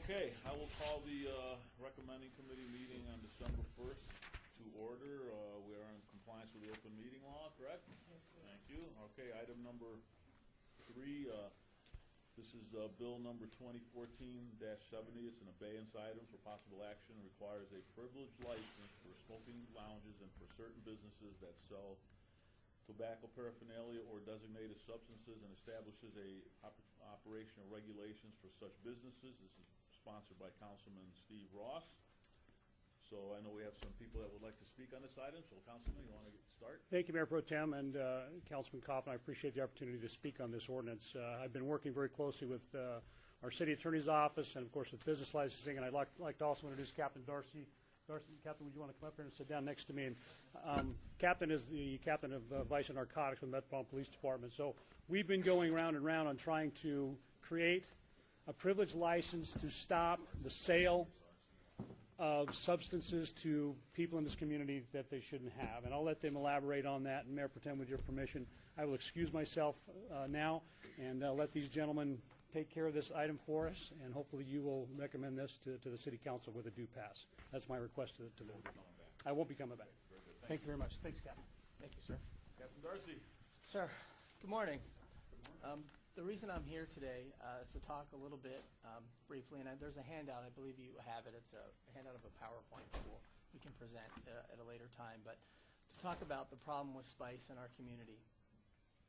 Okay, I will call the recommending committee meeting on December 1st to order. We are in compliance with the open meeting law, correct? Yes, sir. Thank you. Okay, item number 3, this is bill number 2014-70. It's an abeyance item for possible action. It requires a privileged license for smoking lounges and for certain businesses that sell tobacco paraphernalia or designated substances, and establishes a operational regulations for such businesses. This is sponsored by Councilman Steve Ross. So I know we have some people that would like to speak on this item. So Councilman, you want to start? Thank you, Mayor Pro Tem and Councilman Coffin. I appreciate the opportunity to speak on this ordinance. I've been working very closely with our city attorney's office and, of course, with business licensing. And I'd like to also introduce Captain Darcy. Captain, would you want to come up here and sit down next to me? And Captain is the captain of Vice and Narcotics with the Metropolitan Police Department. So we've been going round and round on trying to create a privileged license to stop the sale of substances to people in this community that they shouldn't have. And I'll let them elaborate on that. And Mayor Pro Tem, with your permission, I will excuse myself now and let these gentlemen take care of this item for us, and hopefully you will recommend this to the City Council with a due pass. That's my request to the I won't be coming back. Thank you very much. Thanks, Captain. Thank you, sir. Captain Darcy. Sir, good morning. The reason I'm here today is to talk a little bit briefly, and there's a handout. I believe you have it. It's a handout of a PowerPoint that we can present at a later time. But to talk about the problem with spice in our community.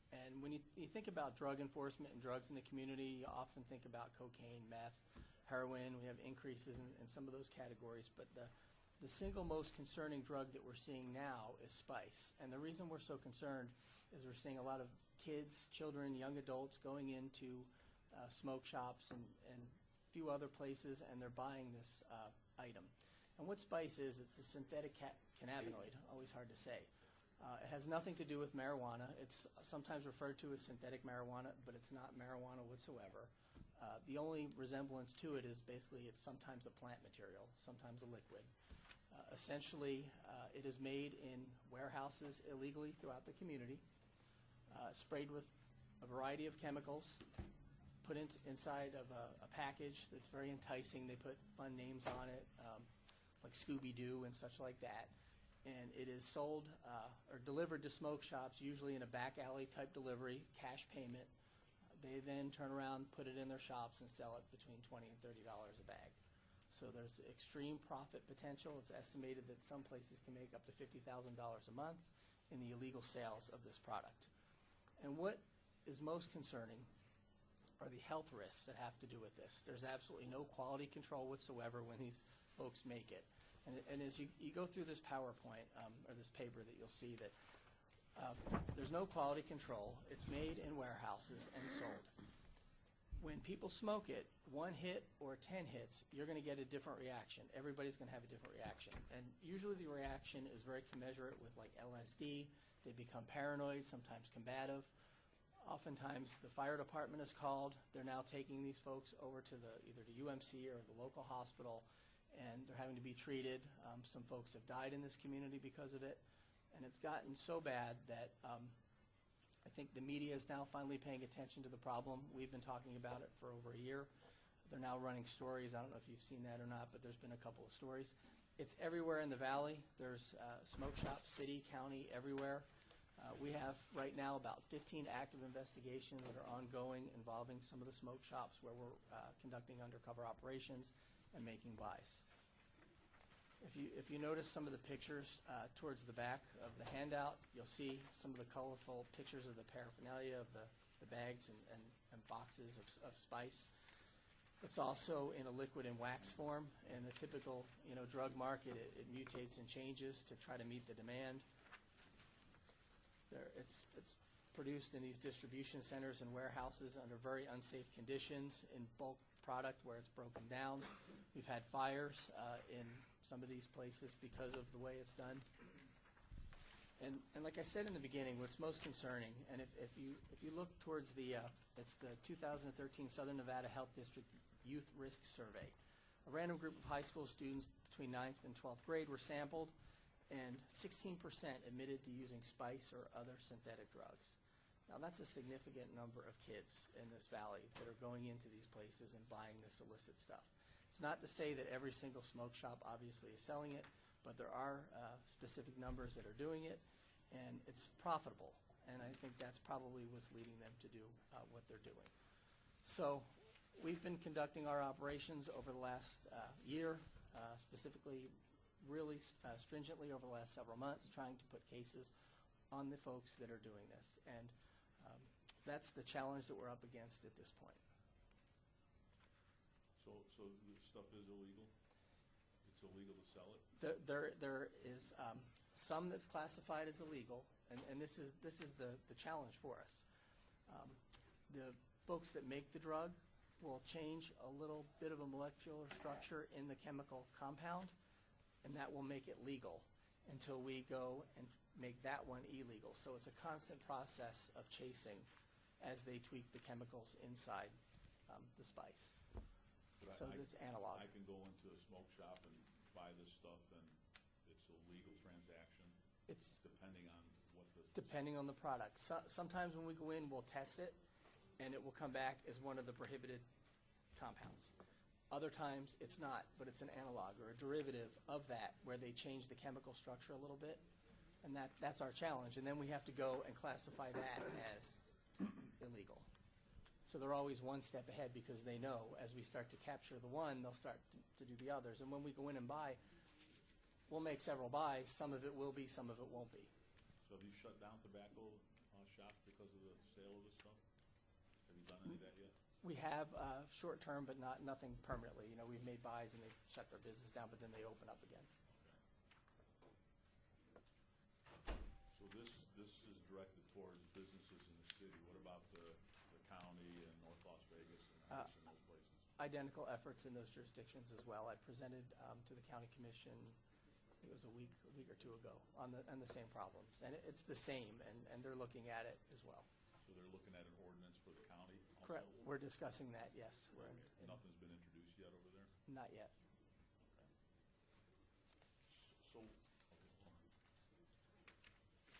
And when you think about drug enforcement and drugs in the community, you often think about cocaine, meth, heroin. We have increases in some of those categories. But the single most concerning drug that we're seeing now is spice. And the reason we're so concerned is we're seeing a lot of kids, children, young adults going into smoke shops and a few other places, and they're buying this item. And what spice is, it's a synthetic cannabinoid, always hard to say. It has nothing to do with marijuana. It's sometimes referred to as synthetic marijuana, but it's not marijuana whatsoever. The only resemblance to it is basically it's sometimes a plant material, sometimes a liquid. Essentially, it is made in warehouses illegally throughout the community, sprayed with a variety of chemicals, put inside of a package that's very enticing. They put fun names on it, like Scooby-Doo and such like that. And it is sold or delivered to smoke shops, usually in a back alley type delivery, cash payment. They then turn around, put it in their shops, and sell it between $20 and $30 a bag. So there's extreme profit potential. It's estimated that some places can make up to $50,000 a month in the illegal sales of this product. And what is most concerning are the health risks that have to do with this. There's absolutely no quality control whatsoever when these folks make it. And as you go through this PowerPoint or this paper, that you'll see that there's no quality control. It's made in warehouses and sold. When people smoke it, 1 hit or 10 hits, you're going to get a different reaction. Everybody's going to have a different reaction. And usually the reaction is very commensurate with like LSD. They become paranoid, sometimes combative. Oftentimes the fire department is called. They're now taking these folks over to either the UMC or the local hospital, and they're having to be treated. Some folks have died in this community because of it. And it's gotten so bad that I think the media is now finally paying attention to the problem. We've been talking about it for over a year. They're now running stories. I don't know if you've seen that or not, but there's been a couple of stories. It's everywhere in the valley. There's smoke shops, city, county, everywhere. We have right now about 15 active investigations that are ongoing involving some of the smoke shops where we're conducting undercover operations and making buys. If you notice some of the pictures towards the back of the handout, you'll see some of the colorful pictures of the paraphernalia of the bags and boxes of spice. It's also in a liquid and wax form. In the typical drug market, it mutates and changes to try to meet the demand. It's produced in these distribution centers and warehouses under very unsafe conditions in bulk product where it's broken down. We've had fires in some of these places because of the way it's done. And like I said in the beginning, what's most concerning, and if you look towards it's the 2013 Southern Nevada Health District Youth Risk Survey. A random group of high school students between 9th and 12th grade were sampled, and 16% admitted to using spice or other synthetic drugs. Now that's a significant number of kids in this valley that are going into these places and buying this illicit stuff. It's not to say that every single smoke shop obviously is selling it, but there are specific numbers that are doing it, and it's profitable. And I think that's probably what's leading them to do what they're doing. So we've been conducting our operations over the last year, specifically really stringently over the last several months, trying to put cases on the folks that are doing this. And that's the challenge that we're up against at this point. So the stuff is illegal? It's illegal to sell it? There is some that's classified as illegal, and this is the challenge for us. The folks that make the drug will change a little bit of a molecular structure in the chemical compound, and that will make it legal until we go and make that one illegal. So it's a constant process of chasing as they tweak the chemicals inside the spice. But So it's analog. I can go into a smoke shop and buy this stuff, and it's a legal transaction, It's depending on what the... depending on the product. Sometimes when we go in, we'll test it, and it will come back as one of the prohibited compounds. Other times, it's not, but it's an analog or a derivative of that, where they change the chemical structure a little bit, and that's our challenge. And then we have to go and classify that as illegal. So they're always one step ahead, because they know as we start to capture the one, they'll start to do the others. And when we go in and buy, we'll make several buys. Some of it will be, some of it won't be. So have you shut down tobacco shops because of the sale of this stuff? Have you done any of that yet? We have short term, but nothing permanently. You know, we've made buys and they've shut their business down, but then they open up again. So this is directed towards businesses in the city. What about the county and North Las Vegas and Henderson, those places? Identical efforts in those jurisdictions as well. I presented to the county commission, I think it was a week or two ago, on the same problems. And it's the same, and they're looking at it as well. So they're looking at an ordinance for the county also? Correct. We're discussing that, yes. Nothing's been introduced yet over there? Not yet. So, okay, hold on.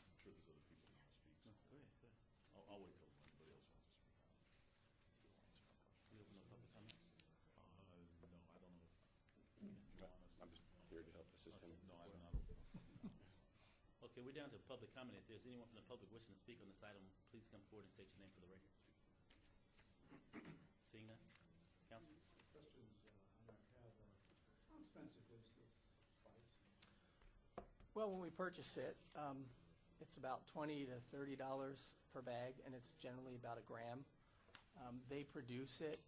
I'm sure there's other people who want to speak. Go ahead. I'll wait till anybody else wants to speak. We open up public comment. No, I don't know. Do you want us? I'm just here to help assist him. No, I'm not. Okay, we're down to public comment. If there's anyone from the public wishing to speak on this item, please come forward and state your name for the record. Seeing none? Councilman? Questions I might have. How expensive is this spice? Well, when we purchase it, it's about $20 to $30 per bag, and it's generally about a gram. They produce it.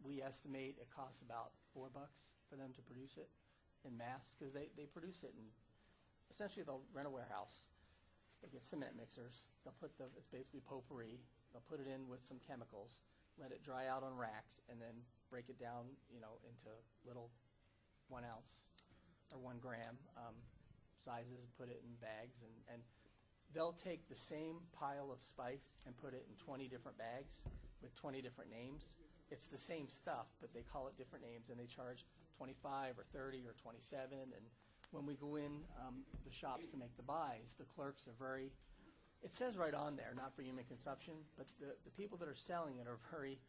We estimate it costs about $4 for them to produce it in mass, because they produce it in, essentially they'll rent a warehouse. They get cement mixers. They'll put it's basically potpourri. They'll put it in with some chemicals, let it dry out on racks, and then break it down, into little 1 ounce or 1 gram sizes, and put it in bags. And they'll take the same pile of spice and put it in 20 different bags with 20 different names. It's the same stuff, but they call it different names, and they charge 25 or 30 or 27. And when we go in the shops to make the buys, the clerks are very, it says right on there, not for human consumption, but the people that are selling it are very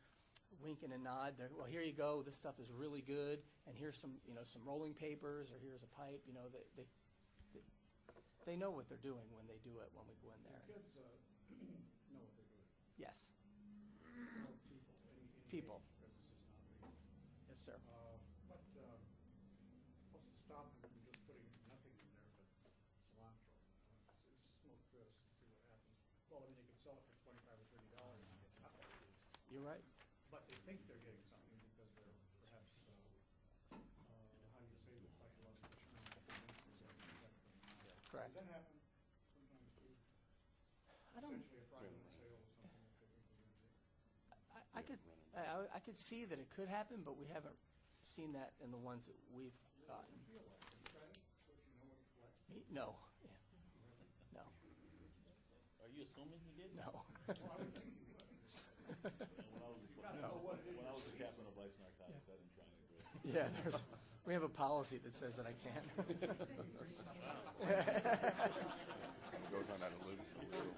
wink and a nod. They're, well, here you go, this stuff is really good, and here's some, some rolling papers, or here's a pipe. They know what they're doing when they do it, when we go in there. Kids know what they're doing. Yes, Or people. people. Because this is not legal. Yes, sir. What's to stop them from just putting nothing in there but cilantro? Smoke this and see what happens. Well, I mean, they could sell it for $25 or $30 and get nothing. You're right. But they think they're getting something because they're perhaps, how do you say, the psychological term? Correct. Does that happen sometimes too? I don't. Essentially a fraudulent sale or something that they think they're going to do. I could see that it could happen, but we haven't seen that in the ones that we've gotten. Feel like it. You tried it, so you know what it's like. No. Yeah. No. Are you assuming he did? No. Well, I would think you would. When I was the captain of Vice Narcotics, I didn't try any of it. Yeah, we have a policy that says that I can't. Goes on that allude.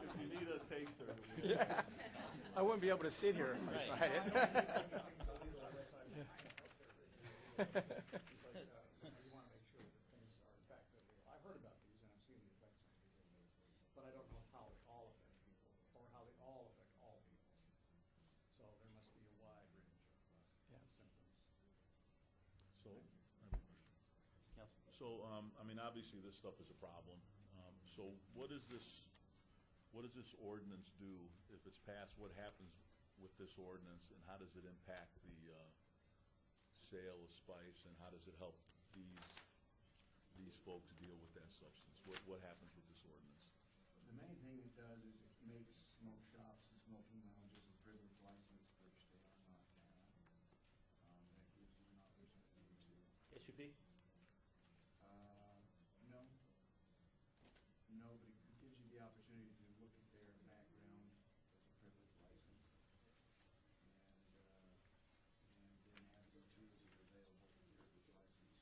If you need a taster. Yeah. I wouldn't be able to sit here if I tried it. It's like, you want to make sure that things are in fact that real. I've heard about these and I've seen the effects on people, but I don't know how they all affect people or how they all affect all people. So there must be a wide range of Yeah. symptoms. So, I have a question. Councilman. So, I mean, obviously, this stuff is a problem. So what does this ordinance do if it's passed? What happens with this ordinance, and how does it impact the sale of spice, and how does it help these folks deal with that substance? What happens with this ordinance? The main thing it does is it makes smoke shops and smoking lounges a privileged license, which they are not now. That gives you an opportunity to, SUP? no. No, but it gives you the opportunity to look at their background as a privileged license. And then have the tools that are available for privileged license,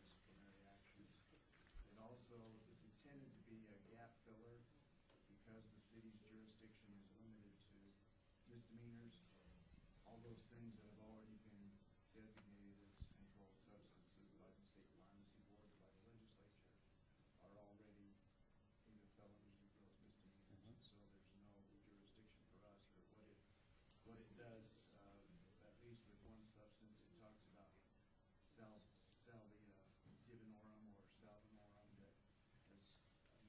disciplinary actions. It also is intended to be a gap filler because the city's jurisdiction is limited to misdemeanors. All those things that have already been designated as controlled substances by the state pharmacy board or by the legislature are already either felonies or gross misdemeanors. So there's no jurisdiction for us. Or what it does, at least with one substance, it talks about Divinorum or Salvinorum that has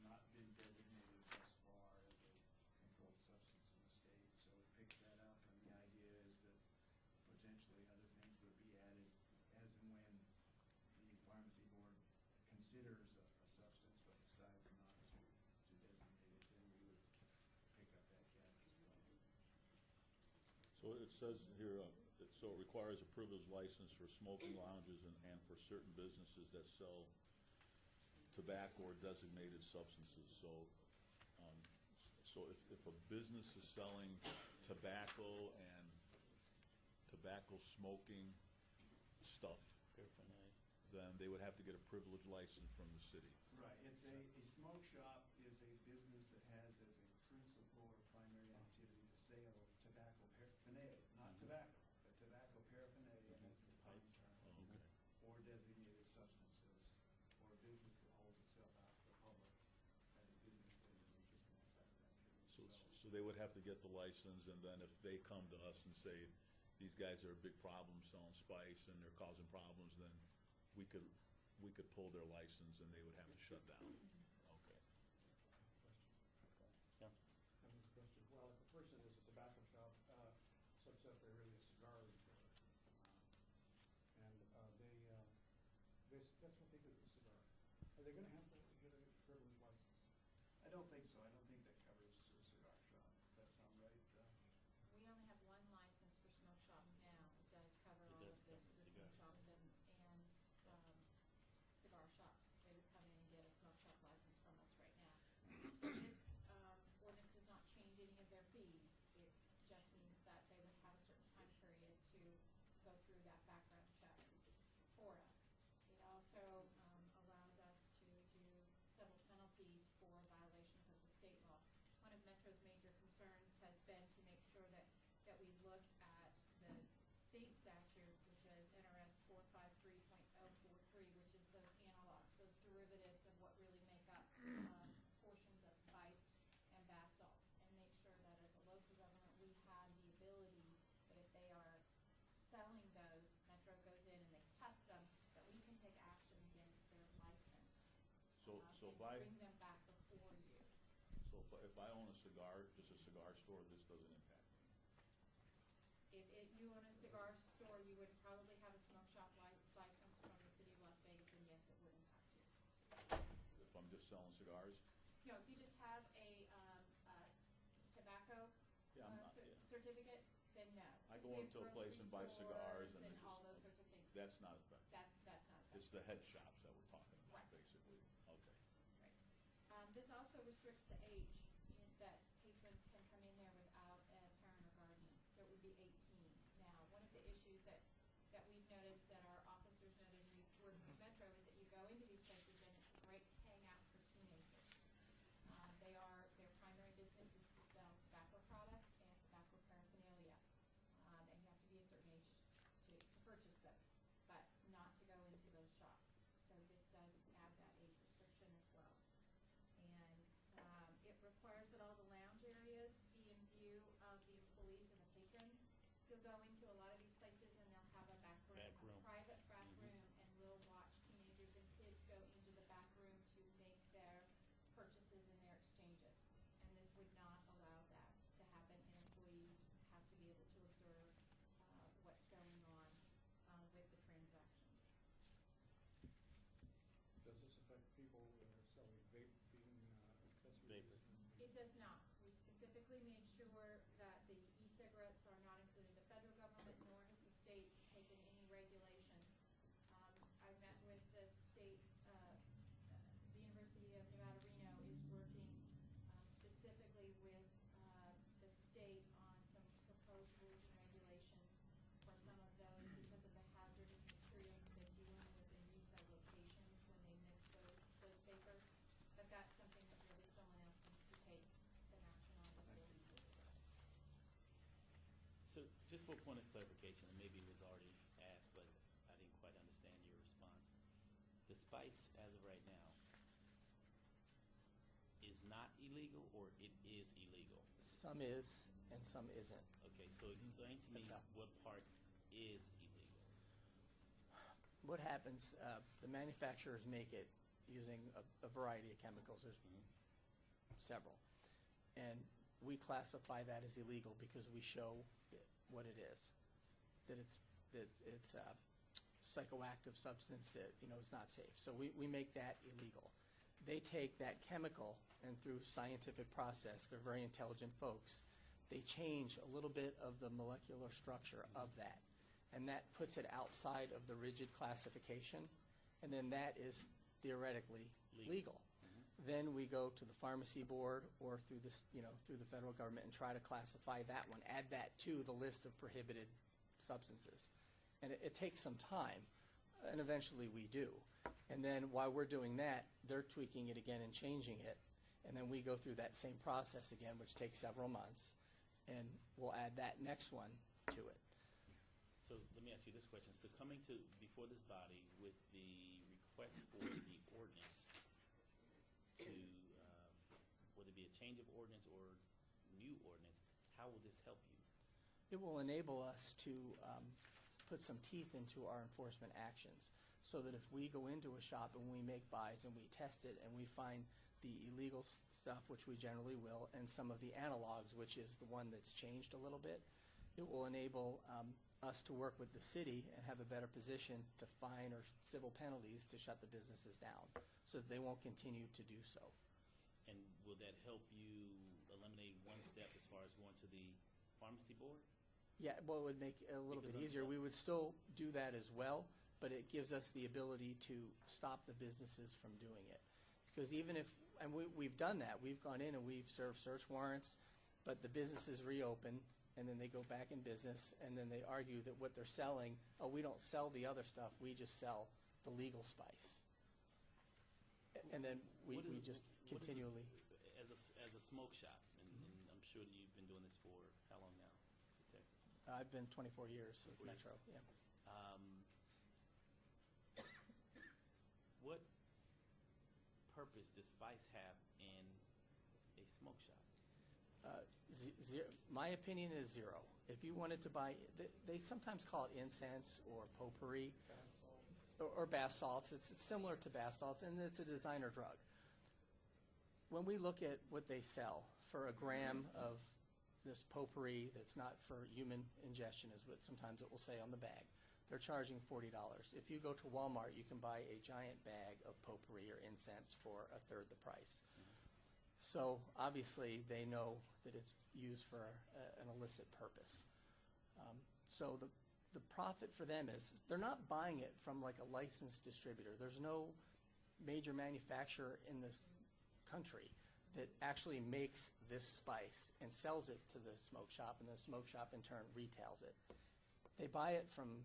not been designated thus far as a controlled substance in the state. So it picks that up, and the idea is that potentially other things would be added as and when the pharmacy board considers a substance but decides not to designate it, then we would pick up that gap as well. So it says here, so it requires a privileged license for smoking lounges and for certain businesses that sell tobacco or designated substances. So, so if a business is selling tobacco and tobacco smoking stuff, Paraphernalia. then they would have to get a privileged license from the city. Right, it's a smoke shop is a business that has as a principal or primary activity the sale of tobacco paraphernalia, not tobacco, but tobacco paraphernalia as a defined term, Okay. or designated substances, or a business that holds itself out to the public as a business that is interested in that type of activity. So they would have to get the license, and then if they come to us and say, these guys are a big problem selling spice and they're causing problems, then we could pull their license and they would have to shut down. Okay. Councilman. I have a question. Well, if a person is a tobacco shop, such that they're really a cigar retailer, and that's what they do with a cigar. Are they gonna have to get a privileged license? I don't think so, I don't think that covers a cigar shop, does that sound right? We only have one license for smoke shops now. It does cover It all does of this, cover the cigar. smoke shops and cigar shops. They would come in and get a smoke shop license from us right now. This ordinance does not change any of their fees. It just means that they would have a certain time period to go through that background check for us. It also allows us to do civil penalties for violations of the state law. One of Metro's major concerns has been to make sure that we look at the state statute, which is NRS 453.043, which is those analogs, those derivatives of what really make up portions of spice and bath salts, and make sure that as a local government we have the ability that if they are selling those, Metro goes in and they test them, that we can take action against their license. So if and I, bring them back before you. so if I own a cigar, just a cigar store, this doesn't impact me. If you own a cigar store, you would probably have a smoke shop license from the city of Las Vegas, and yes, it would impact you. If I'm just selling cigars, No, if you just have a tobacco Yeah, I'm not- yeah. certificate, then no. I 'Cause go we have into a place and buy grocery cigars stores and and all those sorts of things. that's not affected. That's not affected. It's the head shops that we're talking about, Right. basically. Okay. Right. This also restricts the age that patrons can come in there without a parent or guardian. So it would be 18 now. One of the issues that we've noted, that our officers noted, and we've worked with Metro, is that you go into these places and it's a great hangout for teenagers. Their primary business is to sell tobacco products and tobacco paraphernalia. And you have to be a certain age to purchase those. But go into a lot of these places and they'll have a back room, Back a room. private back room, and we'll watch teenagers and kids go into the back room to make their purchases and their exchanges. And this would not allow that to happen. An employee has to be able to observe what's going on with the transactions. Does this affect people that are selling vaping accessories? Vapor. It does not. We specifically made sure that the e-cigarettes are not included. The federal government nor has the state taken any regulations. I met with the state, the University of Nevada, Reno is working specifically with the state on some proposed rules and regulations for some of those because of the hazardous materials that they're dealing with in retail locations when they mix those vapors. But that's something that really someone else needs to take some action on before we do it. So just for a point of clarification, and maybe it was already asked, but I didn't quite understand your response. The spice, as of right now, is not illegal or it is illegal? Some is and some isn't. Okay, so explain to me That's how- what part is illegal. What happens, the manufacturers make it using a variety of chemicals. There's several. And we classify that as illegal because we show what it is, that it's a psychoactive substance that, is not safe. So we make that illegal. They take that chemical and through scientific process, they're very intelligent folks, they change a little bit of the molecular structure of that. And that puts it outside of the rigid classification, and then that is theoretically legal. Then we go to the pharmacy board or through this, through the federal government and try to classify that one, add that to the list of prohibited substances. And it takes some time, and eventually we do. And then while we're doing that, they're tweaking it again and changing it. And then we go through that same process again, which takes several months, and we'll add that next one to it. So let me ask you this question. So coming to before this body with the request for the ordinance to, whether it be a change of ordinance or new ordinance, how will this help you? It will enable us to put some teeth into our enforcement actions so that if we go into a shop and we make buys and we test it and we find the illegal stuff, which we generally will, and some of the analogs, which is the one that's changed a little bit, it will enable us to work with the city and have a better position to fine or civil penalties to shut the businesses down so that they won't continue to do so. And will that help you eliminate one step as far as going to the pharmacy board? Yeah, well, it would make it a little bit easier. We would still do that as well, but it gives us the ability to stop the businesses from doing it. Because even if, and we've done that, we've gone in and we've served search warrants, but the businesses reopen, and then they go back in business, and then they argue that what they're selling, oh, we don't sell the other stuff, we just sell the legal spice. And then we just continually. As a smoke shop, and I'm sure that you've been doing this for how long now? Detective? I've been 24 years with 24 years. Metro, yeah. What purpose does spice have in a smoke shop? My opinion is zero. If you wanted to buy, they sometimes call it incense or potpourri or bath salts. It's similar to bath salts, and it's a designer drug. When we look at what they sell for a gram of this potpourri that's not for human ingestion, is what sometimes it will say on the bag, they're charging $40. If you go to Walmart, you can buy a giant bag of potpourri or incense for a third the price. So obviously they know that it's used for an illicit purpose. So the profit for them is they're not buying it from like a licensed distributor. There's no major manufacturer in this country that actually makes this spice and sells it to the smoke shop, and the smoke shop in turn retails it. They buy it from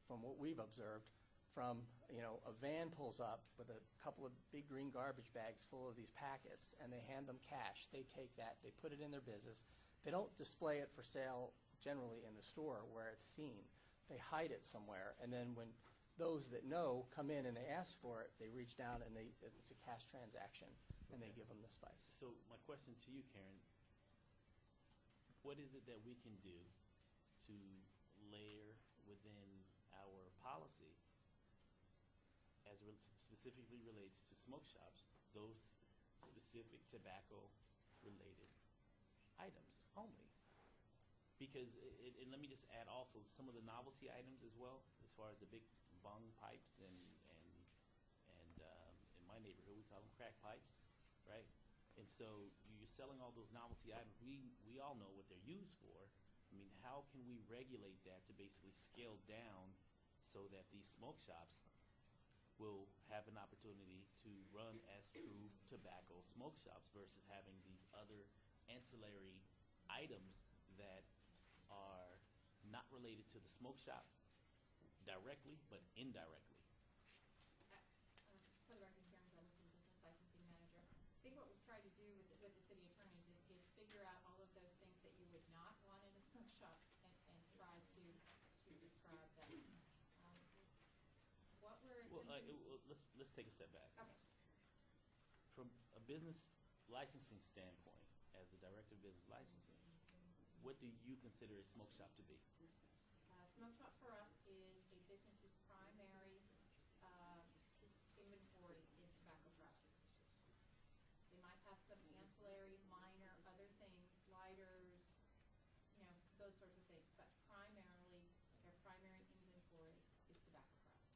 what we've observed, from, a van pulls up with a couple of big green garbage bags full of these packets, and they hand them cash. They take that, they put it in their business. They don't display it for sale generally in the store where it's seen. They hide it somewhere, and then when those that know come in and they ask for it, they reach down and it's a cash transaction, and they give them the spice. So my question to you, Karen, what is it that we can do to layer within our policy as specifically relates to smoke shops, those specific tobacco-related items only. Because, and let me just add also some of the novelty items as well, as far as the big bong pipes and in my neighborhood, we call them crack pipes, right? And so you're selling all those novelty items. We all know what they're used for. I mean, how can we regulate that to basically scale down so that these smoke shops will have an opportunity to run as true tobacco smoke shops versus having these other ancillary items that are not related to the smoke shop directly, but indirectly? For the record, Karen Jellison, Business Licensing Manager. I think what we've tried to do with the city attorneys is figure out all of those things that you would not want in a smoke shop and try to describe them. What we're Well, attempting. let's take a step back. Okay. From a business licensing standpoint, as the director of business licensing, what do you consider a smoke shop to be? Smoke shop for us is a business whose primary inventory is tobacco pouches. They might have some ancillary, minor, other things, lighters, those sorts of things, but primarily, their primary inventory is tobacco pouches.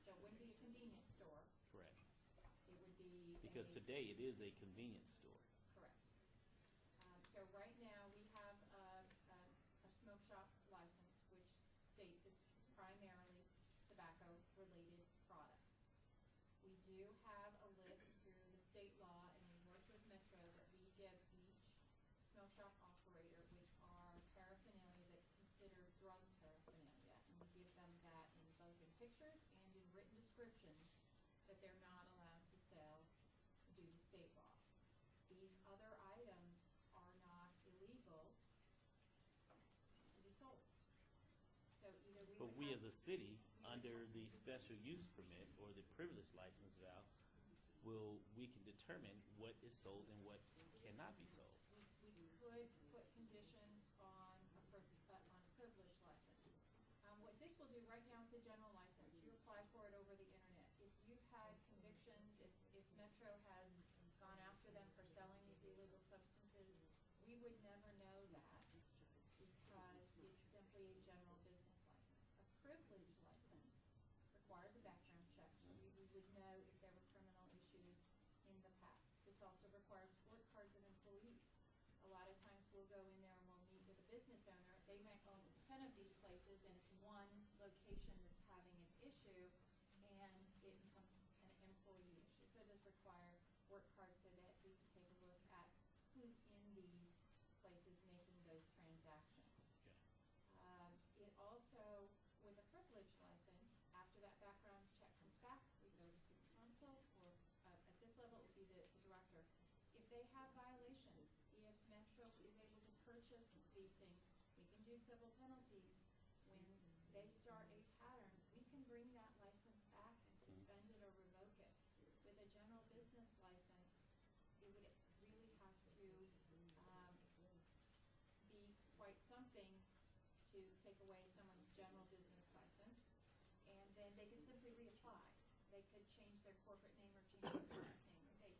So it wouldn't be a convenience store. Correct. It would be Because today it is a convenience store. Correct. So right now, we have a smoke shop license, which states it's primarily tobacco-related products. We do have a list through the state law, and we work with Metro, that we give each smoke shop operator, which are paraphernalia that's considered drug paraphernalia, and we give them that in both in pictures and in written descriptions that they're not allowed to sell due to state law. These other items are not illegal to be sold. So either we But would we have- as a city, under the special use permit or the privilege license valve, we can determine what is sold and what cannot be sold. we could put conditions on a privilege license. What this will do, right now it's a general license. You apply for it over the internet. If you've had convictions, if Metro has gone after them for selling these illegal substances, we would never know that because it's simply a general business license. A privilege license requires a background check, so we would know if there were criminal issues in the past. This also requires work cards of employees. A lot of times we'll go in there and we'll meet with a business owner. They might own 10 of these places and it's one location that's having an issue and it becomes an employee issue. So it does require work cards so that we can take a look at who's in these places making those transactions. Okay. It also, with a privilege license, after that background check comes back, we go to city council, or at this level, it would be the director. If they have violations, if Metro is able to purchase these things, we can do civil penalties. When they start a pattern, we can bring that license back and suspend it or revoke it. With a general business license, it would really have to be quite something to take away someone's general business license, and then they could simply reapply. They could change their corporate name or change their business name. With a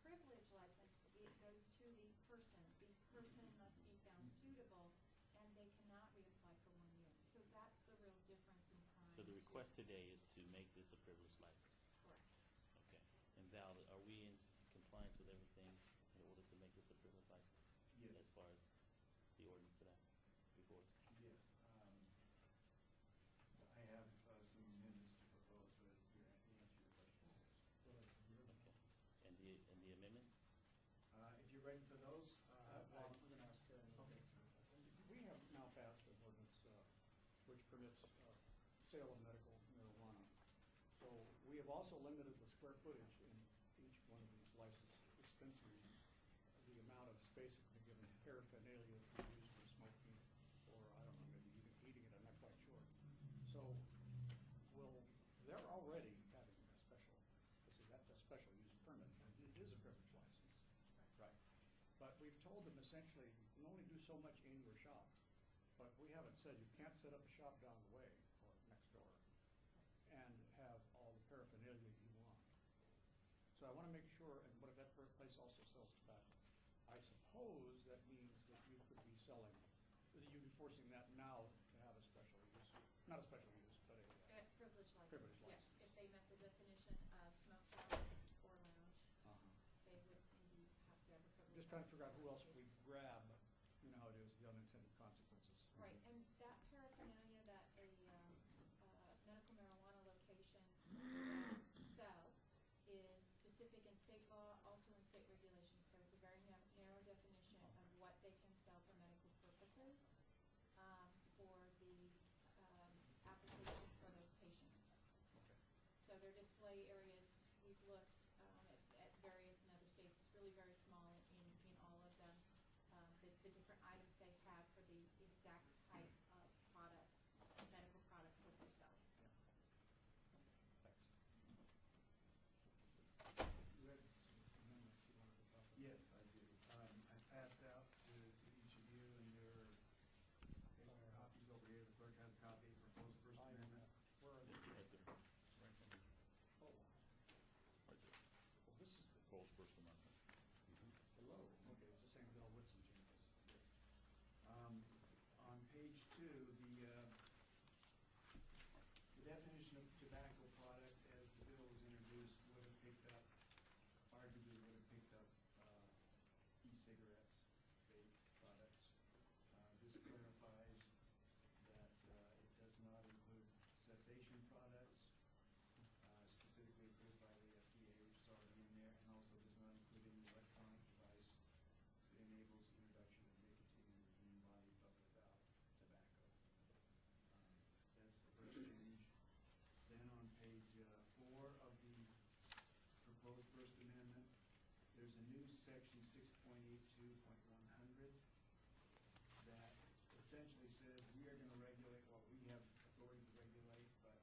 privilege license, it goes to the person. The person must be found suitable, and they cannot reapply for 1 year. So that's the real difference in time. So the request today is to make this a privilege license. Correct. Okay. And Val, are we in compliance with everything in order to make this a privilege license? Yes. As far as the ordinance today, before us? Yes, I have some amendments to propose, but to answer your question, yes. And the amendments? If you're ready for those, Well, I'm going to ask Karen. Okay. We have now passed an ordinance which permits sale of medical marijuana. So we have also limited the square footage in each one of these licensed dispensaries, the amount of space that can be given paraphernalia to be used for smoking, or I don't know, maybe even eating it, I'm not quite sure. So they're already having a special, that's a special use permit, and it is a privilege license. Right. But we've told them essentially, you can only do so much in your shop, but but we haven't said you can't set up a shop down the way or next door and have all the paraphernalia you want. So I want to make sure, and what if that place also sells tobacco? I suppose that means that you could be selling, that you'd be forcing that now to have a special use, not a special use, but a Privilege license. privilege Yes, license. if they met the definition of smoke shop or lounge, Uh-huh. they would indeed have to have a privilege. Just trying to figure out license. who else we grab, you know how it is, the unintended consequences. Right, and that paraphernalia that a medical marijuana location would sell is specific in state law, also in state regulations. So it's a very narrow definition of what they can sell for medical purposes for the applications for those patients. Okay. So their display areas, we've looked at various in other states. It's really very small in all of them. The different items they have for the exact type of products, medical products that they sell. Thanks. You had some amendments you wanted to talk about? Yes, I do. I passed out to each of you and your copies over here. The clerk has a copy of proposed First Amendment. Where are they? Right there, Oh, wow. right there. Well, this is the proposed First Amendment. Hello. Okay, it's the same bill with some changes. On page 2, the definition of tobacco product as the bill was introduced would have picked up, arguably would have picked up e-cigarettes, vape products. This clarifies that it does not include cessation products, specifically approved by the FDA, which is already in there, and also does not include any electronic device that enables the introduction of nicotine into the human body but without tobacco. That's the first change. Then on page 4 of the proposed First Amendment, there's a new section 6.82.100 that essentially says we are going to regulate what we have authority to regulate, but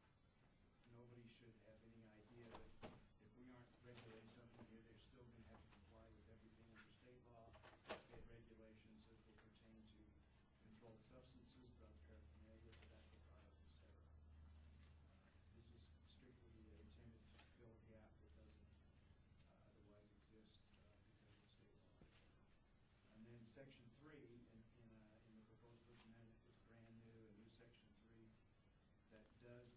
nobody should have any idea that if we aren't regulating something here, they're still going to have to comply with everything under state law, state regulations as they pertain to controlled substances, drug paraphernalia, tobacco products, etc. This is strictly intended to fill a gap that doesn't otherwise exist because of state law. And then section 3 in the proposed First Amendment is brand new, a new section 3 that does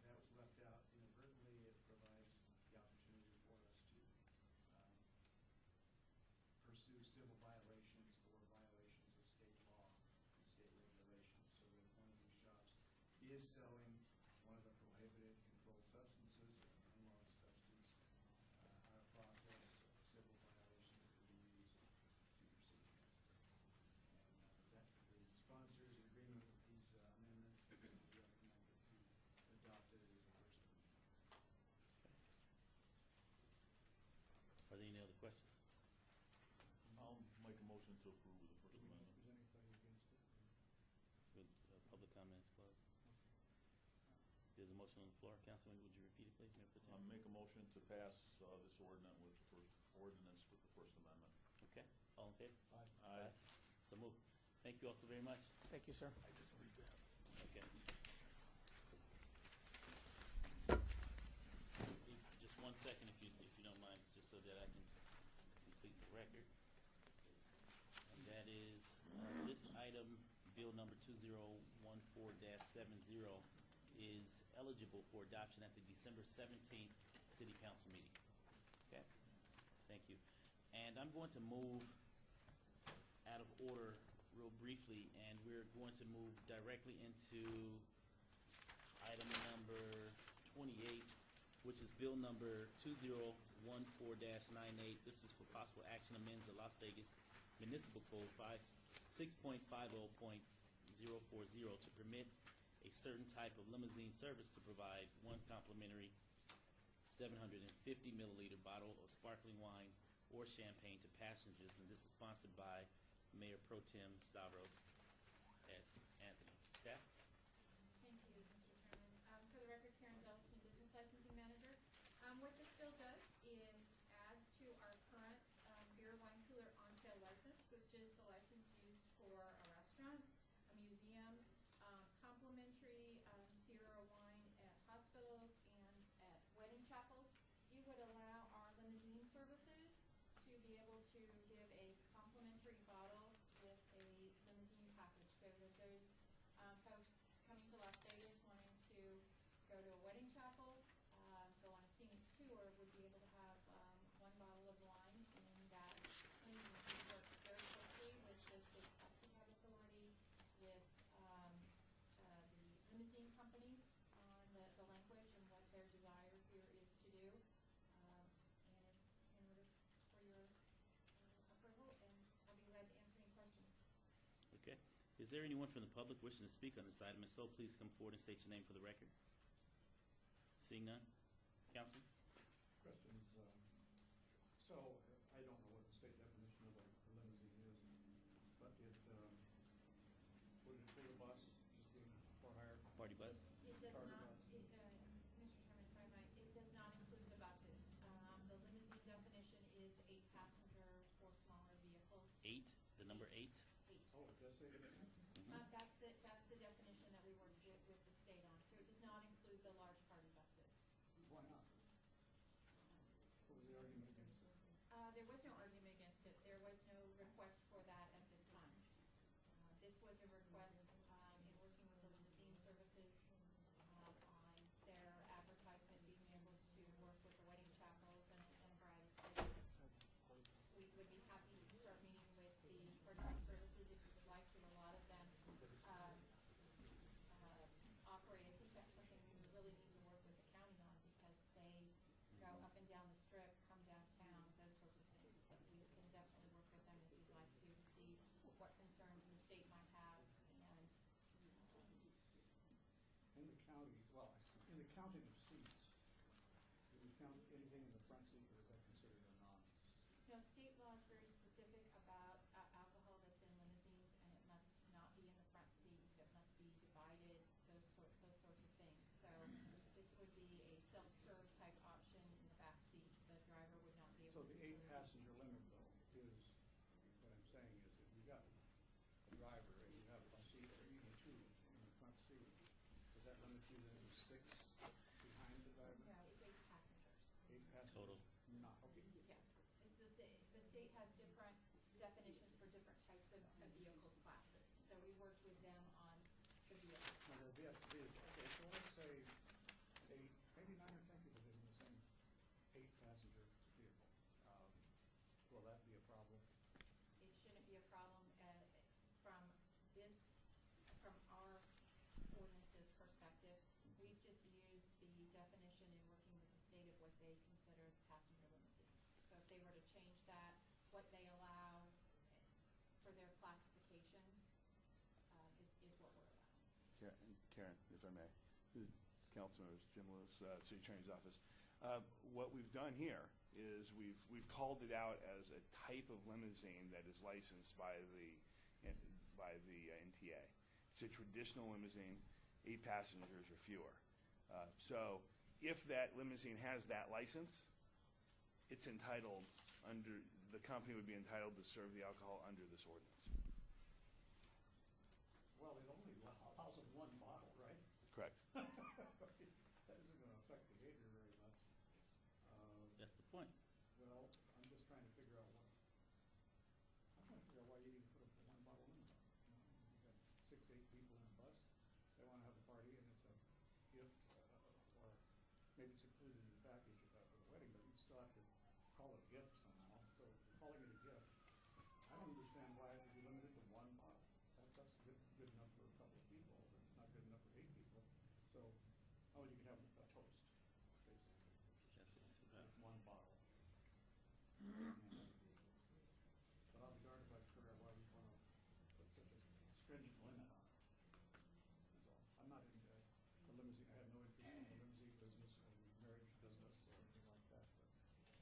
that was left out inadvertently. It provides the opportunity for us to pursue civil violations for violations of state law and state regulations. So if one of these shops is selling one of the prohibited controlled substances or an unlawed substance, our process of civil violations could be used to proceed against them. And that the sponsors agreement with these amendments is recommended to be adopted as a First Amendment. Are there any other questions? I'll make a motion to approve of the First Amendment. Is anybody against it? With public comments closed. There's a motion on the floor. Councilman, would you repeat it, please, Mayor Pro Tem? Make a motion to pass this ordinance with the First Amendment. Okay, all in favor? Aye. So moved. Thank you all so very much. Thank you, sir. I didn't read that. Okay. Just 1 second, if you don't mind, just so that I can complete the record. And that is, this item, bill number 2014-70, is eligible for adoption at the December 17th City Council meeting. Okay? Thank you. And I'm going to move out of order real briefly, and we're going to move directly into item number 28, which is bill number 2014-98. This is for possible action amends the Las Vegas Municipal Code 6.50.040 to permit a certain type of limousine service to provide one complimentary 750 milliliter bottle of sparkling wine or champagne to passengers, and this is sponsored by Mayor Pro Tem Stavros S. Anthony. Staff? Thank you, Mr. Chairman. For the record, Karen Delson, Business Licensing Manager. What this bill does is adds to our current beer wine cooler on sale license, which is the license used for a restaurant be able to give a complimentary bottle with a limousine package, so that those folks coming to Las Vegas wanting to go to a wedding chapel, go on a scenic tour, would be able to have one bottle of wine in that limousine. We work very closely with the state taxi cab authority, with the limousine companies on the language and what their desire here is to do. And it's in order for your approval, and I'll be glad to answer any questions. Okay. Is there anyone from the public wishing to speak on this item? If so, please come forward and state your name for the record. Seeing none? Councilman? Questions, so I don't know what the state definition of a limousine is, but would it include a bus, just being for hire? Party bus? It does Charter not, bus. Mr. Chairman, if I might, it does not include the buses. The limousine definition is 8 passenger or smaller vehicles. 8, the number 8? 8. Oh, it does say that? That's the definition that we worked with the state on. So it does not include the large party buses. Why not? What was the argument against it? There was no argument against it. There was no request for that at this time. This was a request in working with the limousine services on their advertisement, being able to work with the wedding chapels and a variety of places. We would be happy to start meeting with the party services if you would like to. A lot of them operate. I think that's something we really need to work with the county on, because they go up and down the strip, come downtown, those sorts of things. But we can definitely work with them if you'd like to see what concerns the state might have. And In the county, well, in the counting of seats, do we count anything in the front seat, or is that considered a non? state law is very specific about alcohol that's in limousines, and it must not be in the front seat. It must be divided, those sorts of things. So this would be a self-serve type option in the back seat. The driver would not be So able to. the 8-passenger limit, though, is, what I'm saying is, if you got a driver and you have a seat, or even 2 in the front seat, does that limit you then to 6 behind the driver? No, it's 8 passengers. 8 passengers? Total. Not, okay. Yeah, it's the state has different definitions for different types of vehicle classes. So we worked with them on some vehicle Now, classes. there'll be okay, so let's say 8, maybe 9 or 10 people live in the same 8-passenger vehicle. Will that be a problem? It shouldn't be a problem from our ordinance's perspective. We've just used the definition in working with the state of what they consider passenger limousines. So if they were to change that, what they allow for their classifications is what we're allowing. Karen, if I may, Councilman Jim Lewis, City Attorney's Office. What we've done here is we've called it out as a type of limousine that is licensed by the NTA. It's a traditional limousine, 8 passengers or fewer. So if that limousine has that license, it's entitled the company would be entitled to serve the alcohol under this ordinance. Well, it only allows them 1 bottle, right? Correct. That isn't going to affect behavior very much. That's the point. Well, I'm just trying to figure out why you even put a 1 bottle limit on it. You've got 6, 8 people in a bus. They want to have a party, and it's a gift, or maybe it's included in the package for the wedding, but you still have to call it a gift somehow. So calling it a gift, I don't understand why it would be limited to 1 bottle. That's good enough for a couple of people, but not good enough for 8 people. So, you can have a toast, basically. That's what it's about. 1 bottle. But I'll be darned if I can figure out why we want to put such a stringent limit on it. That's all. I'm not in the limousine, I have no interest in the limousine business or the marriage business or anything like that,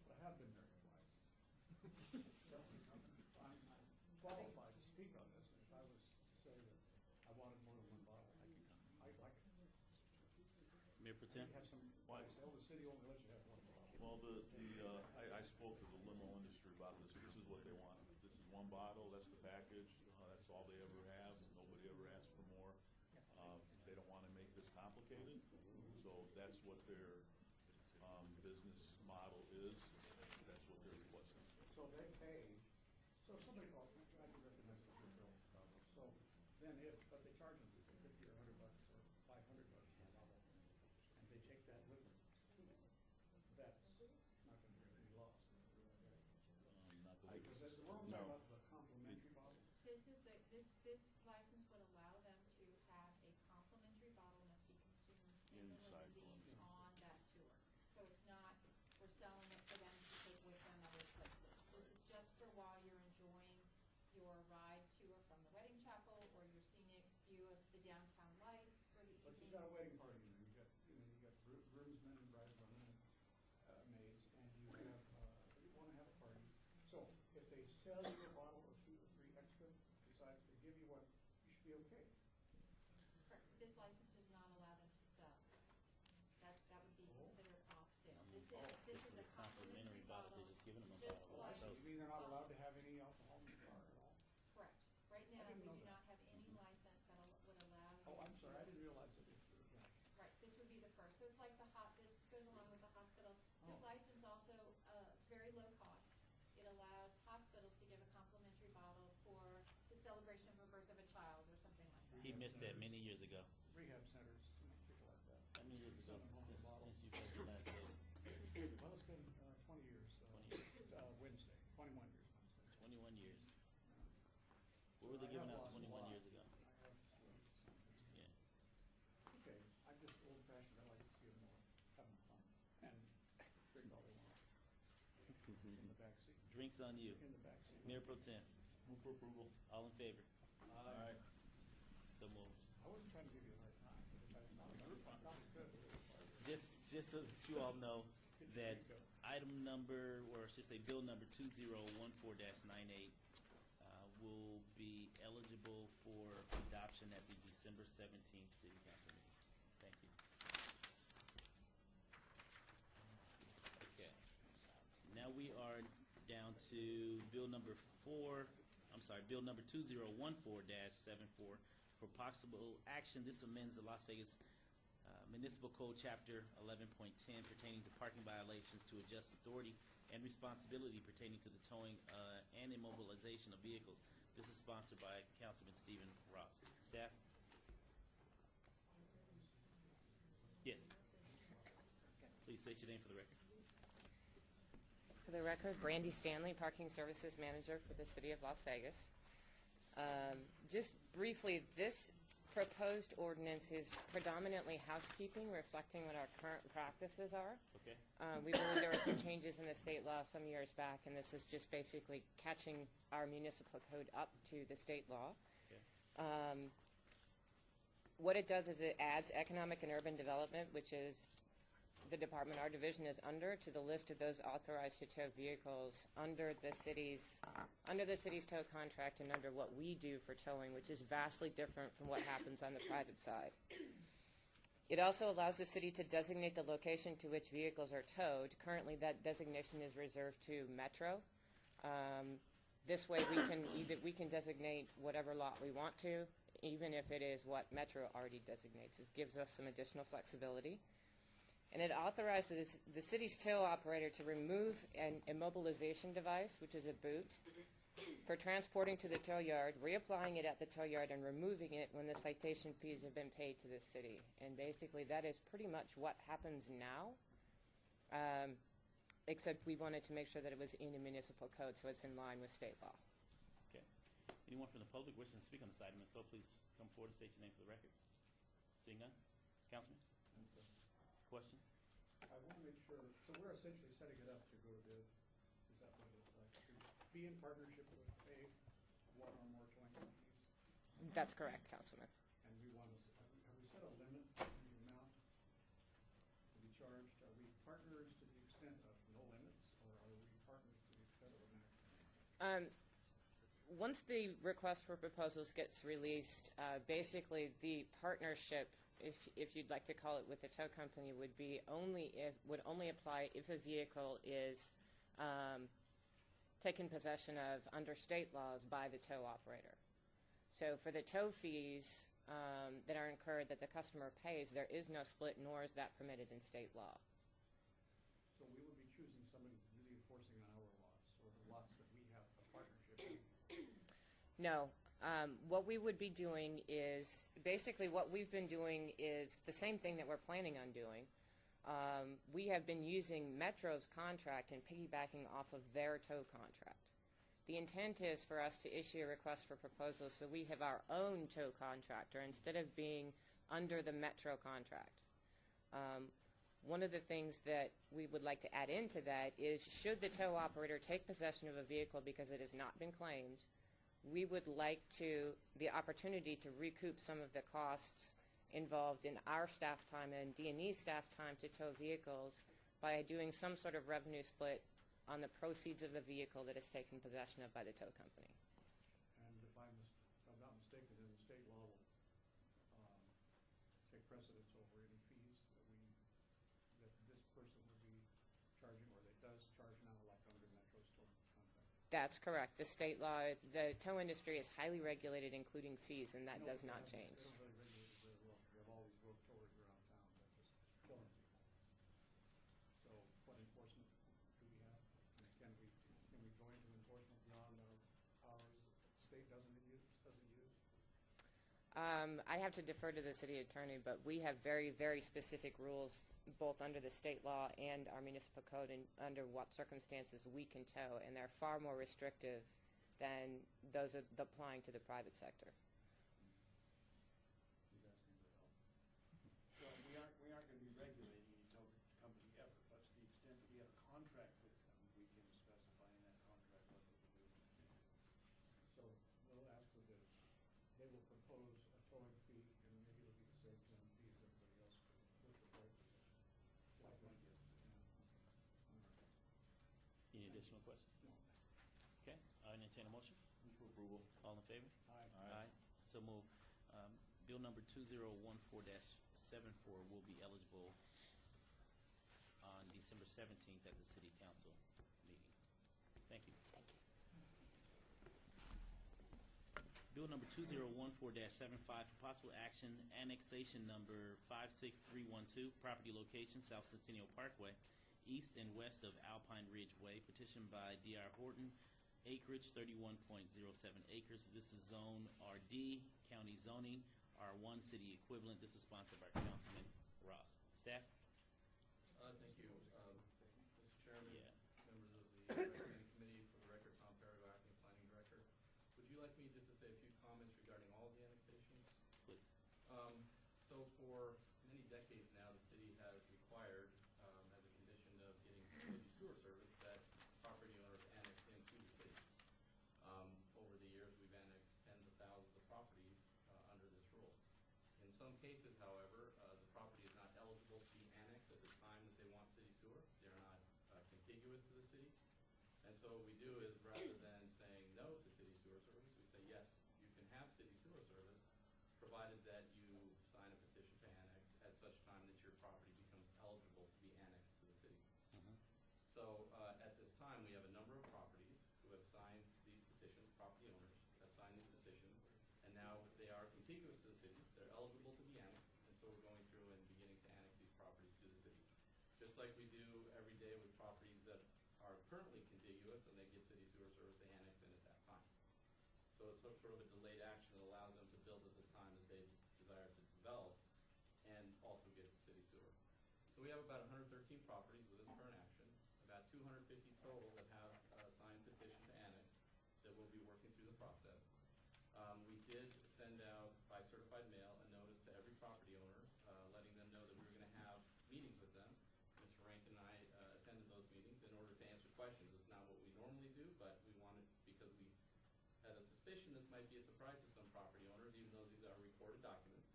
but I have been married twice. I'm qualified to speak on this, and if I was to say that I wanted more than 1 bottle, I'd like it. Mayor Pro Tem? You have some, Why? the city only lets you have 1 bottle. Well, I spoke to the limo industry about this. This is what they want. This is 1 bottle, that's the package, that's all they ever have. Nobody ever asks for more. They don't want to make this complicated, so that's what their business model is. That's what they're requesting. So they pay, so if somebody, oh, I do recognize it's your bill, so then but they charge them $50 or $100 or $500 per bottle, and they take that with them. That's not gonna be any loss. Not the way- Because that's, we're only talking about the complimentary bottle. This license would allow them to have a complimentary bottle must be consumed in the Inside the limousine limousine. on that tour. So it's not, we're selling it for them to take with them other places. This is just for while you're enjoying your ride tour from the wedding chapel or your scenic view of the downtown lights for the But you've evening. got a wedding party in there, you got groomsmen and bridegroom and maids, and you have, you wanna have a party. So if they sell you a bottle or 2 or 3 extra, besides they give you one, you should be okay. Correct. This license does not allow them to sell. That would be considered off sale. This is a complimentary bottle. They're just giving them a This bottle. I license- see, you mean they're not allowed to have any alcohol in the car at all? Correct. Right now, didn't we know do that. not have any license that would allow. Oh, you I'm sorry, I to- didn't realize it. Yeah. Right, this would be the first. So it's like this goes along with the hospital. This Oh. license also, it's very low cost. It allows hospitals to give a complimentary bottle for the celebration of a birth of a child or something like that. He missed that many years ago. Rehab centers, people like that. How many years ago Send them home since a bottle. you've recognized this? Well, it's been 20 years, 20 Wednesday, 21 years Wednesday. 21 years. What were So they I giving have out lost a 21 lot. years ago? I have, Yeah. okay, I'm just old fashioned, I like to see them all having fun and drink all they want in the back seat, Drinks on you. in the back seat. Mayor Pro Tem, Move for approval. all in favor? All right. So moved. I wasn't trying to give you a hard time, but if I thought about it, that was good. Just so that you all know that item number, or I should say bill number 2014-98 will be eligible for adoption at the December 17th City Council meeting. Thank you. Okay. Now we are down to bill number 2014-74 for possible action. This amends the Las Vegas Municipal Code Chapter 11.10 pertaining to parking violations to adjust authority and responsibility pertaining to the towing and immobilization of vehicles. This is sponsored by Councilman Stephen Ross. Staff? Yes. Please state your name for the record. For the record, Brandy Stanley, Parking Services Manager for the City of Las Vegas. Just briefly, this proposed ordinance is predominantly housekeeping, reflecting what our current practices are. Okay. We believe there were some changes in the state law some years back, and this is just basically catching our municipal code up to the state law. Okay. What it does is it adds economic and urban development, which is the department our division is under, to the list of those authorized to tow vehicles under the city's tow contract and under what we do for towing, which is vastly different from what happens on the private side. It also allows the city to designate the location to which vehicles are towed. Currently, that designation is reserved to Metro. This way, we can designate whatever lot we want to, even if it is what Metro already designates. This gives us some additional flexibility. And it authorizes the city's tow operator to remove an immobilization device, which is a boot, for transporting to the tow yard, reapplying it at the tow yard, and removing it when the citation fees have been paid to the city. And basically, that is pretty much what happens now, except we wanted to make sure that it was in a municipal code, so it's in line with state law. Okay. Anyone from the public wishing to speak on this item? If so, please come forward and state your name for the record. Seeing none? Councilman? Question? I want to make sure, so we're essentially setting it up to go to bid. Is that what it looks like? To be in partnership with one or more towing companies? That's correct, Councilman. And we want to, have we set a limit on the amount to be charged? Are we partners to the extent of no limits, or are we partners to the extent of a maximum? Once the request for proposals gets released, basically the partnership, if you'd like to call it, with the tow company would only apply if a vehicle is taken possession of under state laws by the tow operator. So for the tow fees that are incurred that the customer pays, there is no split, nor is that permitted in state law. So we would be choosing somebody really enforcing on our lots, or the lots No. What we would be doing is, basically what we've been doing is the same thing that we're planning on doing. We have been using Metro's contract and piggybacking off of their tow contract. The intent is for us to issue a request for proposal so we have our own tow contractor instead of being under the Metro contract. One of the things that we would like to add into that is, should the tow operator take possession of a vehicle because it has not been claimed, we would like the opportunity to recoup some of the costs involved in our staff time and D&E staff time to tow vehicles by doing some sort of revenue split on the proceeds of a vehicle that is taken possession of by the tow company. And if I'm not mistaken, then the state law will take precedence over any fees that this person would be charging, or that does charge now, like under Metro's tow contract. That's correct. The state law, the tow industry is highly regulated, including fees, and that No, does not they change. don't really regulate it very well. We have all these road towers around town that just killing people. So what enforcement do we have? And can we go into enforcement beyond our powers that the state doesn't use? I have to defer to the city attorney, but we have very, very specific rules, both under the state law and our municipal code, and under what circumstances we can tow, and they're far more restrictive than those applying to the private sector. Well, we aren't going to be regulating any tow company ever, but to the extent that we have a contract with them, we can specify in that contract what they can do. So we'll ask for the, they will propose a towing fee, and maybe it'll be the same kind of fee as everybody else with the tow position. Like we did. Any additional questions? No. Okay, I entertain a motion. Move for approval. All in favor? Aye. So move. Bill number 2014-74 will be eligible on December 17th at the City Council meeting. Thank you. Thank you. Bill number 2014-75 for possible action, annexation number 56312, property location South Centennial Parkway, east and west of Alpine Ridge Way, petitioned by D.R. Horton, acreage 31.07 acres. This is zone RD, county zoning, R1 city equivalent. This is sponsored by Councilman Ross. Staff? Thank you. Mr. Chairman, Yeah. members of the recommending committee, for the record, Tom Perry, acting planning director. Would you like me just to say a few comments regarding all of the annexations? Please. So for many decades now, the city has required, as a condition of getting city sewer service, that property owners annex into the city. Over the years, we've annexed tens of thousands of properties under this rule. In some cases, however, the property is not eligible to be annexed at the time that they want city sewer. They're not contiguous to the city. And so what we do is, rather than saying no to city sewer service, we say, yes, you can have city sewer service, provided that you sign a petition to annex at such time that your property becomes eligible to be annexed to the city. So at this time, we have a number of properties who have signed these petitions, property owners have signed these petitions, and now they are contiguous to the city. They're eligible to be annexed, and so we're going through and beginning to annex these properties to the city. Just like we do every day with properties that are currently contiguous and they get city sewer service, they annex in at that time. So it's sort of a delayed action that allows them to build at the time that they desire to develop and also get city sewer. So we have about 113 properties with this current action, about 250 total that have signed petition to annex that will be working through the process. We did send out by certified mail a notice to every property owner, letting them know that we were going to have meetings with them. Mr. Rankin and I attended those meetings in order to answer questions. It's not what we normally do, but we wanted, because we had a suspicion this might be a surprise to some property owners, even though these are recorded documents.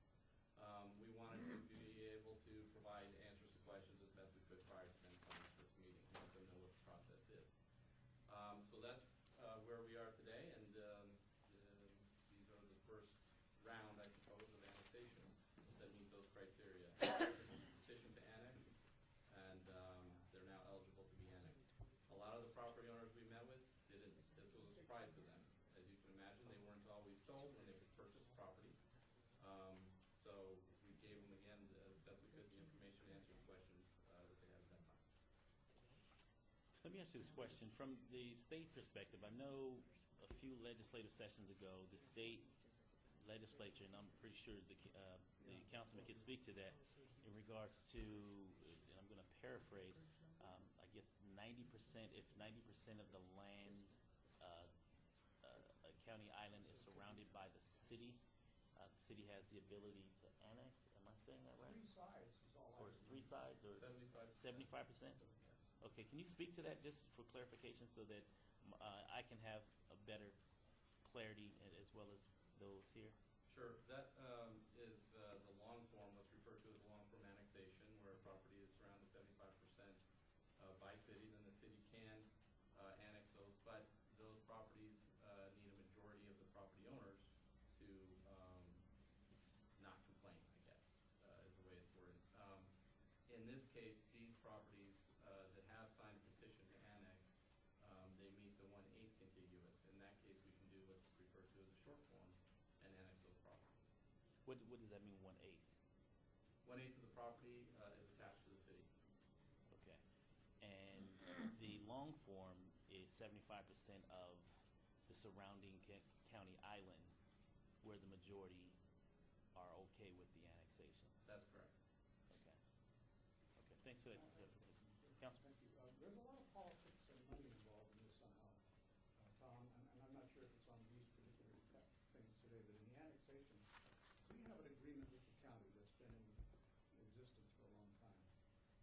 We wanted to be able to provide answers to questions as best we could prior to them coming to this meeting, and let them know what the process is. So that's where we are today, and these are the first round, I suppose, of annexation that meet those criteria. Petition to annex, and they're now eligible to be annexed. A lot of the property owners we met with, this was a surprise to them. As you can imagine, they weren't always told when they could purchase property. So we gave them, again, as best we could, the information to answer the questions that they had at that time. Let me ask you this question. From the state perspective, I know a few legislative sessions ago, the state legislature, and I'm pretty sure the councilman can speak to that, in regards to, and I'm going to paraphrase, I guess 90%, if 90% of the land, County Island is surrounded by the city has the ability to annex. Am I saying that right? Three sides is all I. Or three sides, or 75%? Okay, can you speak to that just for clarification so that I can have a better clarity as well as those here? Sure. That is the long form, what's referred to as long form annexation, where a property is surrounded 75% by city, then the city can annex those, but those properties need a majority of the property owners to not complain, I guess, is the way it's worded. In this case, these properties that have signed a petition to annex, they meet the 1/8 contiguous. In that case, we can do what's referred to as a short form and annex those properties. What does that mean, 1/8? 1/8 of the property is attached to the city. Okay. And the long form is 75% of the surrounding county island, where the majority are okay with the annexation. That's correct. Okay. Okay, thanks for that clarification. Councilman? Thank you. There's a lot of politics and money involved in this somehow, Tom, and I'm not sure if it's on these particular things today, but in the annexation, we have an agreement with the county that's been in existence for a long time.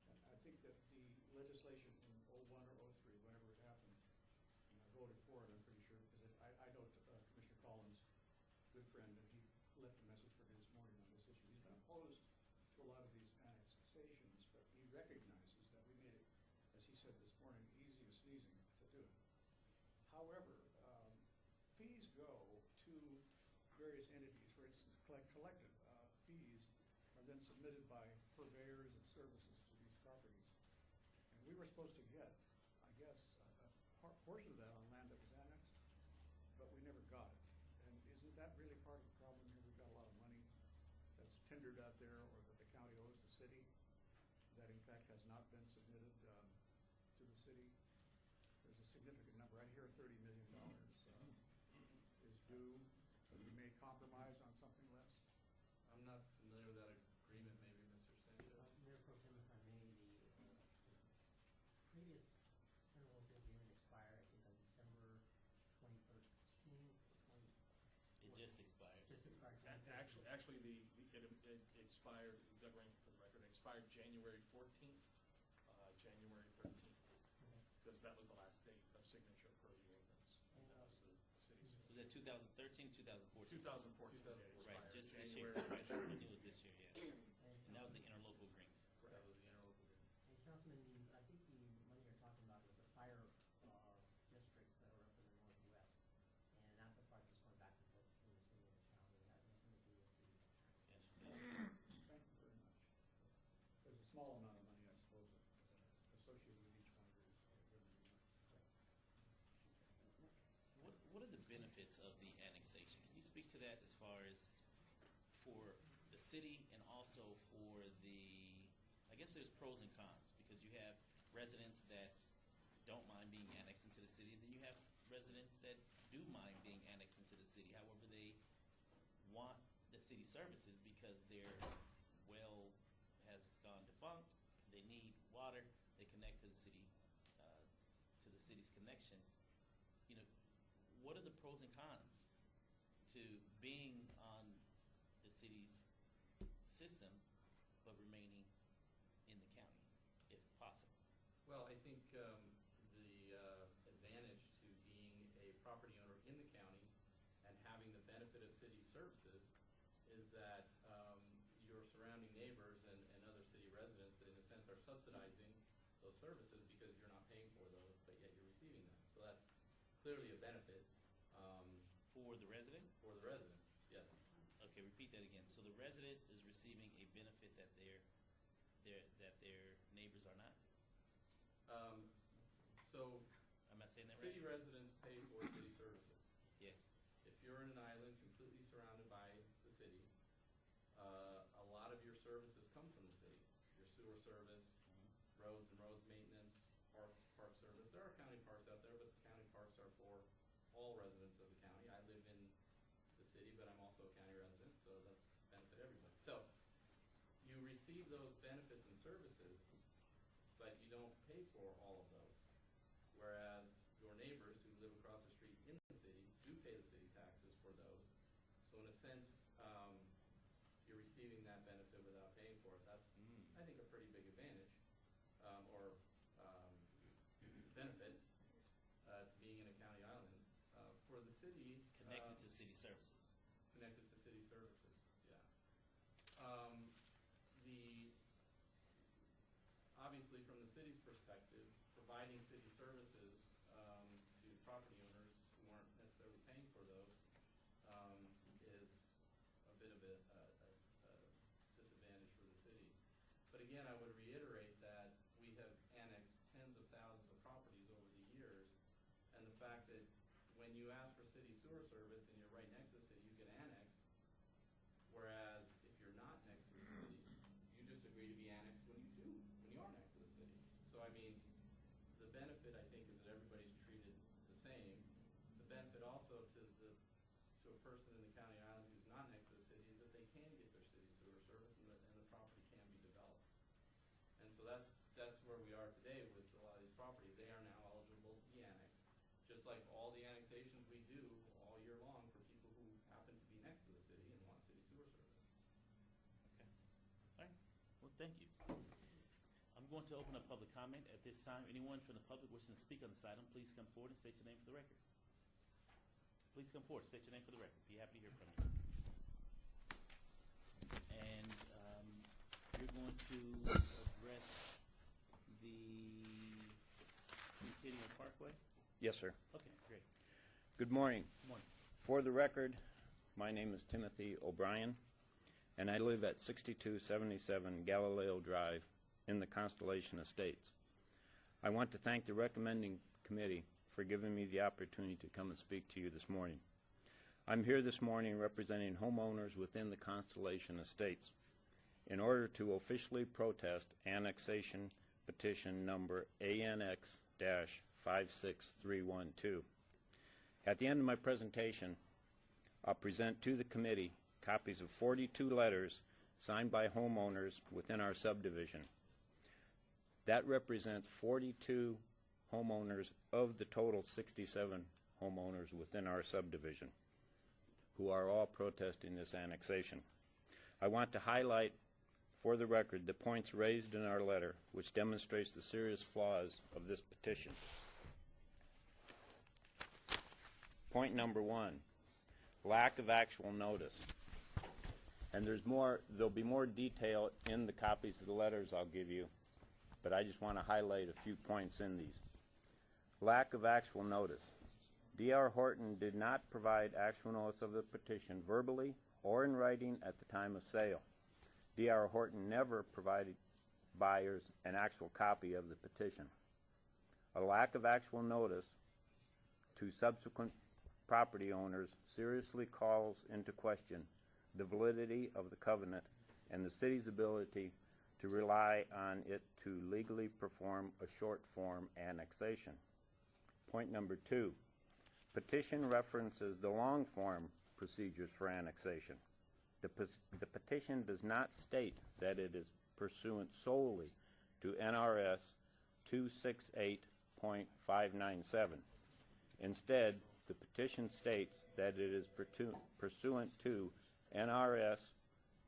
And I think that the legislation in '01 or '03, whenever it happened, and I voted for it, I'm pretty sure, because I know Commissioner Collins, good friend, and he left a message for me this morning on this issue. He's been opposed to a lot of these annexations, but he recognizes that we made it, as he said this morning, easy as sneezing to do it. However, fees go to various entities. For instance, collected fees are then submitted by purveyors of services to these properties. And we were supposed to get, I guess, a portion of that on land that was annexed, but we never got it. And isn't that really part of the problem here? We've got a lot of money that's tendered out there, or that the county owes the city, that in fact has not been submitted to the city. There's a significant number. I hear $30 million is due, but we may compromise on something less. I'm not familiar with that agreement, maybe, Mr. Sanchez. Mayor Pro Tem, if I may, the previous interlocal agreement expired, I think, on December 2013. It just expired. Just expired. Actually, it expired, Doug Rain for the record, it expired January 14th, January 13th, because that was the last date of signature per the ordinance. That was the city's. Was that 2013, 2014? 2014, it Right, expired just this January. year. Right, it was this year, yeah. And that was the interlocal agreement. That was the interlocal agreement. And Councilman, I think the money you're talking about was the fire districts that are up in the northwest. And that's the part that's going back and forth between the city and the county. It has nothing to do with the Thank you very much. There's a small amount of money, I suppose, associated with each one of these. What are the benefits of the annexation? Can you speak to that as far as for the city and also for the, I guess there's pros and cons, because you have residents that don't mind being annexed into the city, and then you have residents that do mind being annexed into the city. However, they want the city services because their well has gone defunct, they need water, they connect to the city's connection. You know, what are the pros and cons to being on the city's system but remaining in the county, if possible? Well, I think the advantage to being a property owner in the county and having the benefit of city services is that your surrounding neighbors and other city residents, in a sense, are subsidizing those services because you're not paying for those, but yet you're receiving them. So that's clearly a benefit. For the resident? For the resident, yes. Okay, repeat that again. So the resident is receiving a benefit that their neighbors are not? So Am I saying that right? city residents pay for city services. Yes. If you're in an island completely surrounded by the city, a lot of your services come from the city. Your sewer service, roads and roads maintenance, park service. There are county parks out there, but the county parks are for all residents of the county. I live in the city, but I'm also a county resident, so that's benefit everybody. So you receive those benefits and services, but you don't pay for all of those. Whereas your neighbors who live across the street in the city do pay the city taxes for those. So in a sense, you're receiving that benefit without paying for it. That's, I think, a pretty big advantage, or benefit to being in a county island. For the city, Connected to city services. connected to city services, yeah. Obviously, from the city's perspective, providing city services to property owners who aren't necessarily paying for those is a bit of a disadvantage for the city. But again, I would reiterate that we have annexed tens of thousands of properties over the years, and the fact that when you ask for city sewer service and you're right next to the city, you get annexed, whereas if you're not next to the city, you just agree to be annexed when you are next to the city. So I mean, the benefit, I think, is that everybody's treated the same. The benefit also to a person in the county island who's not next to the city is that they can get their city sewer service, and the property can be developed. And so that's where we are today with a lot of these properties. They are now eligible to be annexed, just like all the annexations we do all year long for people who happen to be next to the city and want city sewer service. Okay. All right. Well, thank you. I'm going to open up public comment. At this time, anyone from the public wishing to speak on this item, please come forward and state your name for the record. Please come forward, state your name for the record. Be happy to hear from you. And you're going to address the Centennial Parkway? Yes, sir. Okay, great. Good morning. Good morning. For the record, my name is Timothy O'Brien, and I live at 6277 Galileo Drive in the Constellation Estates. I want to thank the recommending committee for giving me the opportunity to come and speak to you this morning. I'm here this morning representing homeowners within the Constellation Estates in order to officially protest annexation petition number ANX-56312. At the end of my presentation, I'll present to the committee copies of 42 letters signed by homeowners within our subdivision. That represents 42 homeowners of the total 67 homeowners within our subdivision who are all protesting this annexation. I want to highlight for the record the points raised in our letter which demonstrates the serious flaws of this petition. Point number 1, lack of actual notice. And there'll be more detail in the copies of the letters I'll give you, but I just want to highlight a few points in these. Lack of actual notice. D.R. Horton did not provide actual notice of the petition verbally or in writing at the time of sale. D.R. Horton never provided buyers an actual copy of the petition. A lack of actual notice to subsequent property owners seriously calls into question the validity of the covenant and the city's ability to rely on it to legally perform a short-form annexation. Point number 2, petition references the long-form procedures for annexation. The petition does not state that it is pursuant solely to NRS 268.597. Instead, the petition states that it is pursuant to NRS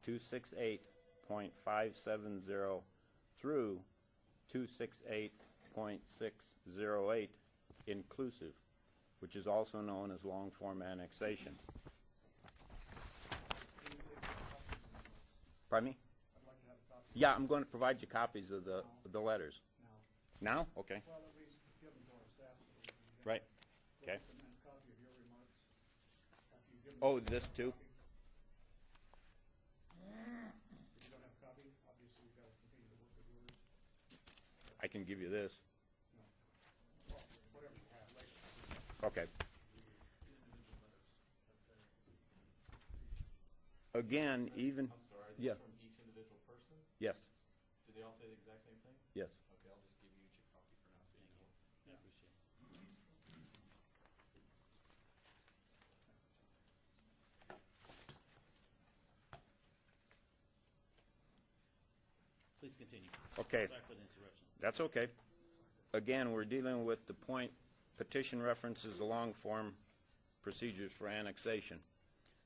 268.570 through 268.608 inclusive, which is also known as long-form annexation. Pardon me? I'd like to have a copy. Yeah, I'm going to provide you copies of the letters. Now. Now? Okay. Well, at least give them to our staff so we can get Right. Okay. a copy of your remarks. After you give them Oh, a this too? copy. If you don't have a copy, obviously you've got to continue to work with yours. I can give you this. No. Well, whatever you have later. Okay. Again, even, I'm sorry, this yeah, is from each individual person? yes, Do they all say the exact same thing? yes. Okay, I'll just give you each a copy for now, so you know. I appreciate it. Please continue. Okay. Sorry for the interruption. That's okay. Again, we're dealing with the point petition references the long-form procedures for annexation,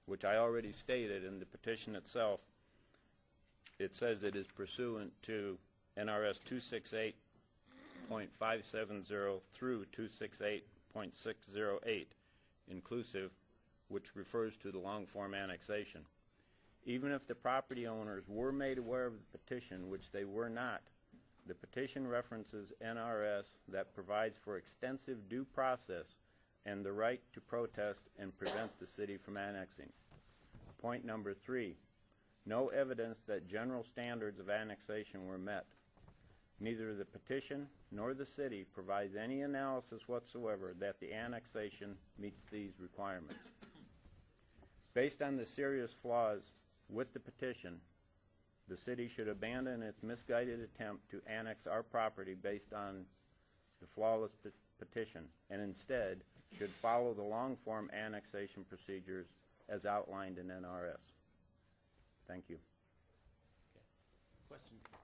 which I already stated in the petition itself. It says it is pursuant to NRS 268.570 through 268.608, inclusive, which refers to the long-form annexation. Even if the property owners were made aware of the petition, which they were not, the petition references NRS that provides for extensive due process and the right to protest and prevent the city from annexing. Point number 3, no evidence that general standards of annexation were met. Neither the petition nor the city provides any analysis whatsoever that the annexation meets these requirements. Based on the serious flaws with the petition, the city should abandon its misguided attempt to annex our property based on the flawless petition, and instead should follow the long-form annexation procedures as outlined in NRS. Thank you. Okay. Question, please.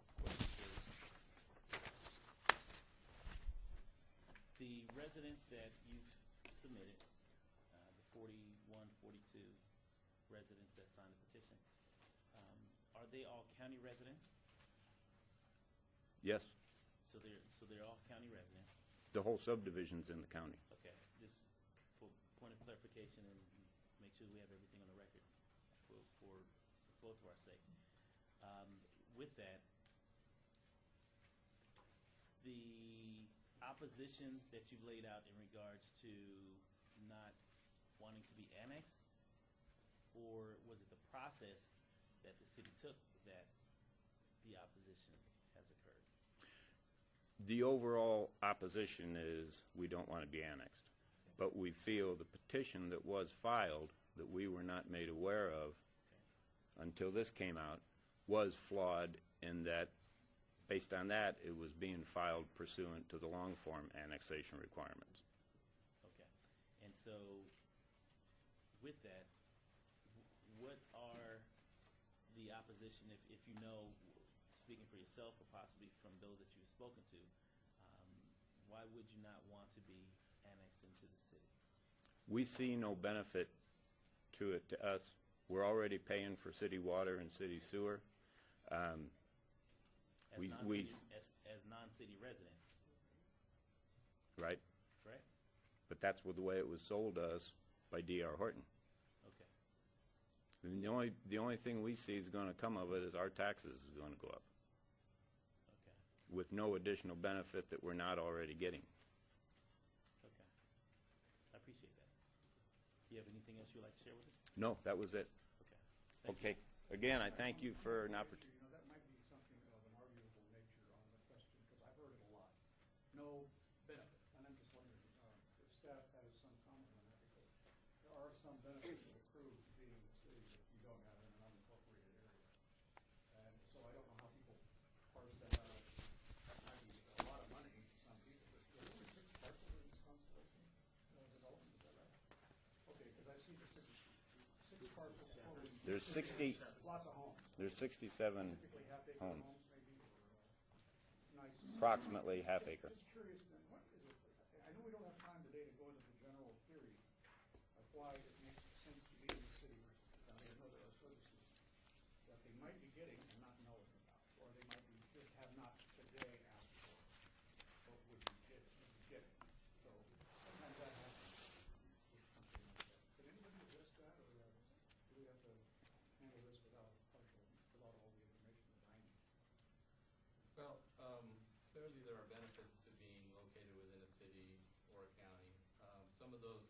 The residents that you've submitted, the 41, 42 residents that signed the petition, are they all county residents? Yes, So they're all county residents. the whole subdivision's in the county. Okay, just for point of clarification and make sure we have everything on the record for both of our sake. With that, the opposition that you've laid out in regards to not wanting to be annexed, or was it the process that the city took that the opposition has occurred? The overall opposition is we don't want to be annexed, but we feel the petition that was filed that we were not made aware of until this came out was flawed in that, based on that, it was being filed pursuant to the long-form annexation requirements. Okay, and so with that, what are the opposition, if you know, speaking for yourself or possibly from those that you've spoken to, why would you not want to be annexed into the city? We see no benefit to it to us. We're already paying for city water and city sewer. As non-city residents, Right? correct? But that's the way it was sold to us by D.R. Horton. Okay, And the only thing we see is going to come of it is our taxes is going to go up, okay, with no additional benefit that we're not already getting. okay. I appreciate that. Do you have anything else you'd like to share with us? No, that was it. Okay. Thank you. Okay. Again, I thank you for an opportunity. You know, that might be something of an arguable nature on the question, because I've heard it a lot. No benefit, and I'm just wondering if staff has some comment on that, because there are some benefits that accrue to being in the city that you don't have in an unincorporated area. And so I don't know how people parse that out. That might be a lot of money to some people, but there are only 6 parcels in this Constellation development, is that right? Okay, because I see the 6 parcels totaling. There's 60. Lots of homes. There's 67 Typically half-acre homes, homes, maybe, or nice. approximately half acre. Just curious then, what is it, I know we don't have time today to go into the general theory of why it makes sense to be in the city versus the county. I know there are services that they might be getting and not knowing about, or they might be, just have not today asked for, but would be getting. So sometimes that happens with something like that. Can anybody address that, or do we have to handle this without all the information that I need? Well, clearly there are benefits to being located within a city or a county. Some of those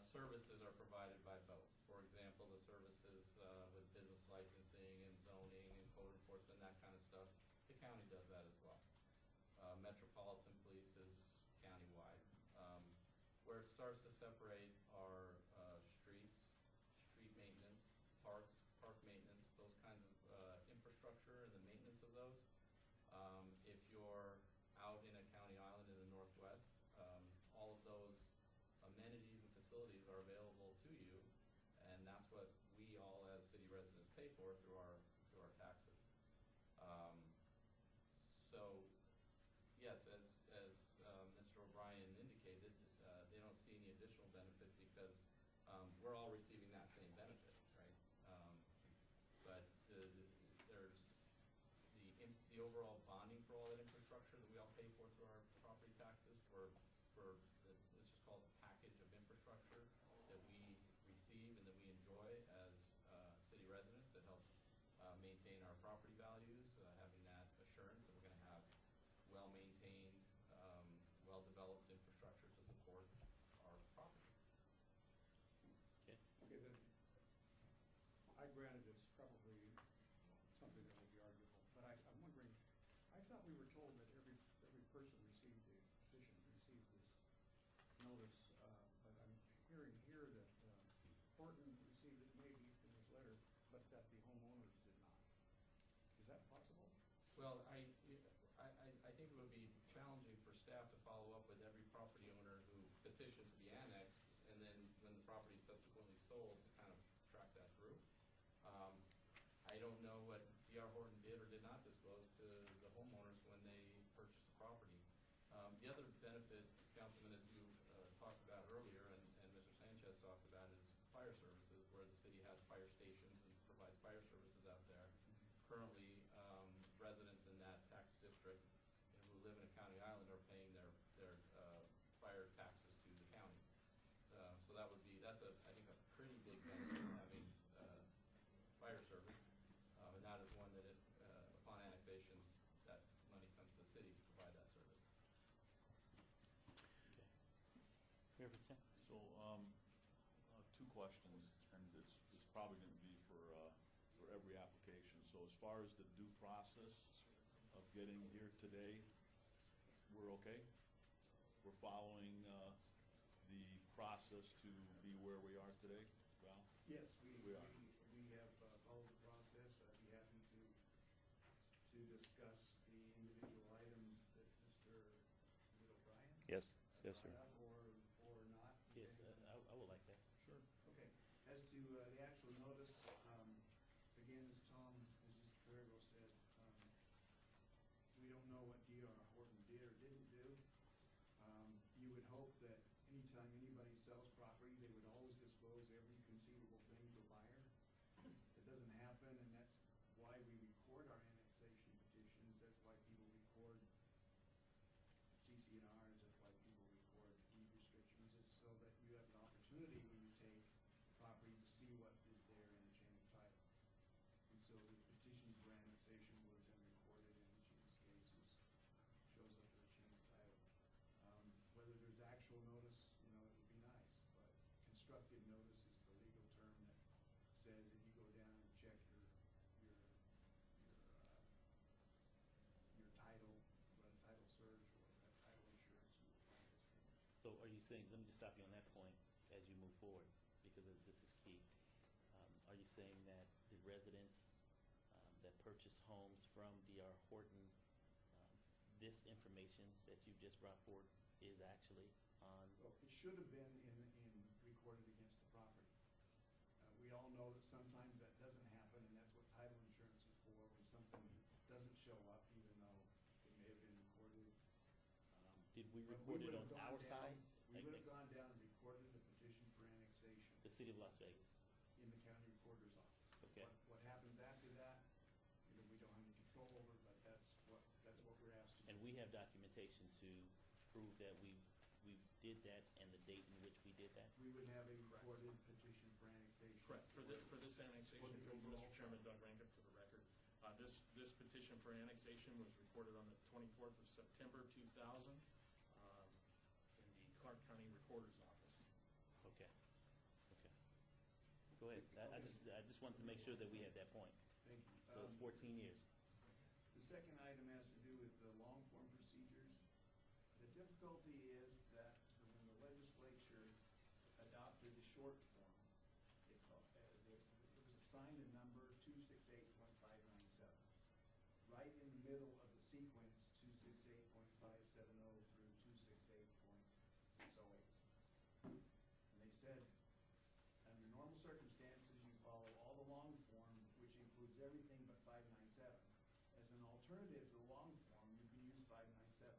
services are provided by both. For example, the services with business licensing and zoning and code enforcement, that kind of stuff, the county does that as well. Metropolitan Police is countywide. Where it starts to separate are streets, street maintenance, parks, park maintenance, those kinds of infrastructure and the maintenance of those. If you're out in a county island in the northwest, all of those amenities and facilities are available to you, and that's what we all as city residents pay for through our taxes. overall bonding for all that infrastructure that we all pay for through our property taxes let's just call it the package of infrastructure that we receive and that we enjoy as city residents that helps maintain our property values, having that assurance that we're going to have well-maintained, well-developed infrastructure to support our property. Okay. Okay, then, I granted it's probably something that will be arguable, but I'm wondering, I thought we were told that every person received a petition, received this notice, but I'm hearing here that Horton received it maybe in his letter, but that the homeowners did not. Is that possible? Well, I think it would be challenging for staff to follow up with every property owner who petitioned to be annexed, and then when the property is subsequently sold, to kind of track that through. I don't know what D.R. Horton did or did not disclose to the homeowners when they purchased the property. The other benefit, Councilman, as you talked about earlier, and Mr. Sanchez talked about, is fire services, where the city has fire stations and provides fire services out there. Currently, residents in that tax district who live in a county island are paying their fire taxes to the county. So that's I think a pretty big benefit of having fire service, and that is one that upon annexation, that money comes to the city to provide that service. Okay. Mayor Vincent? So, two questions, and it's probably gonna be for every application. So as far as the due process of getting here today, we're okay? We're following, the process to be where we are today, Val? Yes, We are. we have followed the process. I'd be happy to discuss the individual items that Mr. O'Brien Yes, yes, sir. brought up or not. Yes, I would like that. Sure. Okay. As to the actual notice, again, as Tom, as Mr. Farrago said, we don't know what D.R. Horton did or didn't do. You would hope that anytime anybody sells property, they would always disclose every conceivable thing to a buyer. It doesn't happen, and that's why we record our annexation petitions. That's why people record CC&Rs. That's why people record deed restrictions. It's so that you have an opportunity when you take property to see what is there in the chain of title. And so the petition for annexation was then recorded in each of these cases, shows up in the chain of title. Whether there's actual notice, it would be nice, but constructive notice is the legal term that says if you go down and check your title, run a title search or have title insurance, you will find those things. So are you saying, let me just stop you on that point as you move forward, because this is key. Are you saying that the residents that purchase homes from D.R. Horton, this information that you just brought forward is actually on? Well, it should have been recorded against the property. We all know that sometimes that doesn't happen, and that's what title insurance is for, when something doesn't show up, even though it may have been recorded. Did we But record it would on have gone our down- side? We would have gone down and recorded the petition for annexation The city of Las Vegas? in the county recorder's office. Okay. What happens after that, we don't have any control over, but that's what we're asked to do. And we have documentation to prove that we did that and the date in which we did that? We would have a recorded petition for annexation. Correct. For this annexation, For the overall Mr. Chairman, Doug Rankin, for the record, this petition for annexation was recorded on the 24th of September 2000 in the Clark County Recorder's Office. Okay. Go ahead. I just wanted to make sure that we had that point. Thank you. So it's 14 years. The second item has to do with the long form procedures. The difficulty is that when the legislature adopted the short form, it was assigned a number 268.597. Right in the middle of the sequence, 268.570 through 268.608. And they said, under normal circumstances, you follow all the long form, which includes everything but 597. As an alternative to the long form, you can use 597.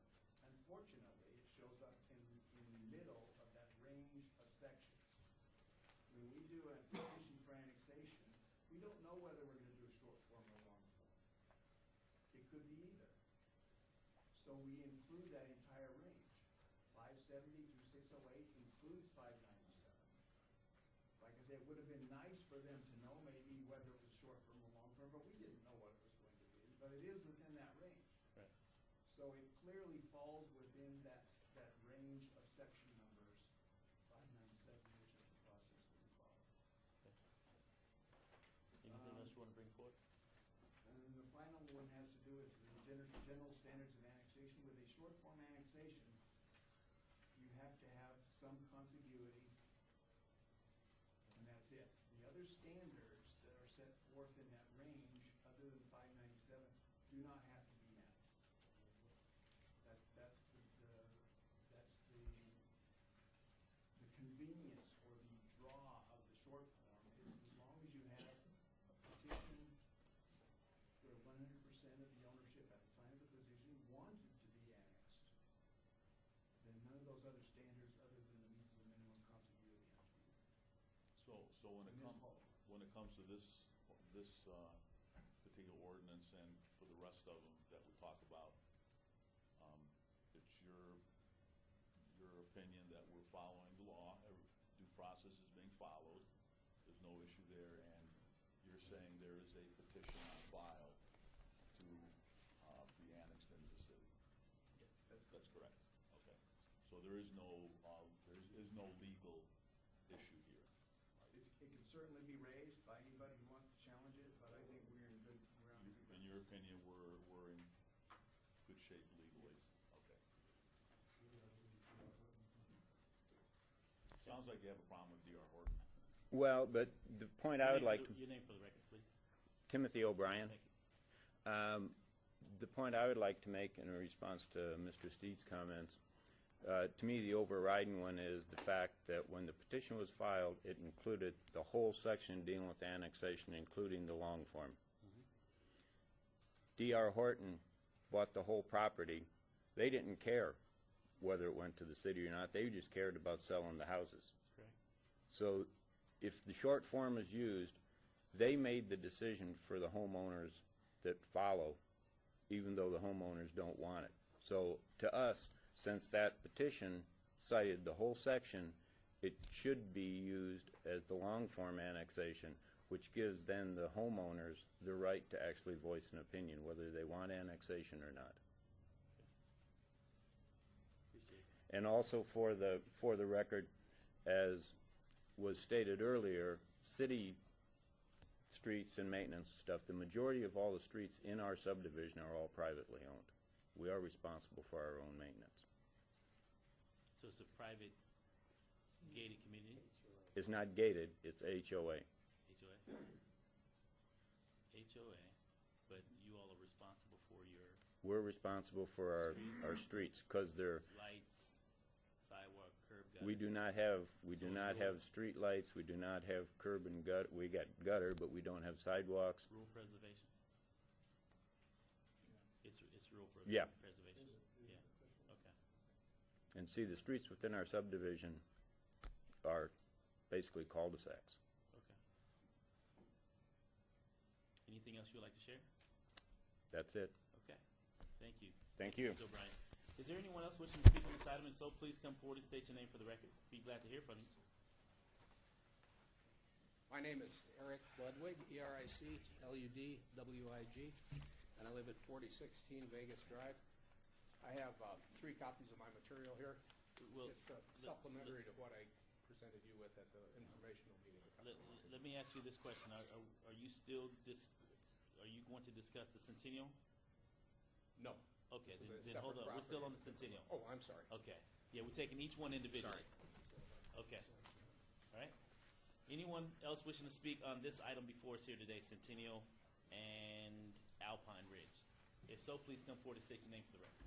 Unfortunately, it shows up in the middle of that range of sections. When we do a petition for annexation, we don't know whether we're going to do a short form or a long form. It could be either. So we include that entire range. 570 through 608 includes 597. Like I said, it would have been nice for them to know maybe whether it was short term or long term, but we didn't know what it was going to be. But it is within that range. Right. So it clearly falls within that range of section numbers, 597, which is the process that we follow. Anything else you want to bring forward? And then the final one has to do with the general standards of annexation. With a short form annexation, you have to have some contiguity, and that's it. The other standards that are set forth in that range, other than 597, do not have to be met. That's the convenience or the draw of the short form is as long as you have a petition where 100% of the ownership at the time of the position wanted to be annexed, then none of those other standards other than the minimum contiguity have to be met. So when it comes to this particular ordinance and for the rest of them that we talk about, it's your opinion that we're following the law, due process is being followed, there's no issue there, and you're saying there is a petition on file to be annexed into the city? Yes. That's correct, okay. So there is no legal issue here. It can certainly be raised by anybody who wants to challenge it, but I think we're on good In your opinion, we're in good shape legally? Okay. Sounds like you have a problem with D.R. Horton. Well, but the point I would like to, Your name for the record, please. Timothy O'Brien. Thank you. The point I would like to make in response to Mr. Steed's comments, to me, the overriding one is the fact that when the petition was filed, it included the whole section dealing with annexation, including the long form. D.R. Horton bought the whole property. They didn't care whether it went to the city or not. They just cared about selling the houses. That's correct. So if the short form is used, they made the decision for the homeowners that follow, even though the homeowners don't want it. So to us, since that petition cited the whole section, it should be used as the long form annexation, which gives then the homeowners the right to actually voice an opinion, whether they want annexation or not. Appreciate it. And also for the record, as was stated earlier, city streets and maintenance stuff, the majority of all the streets in our subdivision are all privately owned. We are responsible for our own maintenance. So it's a private gated community? It's not gated, it's HOA. HOA? HOA, but you all are responsible for your We're responsible for our streets because they're, lights, sidewalk, curb, gutter? we do not have street lights, we do not have curb and gutter, we got gutter, but we don't have sidewalks. Rural preservation? It's rural Yeah. preservation? Yeah, okay. And see, the streets within our subdivision are basically cul-de-sacs. Okay. Anything else you would like to share? That's it. Okay, thank you. Thank you. Mr. O'Brien. Is there anyone else wishing to speak on this item? If so, please come forward and state your name for the record. Be glad to hear from you. My name is Eric Ludwig, E-R-I-C-L-U-D-W-I-G, and I live at 4016 Vegas Drive. I have 3 copies of my material here. Well, It's supplementary to what I presented you with at the informational meeting a couple of months ago. let me ask you this question. Are you still are you going to discuss the Centennial? No. Okay, This is a then hold separate on. We're still on property. the Centennial. Oh, I'm sorry. Okay. Yeah, we're taking each one individually. Sorry. Okay. All right. Anyone else wishing to speak on this item before us here today, Centennial and Alpine Ridge? If so, please come forward and state your name for the record.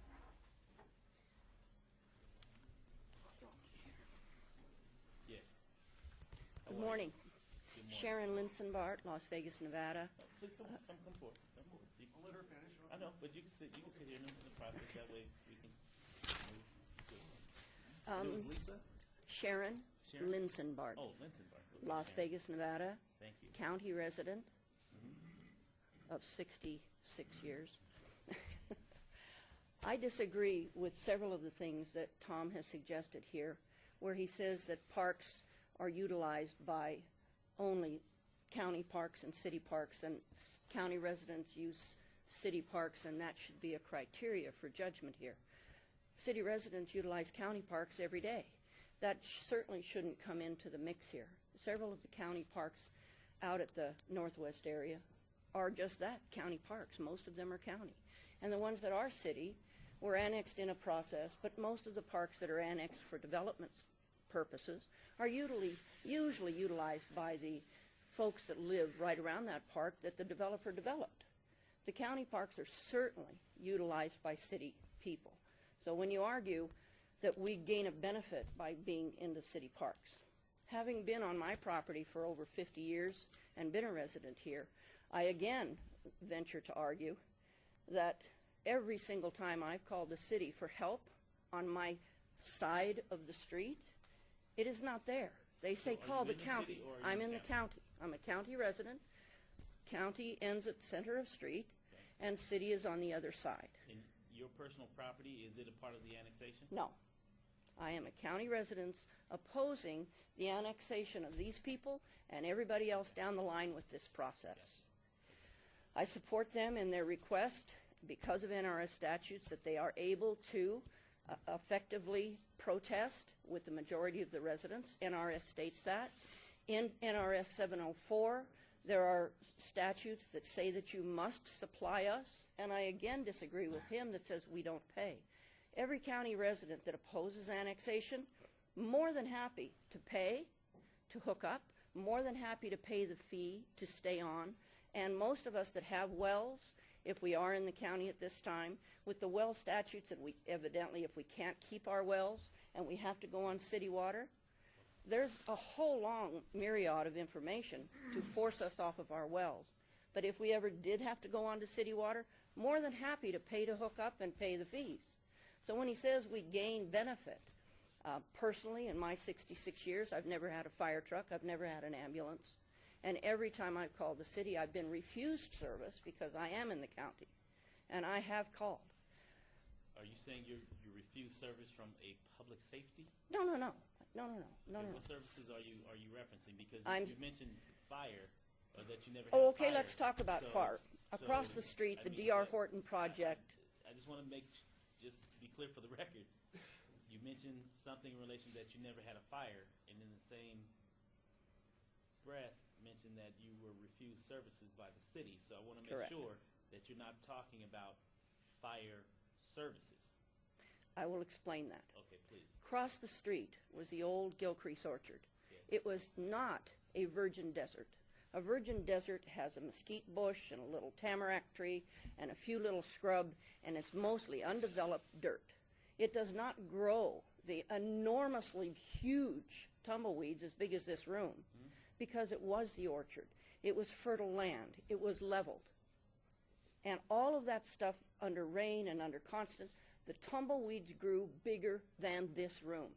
Yes. How Good are you? morning. Good morning. Sharon Linsenbart, Las Vegas, Nevada. Please come forward. Come forward. I'll let her finish. I know, but you can sit here in the process. That way we can move. It's good. It was Lisa? Sharon Sharon? Linsenbart, Oh, Linsenberg. Okay, Las Sharon. Vegas, Nevada. Thank you. County resident of 66 years. I disagree with several of the things that Tom has suggested here, where he says that parks are utilized by only county parks and city parks, and county residents use city parks, and that should be a criteria for judgment here. City residents utilize county parks every day. That certainly shouldn't come into the mix here. Several of the county parks out at the northwest area are just that, county parks. Most of them are county. And the ones that are city were annexed in a process, but most of the parks that are annexed for development purposes are usually utilized by the folks that live right around that park that the developer developed. The county parks are certainly utilized by city people. So when you argue that we gain a benefit by being into city parks, having been on my property for over 50 years and been a resident here, I again venture to argue that every single time I've called the city for help on my side of the street, it is not there. They say call the county. I'm in the county. I'm a county resident. County ends at the center of street, and city is on the other side. In your personal property, is it a part of the annexation? No. I am a county resident opposing the annexation of these people and everybody else down the line with this process. I support them in their request because of NRS statutes that they are able to effectively protest with the majority of the residents. NRS states that. In NRS 704, there are statutes that say that you must supply us, and I again disagree with him that says we don't pay. Every county resident that opposes annexation, more than happy to pay to hook up, more than happy to pay the fee to stay on, and most of us that have wells, if we are in the county at this time, with the well statutes, and we evidently, if we can't keep our wells and we have to go on city water, there's a whole long myriad of information to force us off of our wells. But if we ever did have to go on to city water, more than happy to pay to hook up and pay the fees. So when he says we gain benefit, personally, in my 66 years, I've never had a fire truck, I've never had an ambulance, and every time I've called the city, I've been refused service because I am in the county, and I have called. Are you saying you refuse service from a public safety? No. What services are you referencing? Because you mentioned fire, or that you never had Oh, okay, fire. let's talk about fire. Across the street, the D.R. Horton project. I just want to just be clear for the record. You mentioned something in relation that you never had a fire, and in the same breath mentioned that you were refused services by the city. So I want to make Correct. sure that you're not talking about fire services. I will explain that. Okay, please. Across the street was the old Gilcrease Orchard. Yes. It was not a virgin desert. A virgin desert has a mesquite bush and a little tamarack tree and a few little scrub, and it's mostly undeveloped dirt. It does not grow the enormously huge tumbleweeds as big as this room because it was the orchard. It was fertile land. It was leveled. And all of that stuff under rain and under constant, the tumbleweeds grew bigger than this room.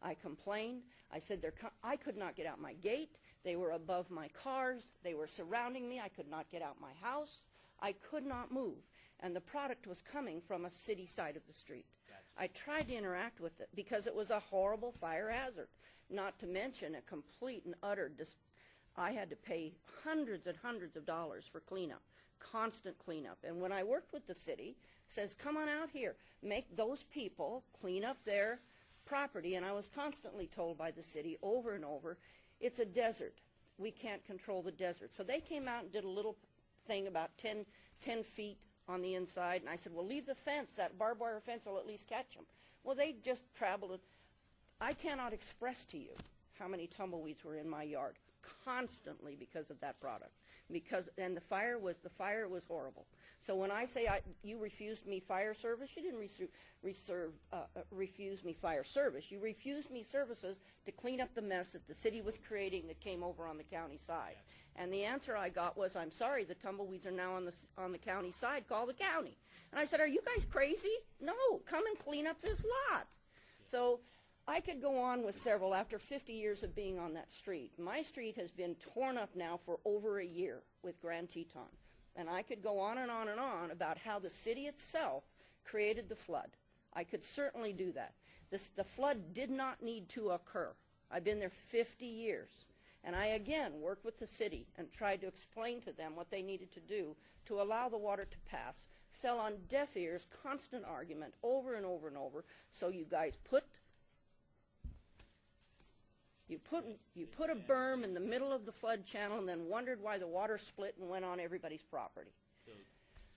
I complained. I said I could not get out my gate. They were above my cars. They were surrounding me. I could not get out my house. I could not move. And the product was coming from a city side of the street. Gotcha. I tried to interact with it because it was a horrible fire hazard, not to mention a complete and utter I had to pay hundreds and hundreds of dollars for cleanup, constant cleanup. And when I worked with the city, says, come on out here, make those people clean up their property. And I was constantly told by the city over and over, it's a desert. We can't control the desert. So they came out and did a little thing about 10 feet on the inside. And I said, well, leave the fence. That barbed wire fence will at least catch them. Well, they just traveled. I cannot express to you how many tumbleweeds were in my yard constantly because of that product. And the fire was horrible. So when I say you refused me fire service, you didn't refuse me fire service. You refused me services to clean up the mess that the city was creating that came over on the county side. And the answer I got was, I'm sorry, the tumbleweeds are now on the county side. Call the county. And I said, are you guys crazy? No, come and clean up this lot. So I could go on with several after 50 years of being on that street. My street has been torn up now for over a year with Grand Teton. And I could go on and on and on about how the city itself created the flood. I could certainly do that. The flood did not need to occur. I've been there 50 years. And I, again, worked with the city and tried to explain to them what they needed to do to allow the water to pass. Fell on deaf ears, constant argument, over and over and over. So you guys put a berm in the middle of the flood channel and then wondered why the water split and went on everybody's property.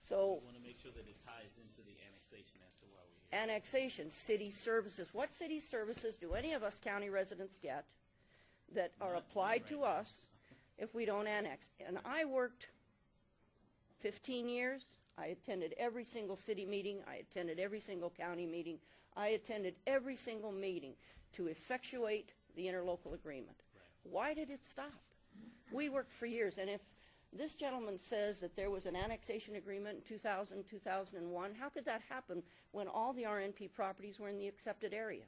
So we want to make sure that it ties into the annexation as to why we're here. Annexation, city services. What city services do any of us county residents get that are applied to us if we don't annex? And I worked 15 years. I attended every single city meeting. I attended every single county meeting. I attended every single meeting to effectuate the interlocal agreement. Right. Why did it stop? We worked for years, and if this gentleman says that there was an annexation agreement in 2000, 2001, how could that happen when all the RNP properties were in the accepted area?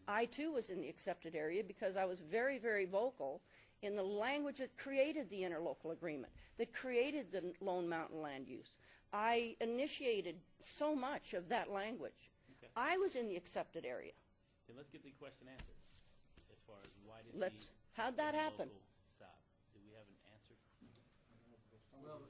I, too, was in the accepted area because I was very, very vocal in the language that created the interlocal agreement, that created the Lone Mountain land use. I initiated so much of that language. Okay. I was in the accepted area. Then let's get the question answered. As far as why did how'd that happen? Stop? Do we have an answer? Well,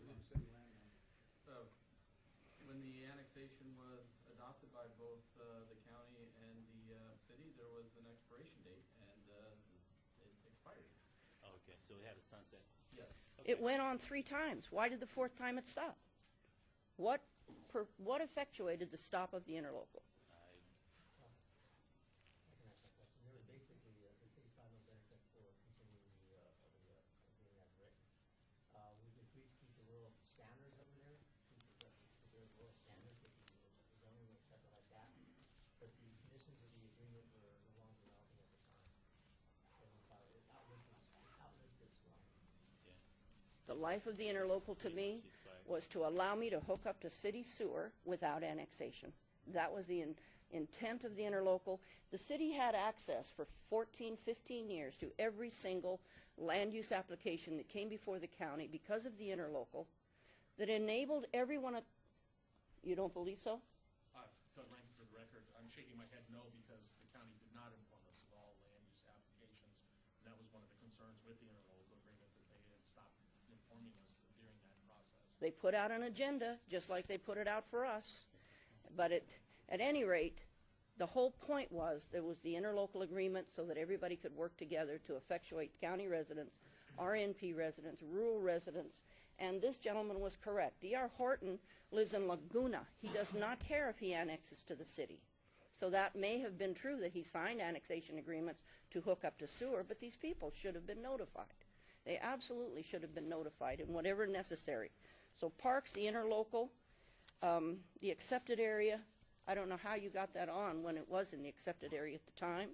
when the annexation was adopted by both the county and the city, there was an expiration date, and it expired. Okay, so it had a sunset. Yes. Okay. It went on 3 times. Why did the 4th time it stop? What effectuated the stop of the interlocal? The life of the interlocal to me was to allow me to hook up to city sewer without annexation. That was the intent of the interlocal. The city had access for 14, 15 years to every single land use application that came before the county because of the interlocal that enabled everyone. You don't believe so? Doug Rankin, for the record, I'm shaking my head no because the county did not inform us of all land use applications. And that was one of the concerns with the interlocal agreement, that they had stopped informing us during that process. They put out an agenda just like they put it out for us. But at any rate, the whole point was there was the interlocal agreement so that everybody could work together to effectuate county residents, RNP residents, rural residents. And this gentleman was correct. D.R. Horton lives in Laguna. He does not care if he annexes to the city. So that may have been true that he signed annexation agreements to hook up to sewer, but these people should have been notified. They absolutely should have been notified in whatever necessary. So parks, the interlocal, the accepted area, I don't know how you got that on when it was in the accepted area at the time.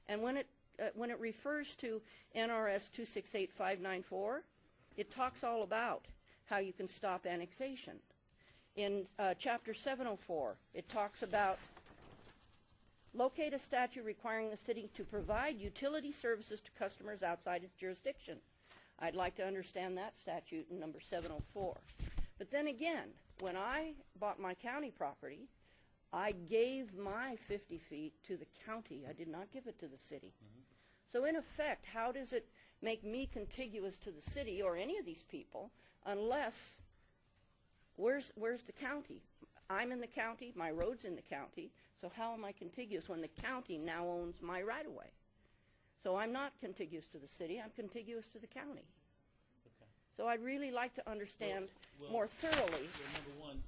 And when it refers to NRS 268594, it talks all about how you can stop annexation. In Chapter 704, it talks about locate a statute requiring the city to provide utility services to customers outside its jurisdiction. I'd like to understand that statute in number 704. But then again, when I bought my county property, I gave my 50 feet to the county. I did not give it to the city. Mm-hmm. So in effect, how does it make me contiguous to the city or any of these people unless, where's the county? I'm in the county, my road's in the county, so how am I contiguous when the county now owns my right-of-way? So I'm not contiguous to the city, I'm contiguous to the county. Okay. So I'd really like to understand more thoroughly. Well, number one,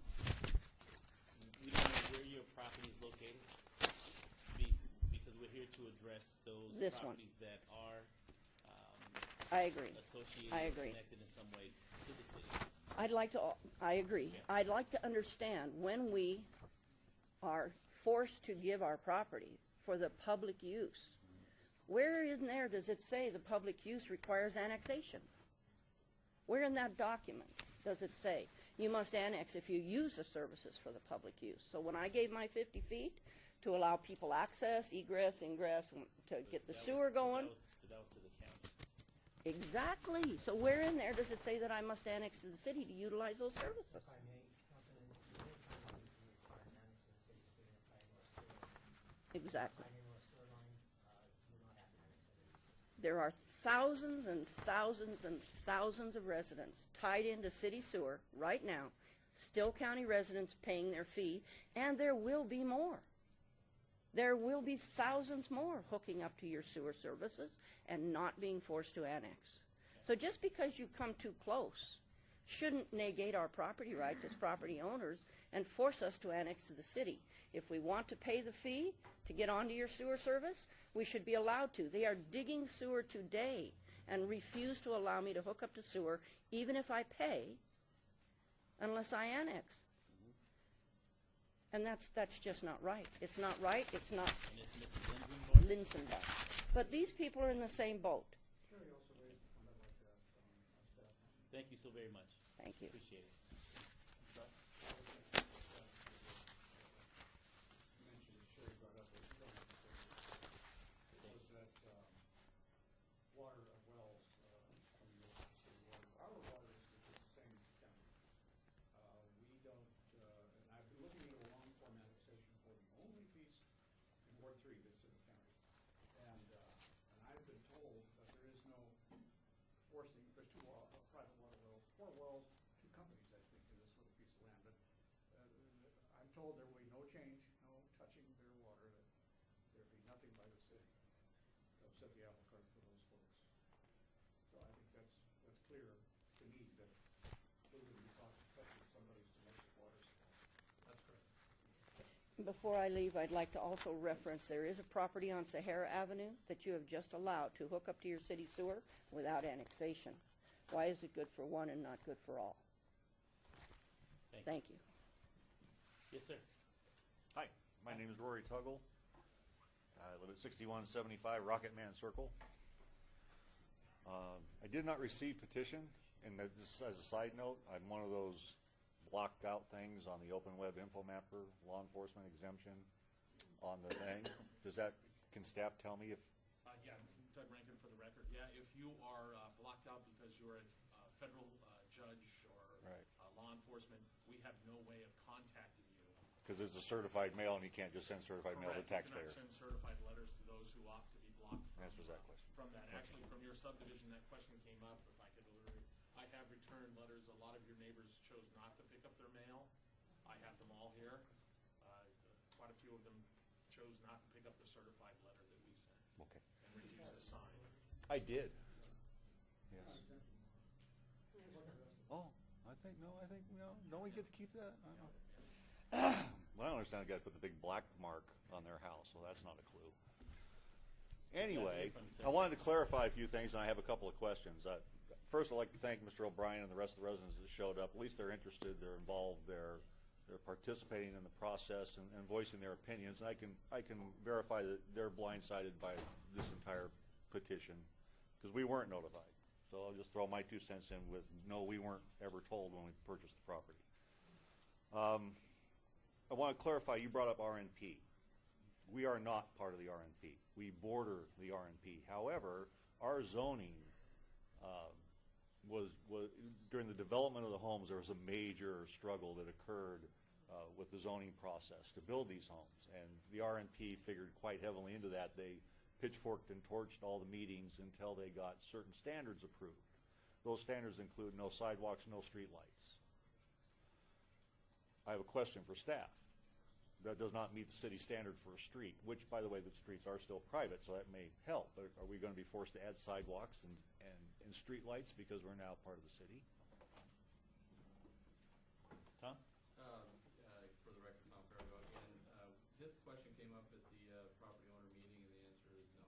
we don't know where your property is located because we're here to address those properties that are I agree. associated I or agree. connected in some way to the city. I agree. Okay. I'd like to understand when we are forced to give our property for the public use. Where in there does it say the public use requires annexation? Where in that document does it say you must annex if you use the services for the public use? So when I gave my 50 feet to allow people access, egress, ingress, to get the sewer going. That was to the county. Exactly. So where in there does it say that I must annex to the city to utilize those services? If I may, Councilman, many times we require an Exactly. Tied into a sewer line, we're not having annexation. There are thousands and thousands and thousands of residents tied into city sewer right now, Still County residents paying their fee, and there will be more. There will be thousands more hooking up to your sewer services and not being forced to annex. So just because you come too close shouldn't negate our property rights as property owners and force us to annex to the city. If we want to pay the fee to get onto your sewer service, we should be allowed to. They are digging sewer today and refuse to allow me to hook up to sewer even if I pay unless I annex. And that's just not right. It's not right. It's not And it's Mrs. Linsenbach. But these people are in the same boat. Sure, you also raised a comment like that on staff. Thank you so very much. Thank you. Appreciate it. You mentioned that Sherry brought up, but you don't have to say it. Was that water wells coming over to city water? Our water is the same county. We don't, and I've been looking at a long-form annexation for the only piece in Ward 3 that's in the county. And I've been told that there is no forcing, there's two private water wells, 4 wells, 2 companies, I think, in this little piece of land. But I'm told there will be no change, no touching their water, that there'll be nothing by the city to upset the apple cart for those folks. So I think that's clear to me that we're going to be touching somebody's domestic water supply. That's correct. Before I leave, I'd like to also reference there is a property on Sahara Avenue that you have just allowed to hook up to your city sewer without annexation. Why is it good for one and not good for all? Thank you. Yes, sir. Hi, my name is Rory Tuggle. I live at 6175 Rocket Man Circle. I did not receive petition, and just as a side note, I'm one of those blocked out things on the Open Web Info Mapper, law enforcement exemption on the thing. Can staff tell me if? Yeah, Doug Rankin for the record. Yeah, if you are blocked out because you're a federal judge or Right. Law enforcement, we have no way of contacting you. Because it's a certified mail, and you can't just send certified mail to Correct. taxpayers. You cannot send certified letters to those who opt to be blocked Answers that question. from that. Actually, from your subdivision, that question came up. If I could, I have returned letters. A lot of your neighbors chose not to pick up their mail. I have them all here. Quite a few of them chose not to pick up the certified letter that we sent. Okay. And refused to sign. I did. Yes. Oh, I think we get to keep that? Well, I don't understand. The guy put the big black mark on their house, so that's not a clue. Anyway, I wanted to clarify a few things, and I have a couple of questions. First, I'd like to thank Mr. O'Brien and the rest of the residents that showed up. At least they're interested, they're involved, they're participating in the process and voicing their opinions. And I can verify that they're blindsided by this entire petition because we weren't notified. So I'll just throw my 2 cents in with, no, we weren't ever told when we purchased the property. I want to clarify, you brought up RNP. We are not part of the RNP. We border the RNP. However, our zoning was during the development of the homes, there was a major struggle that occurred with the zoning process to build these homes. And the RNP figured quite heavily into that. They pitchforked and torched all the meetings until they got certain standards approved. Those standards include no sidewalks, no street lights. I have a question for staff. That does not meet the city standard for a street, which, by the way, the streets are still private, so that may help. But are we going to be forced to add sidewalks and street lights because we're now part of the city? Tom? For the record, Tom Farrago again. This question came up at the property owner meeting, and the answer is no.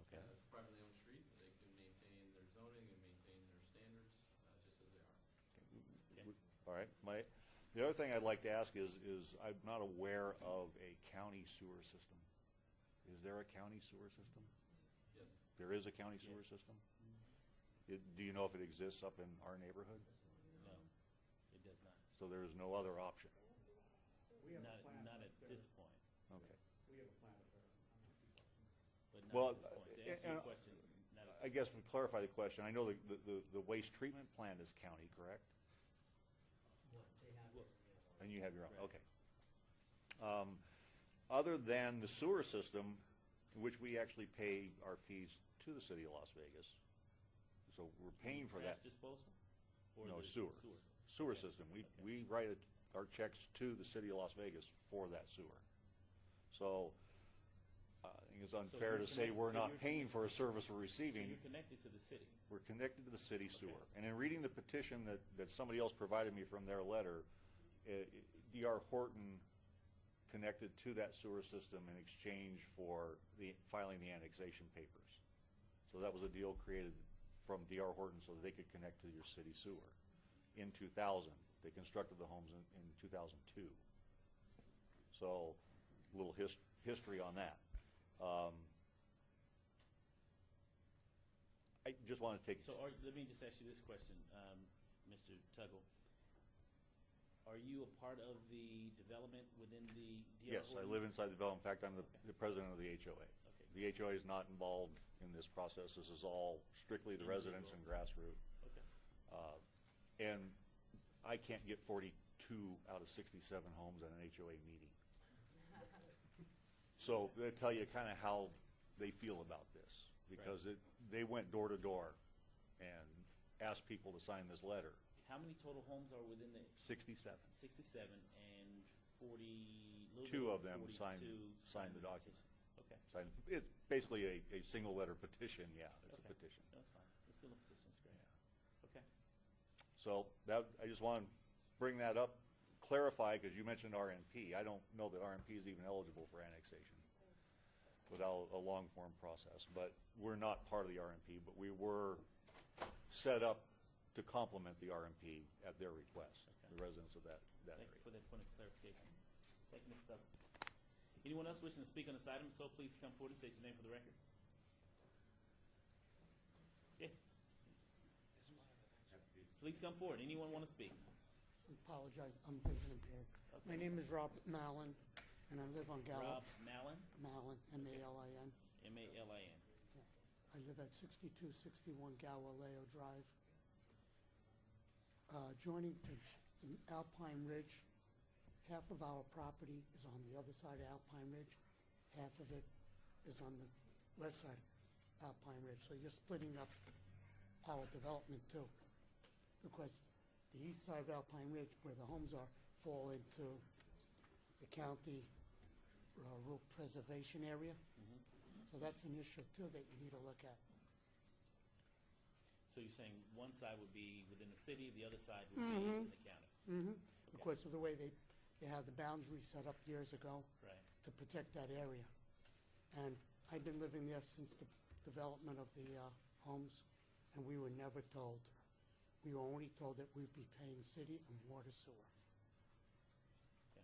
Okay. It's a privately owned street. They can maintain their zoning and maintain their standards just as they are. Okay. All right. The other thing I'd like to ask is I'm not aware of a county sewer system. Is there a county sewer system? Yes. There is a county sewer system? Do you know if it exists up in our neighborhood? No, it does not. So there is no other option? We have a plan Not up at there. this point. Okay. We have a plan up there. But not Well, at this point. To answer your question, not at I this guess to clarify the question, I know the waste treatment plant is county, correct? What they have. And you have your own, okay. other than the sewer system, in which we actually pay our fees to the city of Las Vegas. So we're paying for that. Trash disposal? Or No, the sewer. Sewer system. We write our checks to the city of Las Vegas for that sewer. So I think it's unfair to say we're not paying for a service we're So receiving. you're connected to the city. We're connected to the city sewer. And in reading the petition that somebody else provided me from their letter, D.R. Horton connected to that sewer system in exchange for filing the annexation papers. So that was a deal created from D.R. Horton so that they could connect to your city sewer. In 2000, they constructed the homes in 2002. So a little history on that. I just want to take... So let me just ask you this question, Mr. Tuggle. Are you a part of the development within the D.R. Yes, I live inside the development. In fact, I'm the president of the HOA. Okay. The HOA is not involved in this process. This is all strictly the residents and grassroots. Okay. And I can't get 42 out of 67 homes at an HOA meeting. So they tell you kind of how they feel about this, because they went door to door and asked people to sign this letter. How many total homes are within the 67. 67 and 40? Two of them 42 signed the document. petition. Okay. It's basically a single letter petition. Yeah, it's a Okay. petition. That's fine. It's still a petition. It's great. Okay. So I just want to bring that up, clarify, because you mentioned RMP. I don't know that RMP is even eligible for annexation without a long form process. But we're not part of the RMP, but we were set up to complement the RMP at their request, the residents of that Thank area. you for that point of clarification. Thank you, Mr. Tuggle. Anyone else wishing to speak on this item, so please come forward and state your name for the record. Yes. Please come forward. Anyone want to speak? I apologize, I'm vision impaired. My name is Robert Mallon, and I live on Gallup. Rob Mallon, Mallon, M-A-L-I-N. M-A-L-I-N. I live at 6261 Galileo Drive. Joining to Alpine Ridge, half of our property is on the other side of Alpine Ridge, half of it is on the west side of Alpine Ridge. So you're splitting up our development too, because the east side of Alpine Ridge, where the homes are, fall into the county rural preservation area. So that's an issue too that you need to look at. So you're saying one side would be within the city, the other side would be in the county? Because of the way they had the boundary set up years ago Right. to protect that area. And I've been living there since the development of the homes, and we were never told. We were only told that we'd be paying city and water sewer. Okay.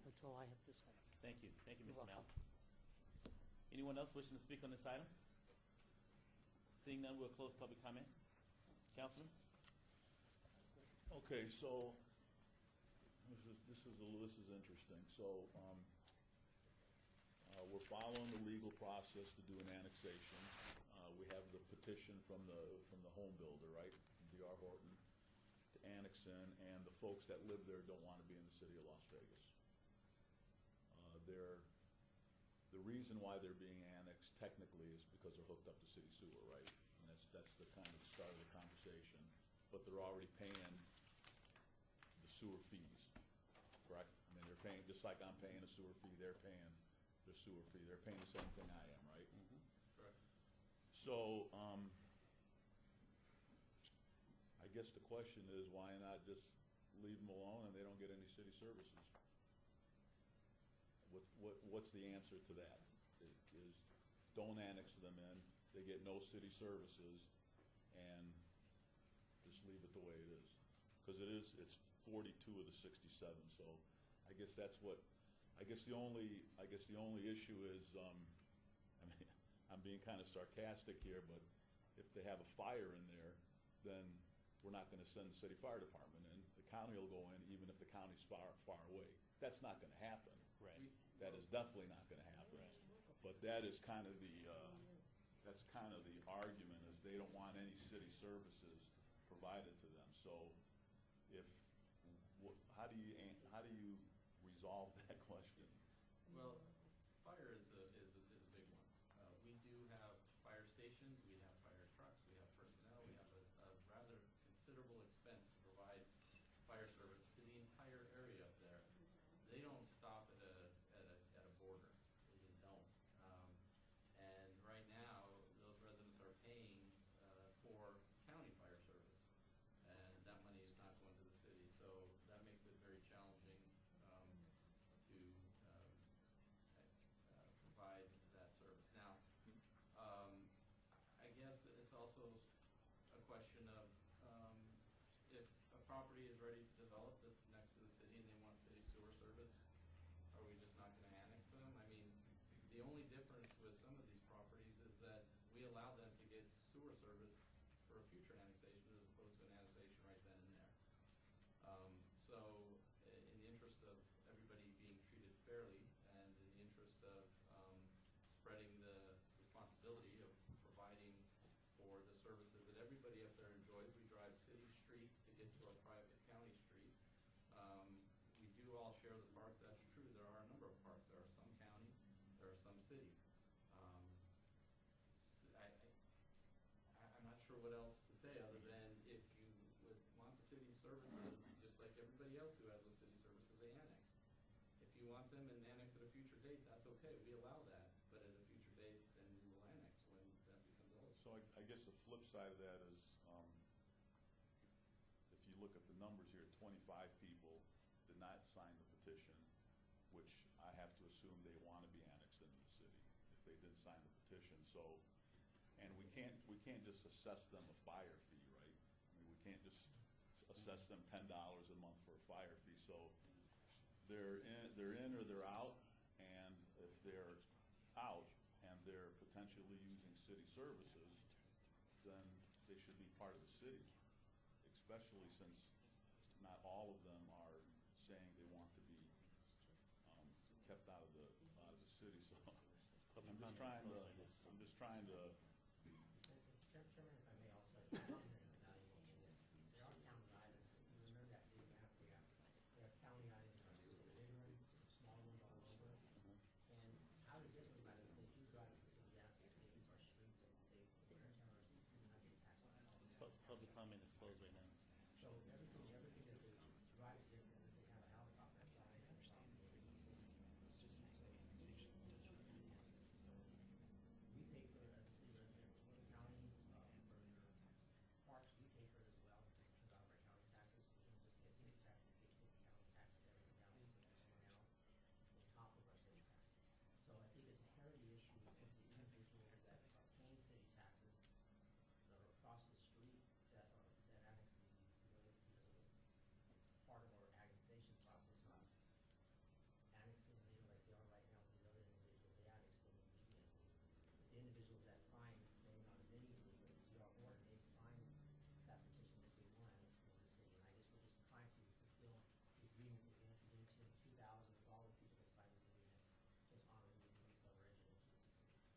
That's all I have to say. Thank you. Thank you, You're Mr. welcome. Mallon. Anyone else wishing to speak on this item? Seeing none, we'll close public comment. Councilman? Okay, so this is interesting. So we're following the legal process to do an annexation. We have the petition from the home builder, right, D.R. Horton, to annex in, and the folks that live there don't want to be in the city of Las Vegas. The reason why they're being annexed technically is because they're hooked up to city sewer, right? And that's the kind of start of the conversation. But they're already paying the sewer fees, correct? I mean, they're paying, just like I'm paying a sewer fee, they're paying the sewer fee. They're paying the same thing I am, right? Correct. So, I guess the question is, why not just leave them alone and they don't get any city services? What's the answer to that? Is don't annex them in, they get no city services, and just leave it the way it is. Because it's 42 of the 67, so I guess that's what, I guess the only issue is, I mean, I'm being kind of sarcastic here, but if they have a fire in there, then we're not going to send the city fire department in. The county will go in, even if the county's far away. That's not going to happen. Right. That is definitely not going to happen. But that is kind of the argument, is they don't want any city services provided to them. So, how do you resolve that question? Well, fire is a big one. We do have fire stations, we have fire trucks, we have personnel, we have a rather considerable expense to provide fire service to the entire area up there. They don't stop at a border. They just don't. And right now, those residents are paying for county fire service, and that money is not going to the city. So that makes it very challenging to provide that service. Now, I guess it's also a question of if a property is ready to develop that's next to the city and they want city sewer service, are we just not going to annex them? I mean, the only difference with some of these properties is that we allow them to get sewer service for a future annexation as opposed to an annexation right then and there. So in the interest of everybody being treated fairly and in the interest of spreading the responsibility of providing for the services that everybody up there enjoys, we drive city streets to get to our private county street. We do all share the park, that's true. There are a number of parks. There are some county, there are some city. I'm not sure what else to say other than if you would want the city services, just like everybody else who has those city services, they annex. If you want them and annex at a future date, that's okay. We allow that. But at a future date, then we will annex when that becomes eligible. So I guess the flip side of that is, if you look at the numbers here, 25 people did not sign the petition, which I have to assume they want to be annexed into the city if they didn't sign the petition. So, and we can't just assess them a fire fee, right? I mean, we can't just assess them $10 a month for a fire fee. So they're in or they're out, and if they're out and they're potentially using city services, then they should be part of the city, especially since not all of them are saying they want to be kept out of the city. So I'm just trying to. Chairman, if I may also, there are county items. You remember that big map we have? There are county items, there are big ones, small ones all over. And how we get about it is if you drive to city assets, they use our streets, they put our towers, you do not get taxed on all. Public comment is closed right now. So everything that they drive to, unless they have a helicopter fly, we pay for it as a city resident, Wayne County, for your parks, we pay for it as well, just comes out of our county taxes. We don't just pay city tax, we pay city county taxes, everything else, on top of our city taxes. So I think it's a heritage issue with the individuals that are paying city taxes that are across the street that annex the village because it was part of our annexation process, not annexing them like they are right now with these other individuals. They annex them immediately. But the individuals that signed, maybe not immediately, but DR Horton, they signed that petition that they want annexed into the city. And I guess we're just trying to fulfill the agreement that we entered into in 2000 with all the people that signed the agreement, just honoring the agreements that were entered into with the city.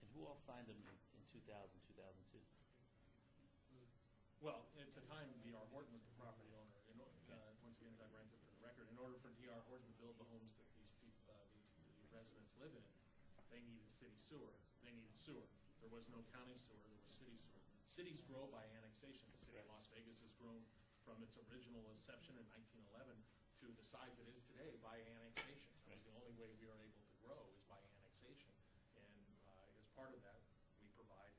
And who all signed them in 2000, 2002? Well, at the time, D.R. Horton was the property owner. Once again, as I ran through for the record, in order for D.R. Horton to build the homes that these people, the residents live in, they needed city sewer. They needed sewer. There was no county sewer. There was city sewer. Cities grow by annexation. The city of Las Vegas has grown from its original inception in 1911 to the size it is today by annexation. That was the only way we are able to grow is by annexation. And as part of that, we provide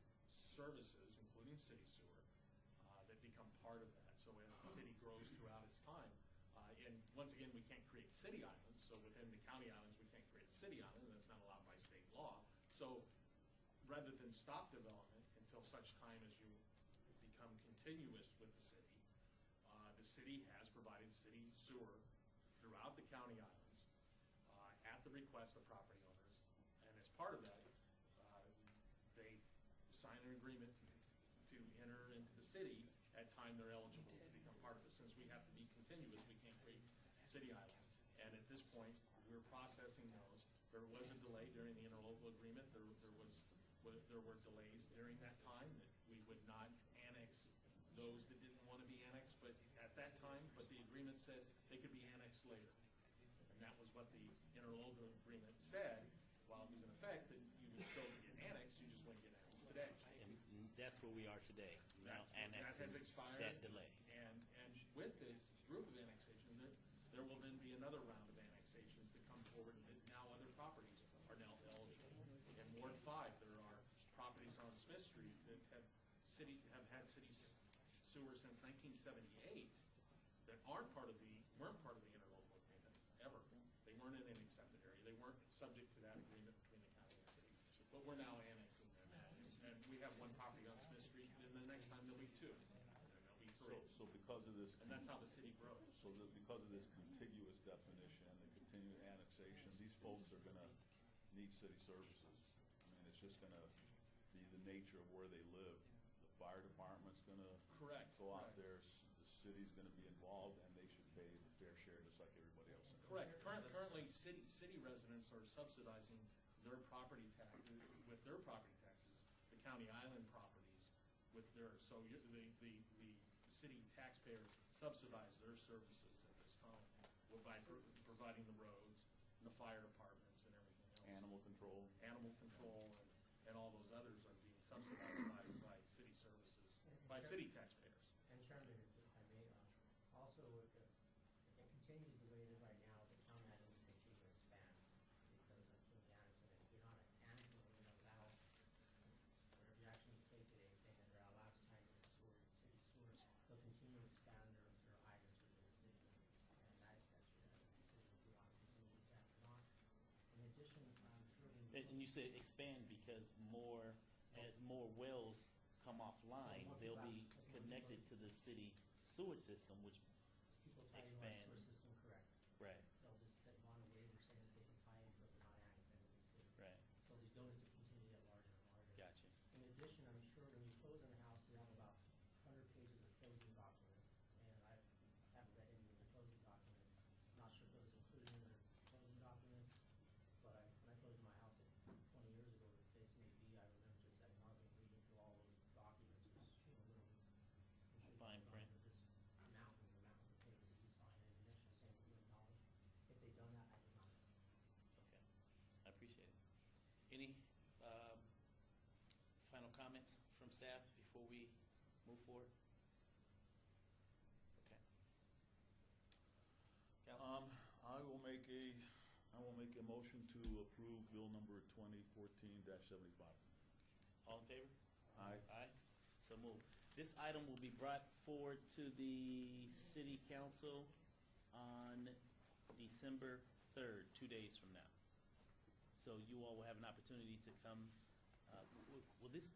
services, including city sewer, that become part of that. So as the city grows throughout its time, and once again, we can't create city islands. So within the county islands, we can't create a city island. That's not allowed by state law. So rather than stop development until such time as you become continuous with the city has provided city sewer throughout the county islands at the request of property owners. And as part of that, they sign an agreement to enter into the city at time they're eligible to become part of it. Since we have to be continuous, we can't create city islands. And at this point, we're processing those. There was a delay during the interlocal agreement. There were delays during that time that we would not annex those that didn't want to be annexed, but at that time, but the agreement said they could be annexed later. And that was what what the interlocal agreement said, while it was in effect, that you would still get annexed, you just wouldn't get annexed today. And that's where we are today, now That annexing has expired. that delay. And with this group of annexations, there will then be another round of annexations that come forward, that now other properties are now eligible. In Ward 5, there are properties on Smith Street that have had city sewer since 1978 that weren't part of the interlocal agreement, ever. They weren't in an accepted area. They weren't subject to that agreement between the county and the city. But we're now annexing them. And we have one property on Smith Street, and the next time there'll be two, and then there'll be three. So because of this. And that's how the city grows. So that because of this contiguous definition and the continued annexation, these folks are gonna need city services. I mean, it's just gonna be the nature of where they live. The fire department's gonna Correct, go out correct. there, the city's gonna be involved, and they should pay the fair share just like everybody else. Correct. Currently, city residents are subsidizing their property taxes, with their property taxes, the county island properties with their, so the city taxpayers subsidize their services at this time by providing the roads and the fire departments and everything else. Animal control. Animal control and all those others are being subsidized by city services, by city taxpayers. And Chairman, if I may, also, if it continues the way it is right now, the town had to continue to expand because of the annexing. If you're not annexing, you're going to allow, whatever you actually take today, saying that they're allowed to tie into the sewer, city sewer, they'll continue to expand their items within the city limits. And that should have a decision if you want to continue with that or not. In addition, I'm sure when you. And you said expand because as more wells come offline, they'll be connected to the city sewage system, which People tie into our expands. sewer system, correct. Right, They'll just set on a waiver saying that they can tie into it, but not annex into the city. right. So these notices continue to get larger and larger. Gotcha. In addition, I'm sure when you close on a house, you have about 100 pages of closing documents, and I haven't read any of the closing documents. Not sure if those included in the closing documents, but when I closed my house 20 years ago, the case may be, I remember just setting up and reading through all those documents. It was, literally, Fine print. this mountain of pages that you sign and initial saying that you acknowledge. If they've done that, I did not. Okay, I appreciate it. Any final comments from staff before we move forward? Okay. Councilman? I will make a motion to approve bill number 2014-75. All in favor? Aye. Aye, so moved. This item will be brought forward to the city council on December 3rd, 2 days from now. So you all will have an opportunity to come, will this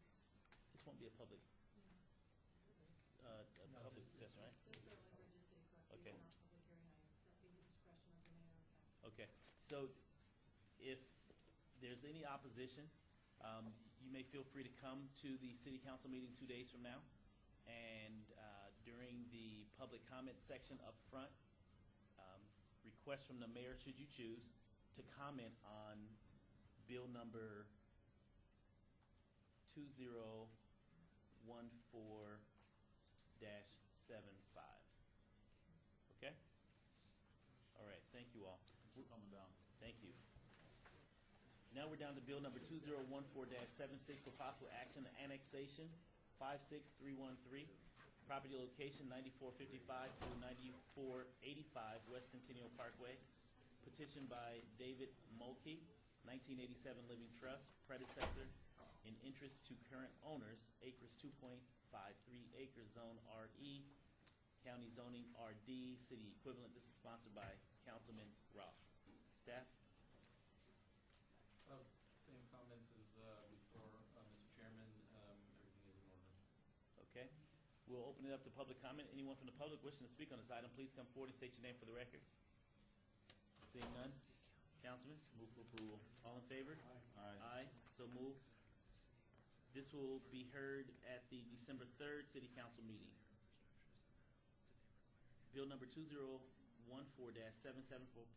won't be a public, public discussion, right? This is a religious city clerk. Okay. These are not public hearing items. That be the discretion of the mayor and council. Okay, so if there's any opposition, you may feel free to come to the city council meeting 2 days from now. And during the public comment section up front, request from the mayor, should you choose, to comment on bill number 2014-75. Okay? All right, thank you all. We're coming down. Thank you. Now we're down to bill number 2014-76 for possible action and annexation, 56313, property location 9455 through 9485 West Centennial Parkway. Petition by David Mulkey, 1987 Living Trust, predecessor in interest to current owners, acres 2.53 acres, zone RE, county zoning RD, city equivalent. This is sponsored by Councilman Ross. Staff? Same comments as before, Mr. Chairman. Everything is in order. Okay. We'll open it up to public comment. Anyone from the public wishing to speak on this item, please come forward and state your name for the record. Seeing none. Councilman, move for approval. All in favor? Aye. Aye. So moved. This will be heard at the December 3rd City Council meeting. Bill number 2014-77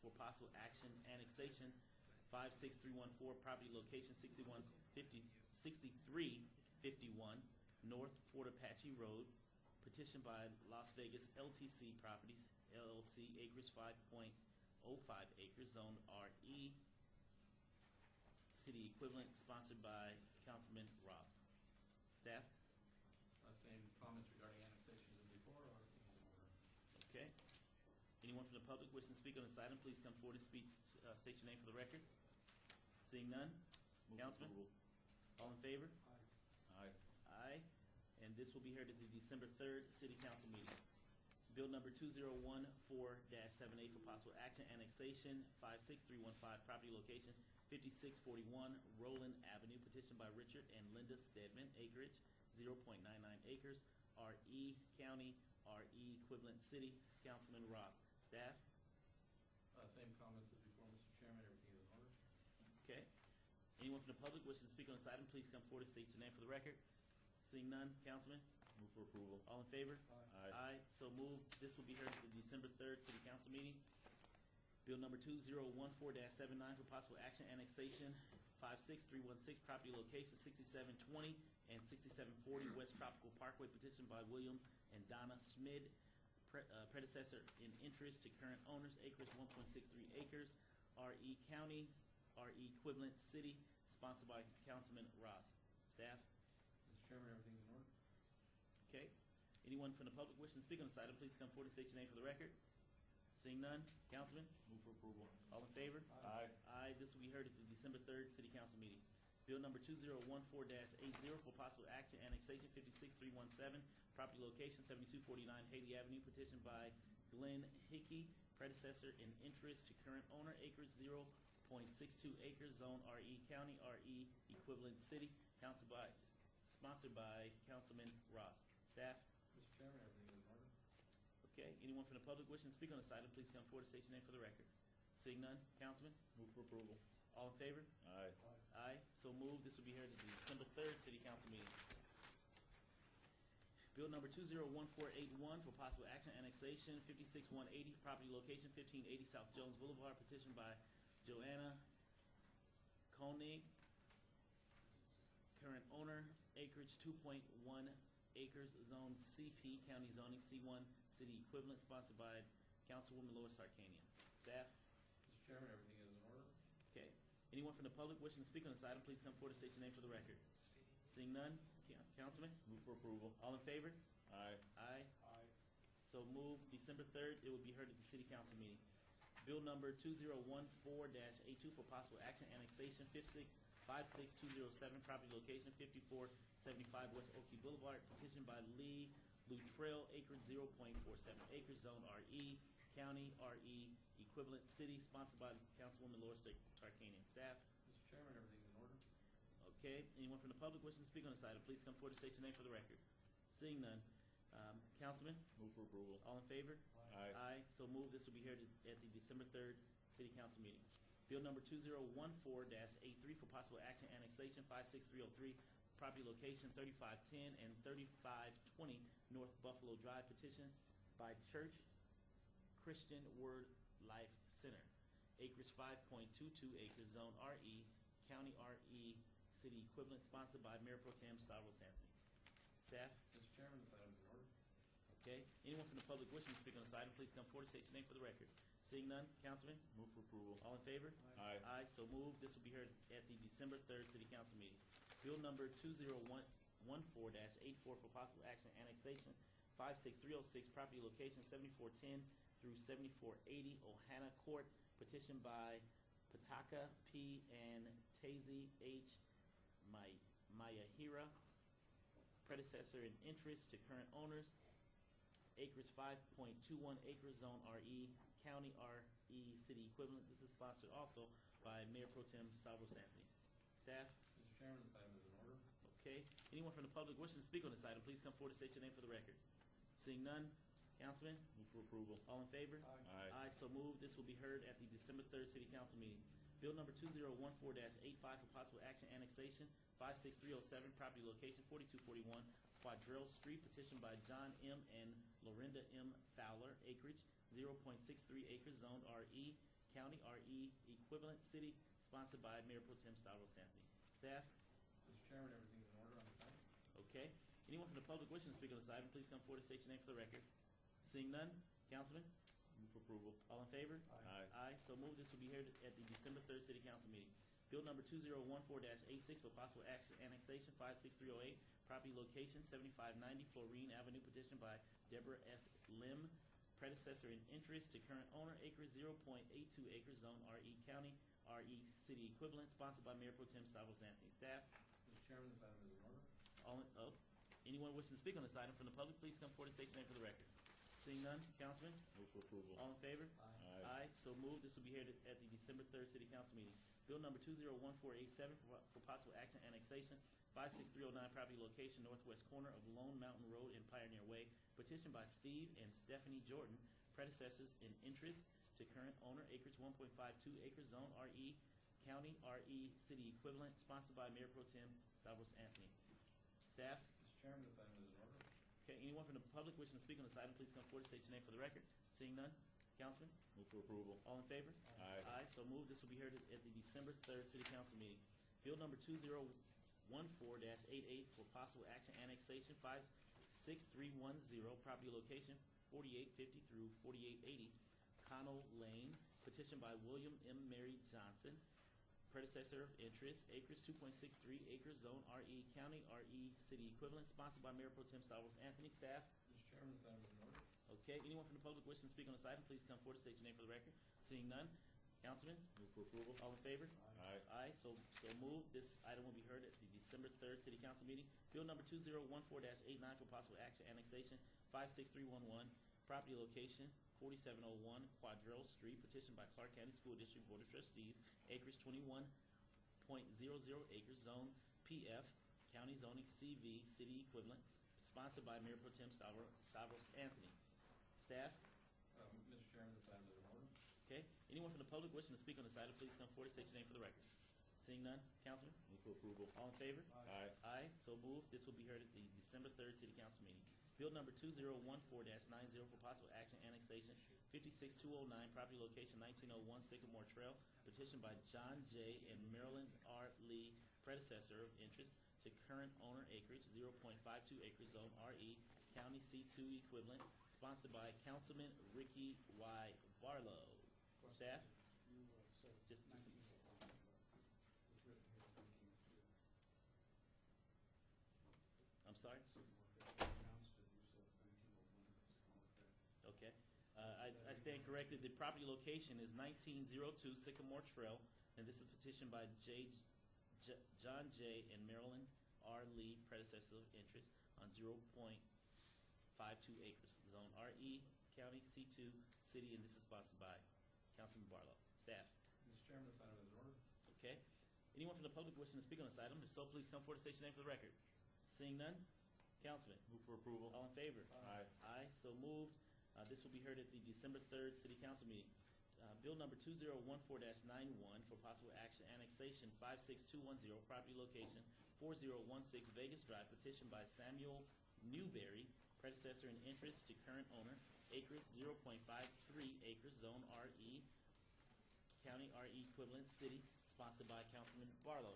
for possible action annexation, 56314, property location 6351 North Fort Apache Road. Petition by Las Vegas LTC Properties, LLC, acres 5.05 acres. acres, Zone RE, city equivalent, sponsored by Councilman Ross. Staff? Same comments regarding annexation as before, or everything is in order? Okay. Anyone from the public wishing to speak on this item, please come forward and speak, state your name for the record. Seeing none? Move Councilman? approval. All in favor? Aye. Aye. And this will be heard at the December 3rd City Council meeting. Bill number 2014-78 for possible action, annexation 56315, property location 5641 Roland Avenue, petition by Richard and Linda Stedman, acreage 0.99 acres, RE County, RE equivalent city. Councilman Ross. Staff? Same comments as before, Mr. Chairman, everything is in order. Okay. Anyone from the public wishing to speak on this item, please come forward and state your name for the record. Seeing none, Councilman? Move for approval. All in favor? Aye. Aye. So moved. This will be heard at the December 3rd City Council meeting. Bill number 2014-79 for possible action, annexation 56316, property location 6720 and 6740 West Tropical Parkway, petition by William and Donna Schmid, predecessor in interest to current owners, acreage 1.63 acres, RE County, RE equivalent city, sponsored by Councilman Ross. Staff? Mr. Chairman, everything is in order. Okay. Anyone from the public wishing to speak on this item, please come forward and state your name for the record. Seeing none, Councilman? Move for approval. All in favor? Aye. Aye. This will be heard at the December 3rd City Council meeting. Bill number 2014-80 for possible action, annexation 56317, property location 7249 Haley Avenue, petition by Glenn Hickey, predecessor in interest to current owner, acreage 0.62 acres, zone RE County, RE equivalent city, sponsored by Councilman Ross. Staff? Mr. Chairman, everything is in order. Okay. Anyone from the public wishing to speak on this item, please come forward and state your name for the record. Seeing none, Councilman? Move for approval. All in favor? Aye. Aye. So moved. This will be heard at the December 3rd City Council meeting. Bill number 201481 for possible action, annexation 56180, property location 1580 South Jones Boulevard, petition by Joanna Koenig, current owner, acreage 2.1 acres, zone CP, county zoning C1, city equivalent, sponsored by Councilwoman Lois Tarkanian. Staff? Mr. Chairman, everything is in order. Okay. Anyone from the public wishing to speak on this item, please come forward and state your name for the record. Seeing none, Councilman? Move for approval. All in favor? Aye. Aye. So moved. December 3rd, it will be heard at the City Council meeting. Bill number 2014-82 for possible action, annexation 56207, property location 5475 West Oakey Boulevard, petition by Lee Luttrell, acreage 0.47 acres, zone RE, county RE, equivalent city, sponsored by Councilwoman Lois Tarkanian. Staff? Mr. Chairman, everything is in order. Okay. Anyone from the public wishing to speak on this item, please come forward and state your name for the record. Seeing none. Councilman? Move for approval. All in favor? Aye. Aye. So moved. This will be heard at the December 3rd City Council meeting. Bill number 2014-83 for possible action, annexation 56303, property location 3510 and 3520 North Buffalo Drive, petition by Church Christian Word Life Center, acreage 5.22 acres, zone RE, county RE, city equivalent, sponsored by Mayor Pro Tem Stavros Anthony. Staff? Mr. Chairman, this item is in order. Okay. Anyone from the public wishing to speak on this item, please come forward and state your name for the record. Seeing none, Councilman? Move for approval. All in favor? Aye. Aye. So moved. This will be heard at the December 3rd City Council meeting. Bill number 2014-84 for possible action, annexation 56306, property location 7410 through 7480 Ohana Court, petition by Pataka P. and Tazy H. Mayahira, predecessor in interest to current owners, acreage 5.21 acres, zone RE, county RE, city equivalent. This is sponsored also by Mayor Pro Tem Stavros Anthony. Staff? Mr. Chairman, this item is in order. Okay. Anyone from the public wishing to speak on this item, please come forward and state your name for the record. Seeing none, Councilman? Move for approval. All in favor? Aye. Aye. So moved. This will be heard at the December 3rd City Council meeting. Bill number 2014-85 for possible action, annexation 56307, property location 4241 Quadrille Street, petition by John M. and Lorinda M. Fowler, acreage 0.63 acres, zone RE, county RE, equivalent city, sponsored by Mayor Pro Tem Stavros Anthony. Staff? Mr. Chairman, everything is in order on this item. Okay. Anyone from the public wishing to speak on this item, please come forward and state your name for the record. Seeing none, Councilman? Move Move for approval. All in favor? Aye. Aye, so moved. This will be heard at the December 3rd City Council meeting. Bill number 2014-86 for possible action annexation 56308, property location 7590 Florine Avenue, petition by Deborah S. Lim, predecessor in interest to current owner, acres 0.82 acres, zone RE County, RE City equivalent, sponsored by Mayor Pro Tem Stavros Anthony. Staff? Mr. Chairman, this item is in order. Anyone wishing to speak on this item from the public, please come forward and state your name for the record. Seeing none, Councilman? Move for approval. All in favor? Aye. So moved. This will be heard at the December 3rd City Council meeting. Bill number 201487 for possible action annexation, 56309 property location northwest corner of Lone Mountain Road and Pioneer Way, petition by Steve and Stephanie Jordan, predecessors in interest to current owner, acreage 1.52 acres, zone RE, county RE, city equivalent, sponsored by Mayor Pro Tem Stavros Anthony. Staff? Mr. Chairman, this item is in order. Okay, anyone from the public wishing to speak on this item, please come forward and state your name for the record. Seeing none, Councilman? Move for approval. All in favor? Aye. Aye, so moved. This will be heard at the December 3rd City Council meeting. Bill number 2014-88 for possible action annexation 56310, property location 4850 through 4880 Connell Lane, petition by William M. Mary Johnson, predecessor of interest, acres 2.63 acres, zone RE, county RE, city equivalent, sponsored by Mayor Pro Tem Stavros Anthony. Staff? Mr. Chairman, this item is in order. Okay, anyone from the public wishing to speak on this item, please come forward and state your name for the record. Seeing none, Councilman? Move for approval. All in favor? Aye. Aye, so moved. This item will be heard at the December 3rd City Council meeting. Bill number 2014-89 for possible action annexation 56311, property location 4701 Quadrille Street, petition by Clark County School District Board of Trustees, acres 21.00 acres, zone PF, county zoning CV, city equivalent, sponsored by Mayor Pro Tem Stavros Anthony. Staff? Mr. Chairman, this item is in order. Okay, anyone from the public wishing to speak on this item, please come forward and state your name for the record. Seeing none, Councilman? Move for approval. All in favor? Aye. Aye, so moved. This will be heard at the December 3rd City Council meeting. Bill number 2014-90 for possible action annexation 56209, property location 1901 Sycamore Trail, petition by John J. and Marilyn R. Lee, predecessor of interest to current owner, acreage 0.52 acres, zone RE, county C2 equivalent, sponsored by Councilman Ricky Y. Barlow. Staff? Just I'm sorry? Okay. I stand corrected. The property location is 1902 Sycamore Trail, and this is petitioned by John J. and Marilyn R. Lee, predecessor of interest, on 0.52 acres, zone RE, county C2, city, and this is sponsored by Councilman Barlow. Staff? Mr. Chairman, this item is in order. Okay. Anyone from the public wishing to speak on this item? If so, please come forward and state your name for the record. Seeing none, Councilman? Move for approval. All in favor? Aye. Aye, so moved. This will be heard at the December 3rd City Council meeting. Bill number 2014-91 for possible action annexation 56210, property location 4016 Vegas Drive, petition by Samuel Newberry, predecessor in interest to current owner, acreage 0.53 acres, zone RE, county RE equivalent, city, sponsored by Councilman Barlow.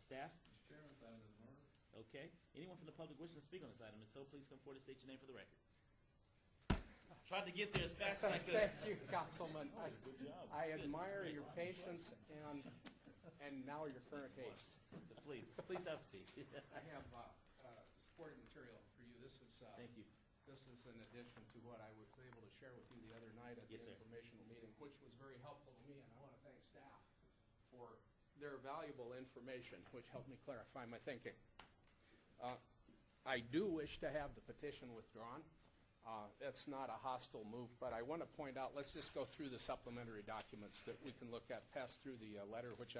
Staff? Mr. Chairman, this item is in order. Okay. Anyone from the public wishing to speak on this item, if so, please come forward and state your name for the record. Tried to get there as fast as I could. Thank you, Councilman. Good job. I Good. admire Great. your patience and now your current haste. Please have a seat. I have supporting material for you. This is Thank you. This is in addition to what I was able to share with you the other night at Yes, the sir. informational meeting, which was very helpful to me, and I want to thank staff for their valuable information, which helped me clarify my thinking. I do wish to have the petition withdrawn. It's not a hostile move, but I want to point out, let's just go through the supplementary documents that we can look at, pass through the letter, which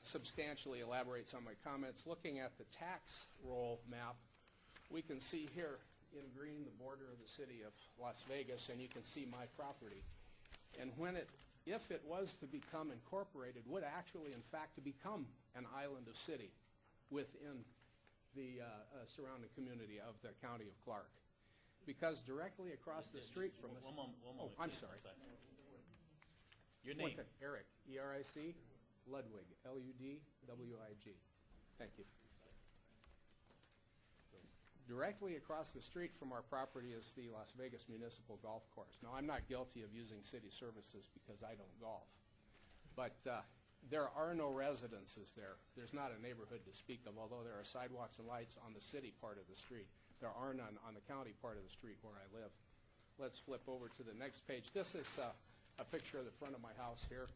substantially elaborates on my comments. Looking at the tax roll map, we can see here in green the border of the city of Las Vegas, and you can see my property. And if it was to become incorporated, would actually, in fact, to become an island of city within the surrounding community of the county of Clark. Because directly across the street from us... One moment. Oh, I'm please. sorry. Your name? Eric, E-R-I-C, Ludwig, L-U-D-W-I-G. Thank you. Directly across the street from our property is the Las Vegas Municipal Golf Course. Now, I'm not guilty of using city services because I don't golf, but there are no residences there. There's not a neighborhood to speak of, although there are sidewalks and lights on the city part of the street. There are none on the county part of the street where I live. Let's flip over to the next page. This is a picture of the front of my house here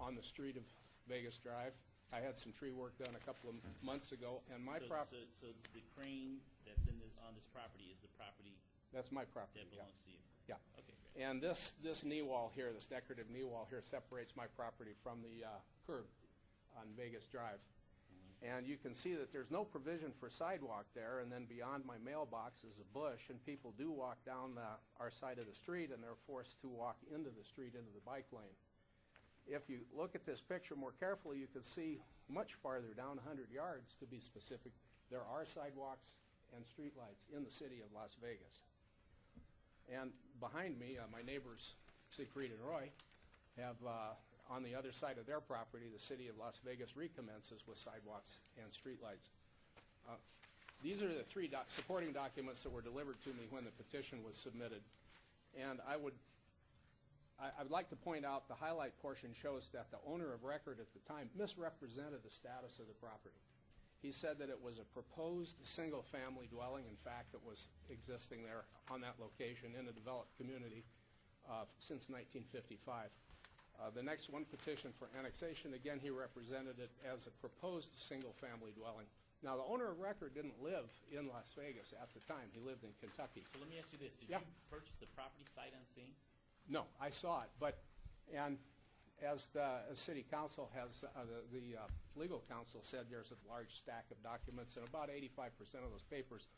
on the street of Vegas Drive. I had some tree work done a couple of months ago, and my property. So the crane that's on this property is the property That's my property. that belongs to you? Yeah. Okay, great. And this knee wall here, this decorative knee wall here, separates my property from the curb on Vegas Drive. And you can see that there's no provision for sidewalk there, and then beyond my mailbox is a bush, and people do walk down our side of the street, and they're forced to walk into the street, into the bike lane. If you look at this picture more carefully, you can see much farther down, 100 yards to be specific, there are sidewalks and streetlights in the city of Las Vegas. And behind me, my neighbors, Siegfried and Roy, have on the other side of their property, the city of Las Vegas recommences with sidewalks and streetlights. These are the three supporting documents that were delivered to me when the petition was submitted. And I would like to point out the highlight portion shows that the owner of record at the time misrepresented the status of the property. He said that it was a proposed single-family dwelling. In fact, it was existing there on that location in a developed community since 1955. The next one, petition for annexation, again, he represented it as a proposed single-family dwelling. Now, the owner of record didn't live in Las Vegas at the time. He lived in Kentucky. So let me ask you this. Did Yeah. you purchase the property sight unseen? No, I saw it, and as the city council has, the legal counsel said there's a large stack of documents, and about 85% of those papers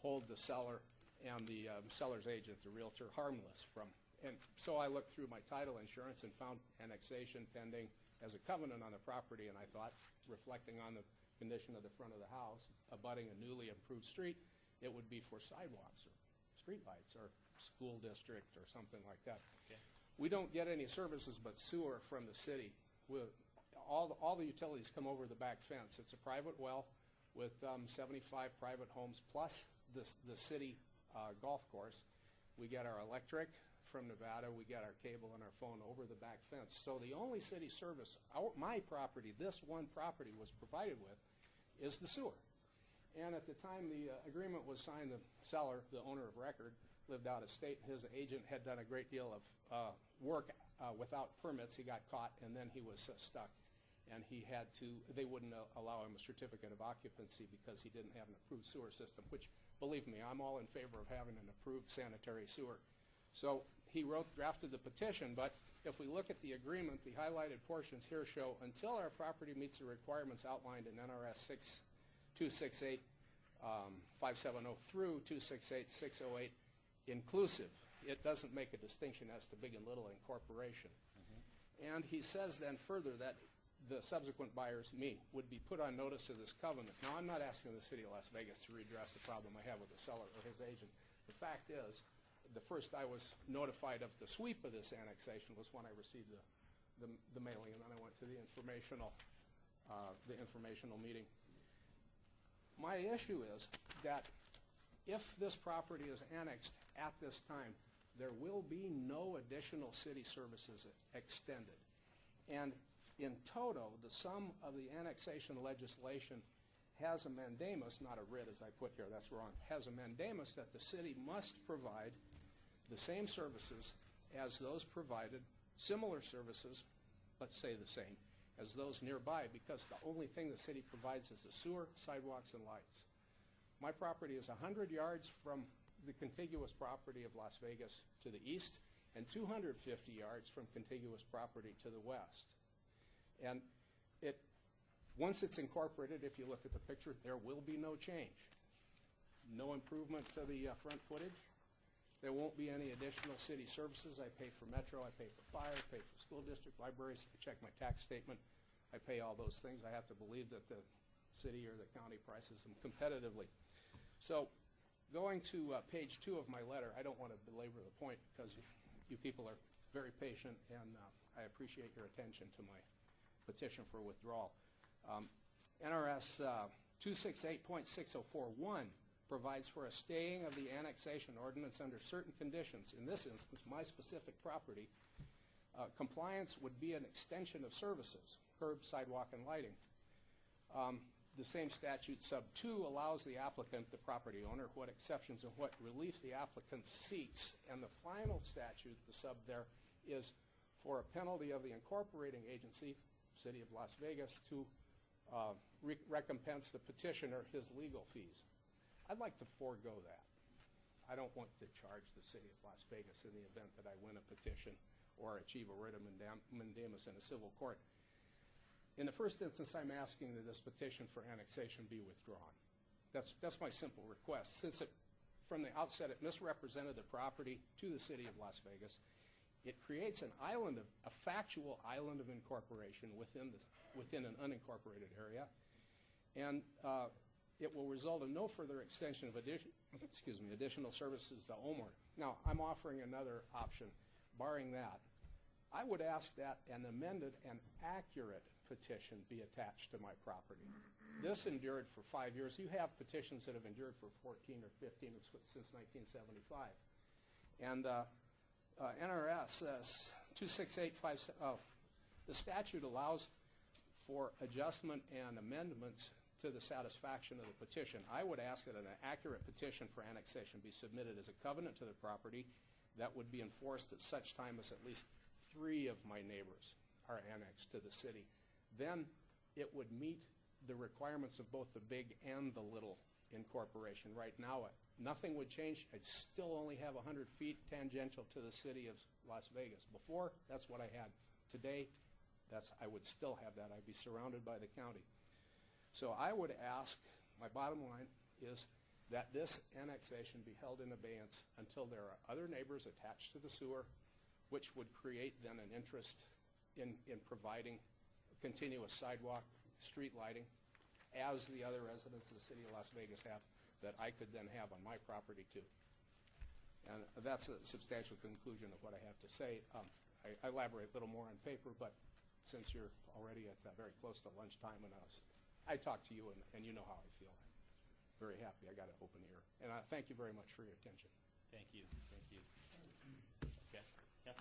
hold the seller and the seller's agent, the realtor, harmless from. And so I looked through my title insurance and found annexation pending as a covenant on the property, and I thought, reflecting on the condition of the front of the house, abutting a newly improved street, it would be for sidewalks or streetlights or school district or something like that. Okay. We don't get any services but sewer from the city. All the utilities come over the back fence. It's a private well with 75 private homes plus the city golf course. We get our electric from Nevada. We get our cable and our phone over the back fence. So the only city service my property, this one property, was provided with is the sewer. And at the time the agreement was signed, the seller, the owner of record, lived out of state. His agent had done a great deal of work without permits. He got caught, and then he was stuck. And they wouldn't allow him a certificate of occupancy because he didn't have an approved sewer system, which, believe me, I'm all in favor of having an approved sanitary sewer. So he drafted the petition, but if we look at the agreement, the highlighted portions here show until our property meets the requirements outlined in NRS 268, 570 through 268, 608, inclusive. It doesn't make a distinction as to big and little incorporation. And he says then further that the subsequent buyers, me, would be put on notice of this covenant. Now, I'm not asking the city of Las Vegas to redress the problem I have with the seller or his agent. The fact is, the first I was notified of the sweep of this annexation was when I received the mailing, and then I went to the informational meeting. My issue is that if this property is annexed at this time, there will be no additional city services extended. And in toto, the sum of the annexation legislation has a mandamus, not a writ as I put here, that's wrong, has a mandamus that the city must provide the same services as those provided, similar services, let's say the same, as those nearby, because the only thing the city provides is the sewer, sidewalks, and lights. My property is 100 yards from the contiguous property of Las Vegas to the east and 250 yards from contiguous property to the west. And once it's incorporated, if you look at the picture, there will be no change. No improvement to the front footage. There won't be any additional city services. I pay for Metro, I pay for fire, I pay for school district, libraries, I check my tax statement, I pay all those things. I have to believe that the city or the county prices them competitively. So going to page 2 of my letter, I don't want to belabor the point because you people are very patient, and I appreciate your attention to my petition for withdrawal. NRS 268.6041 provides for a staying of the annexation ordinance under certain conditions. In this instance, my specific property, compliance would be an extension of services, curb, sidewalk, and lighting. The same statute, sub 2, allows the applicant, the property owner, what exceptions and what relief the applicant seeks. And the final statute, the sub there, is for a penalty of the incorporating agency, City of Las Vegas, to recompense the petitioner his legal fees. I'd like to forego that. I don't want to charge the City of Las Vegas in the event that I win a petition or achieve a writ of mandamus in a civil court. In the first instance, I'm asking that this petition for annexation be withdrawn. That's my simple request. Since from the outset it misrepresented the property to the City of Las Vegas, it creates a factual island of incorporation within an unincorporated area, and it will result in no further extension of additional services to Omar. Now, I'm offering another option. Barring that, I would ask that an amended and accurate petition be attached to my property. This endured for 5 years. You have petitions that have endured for 14 or 15 since 1975. And NRS 26857, the statute allows for adjustment and amendments to the satisfaction of the petition. I would ask that an accurate petition for annexation be submitted as a covenant to the property that would be enforced at such time as at least 3 of my neighbors are annexed to the city. Then it would meet the requirements of both the big and the little incorporation. Right now, nothing would change. I'd still only have 100 feet tangential to the City of Las Vegas. Before, that's what I had. Today, I would still have that. I'd be surrounded by the county. So I would ask, my bottom line is that this annexation be held in abeyance until there are other neighbors attached to the sewer, which would create then an interest in providing continuous sidewalk, street lighting, as the other residents of the City of Las Vegas have, that I could then have on my property too. And that's a substantial conclusion of what I have to say. I elaborate a little more on paper, but since you're already at very close to lunchtime, and I talk to you, and you know how I feel. I'm very happy I got an open ear. And I thank you very much for your attention. Thank you. Thank you. Okay. Yes?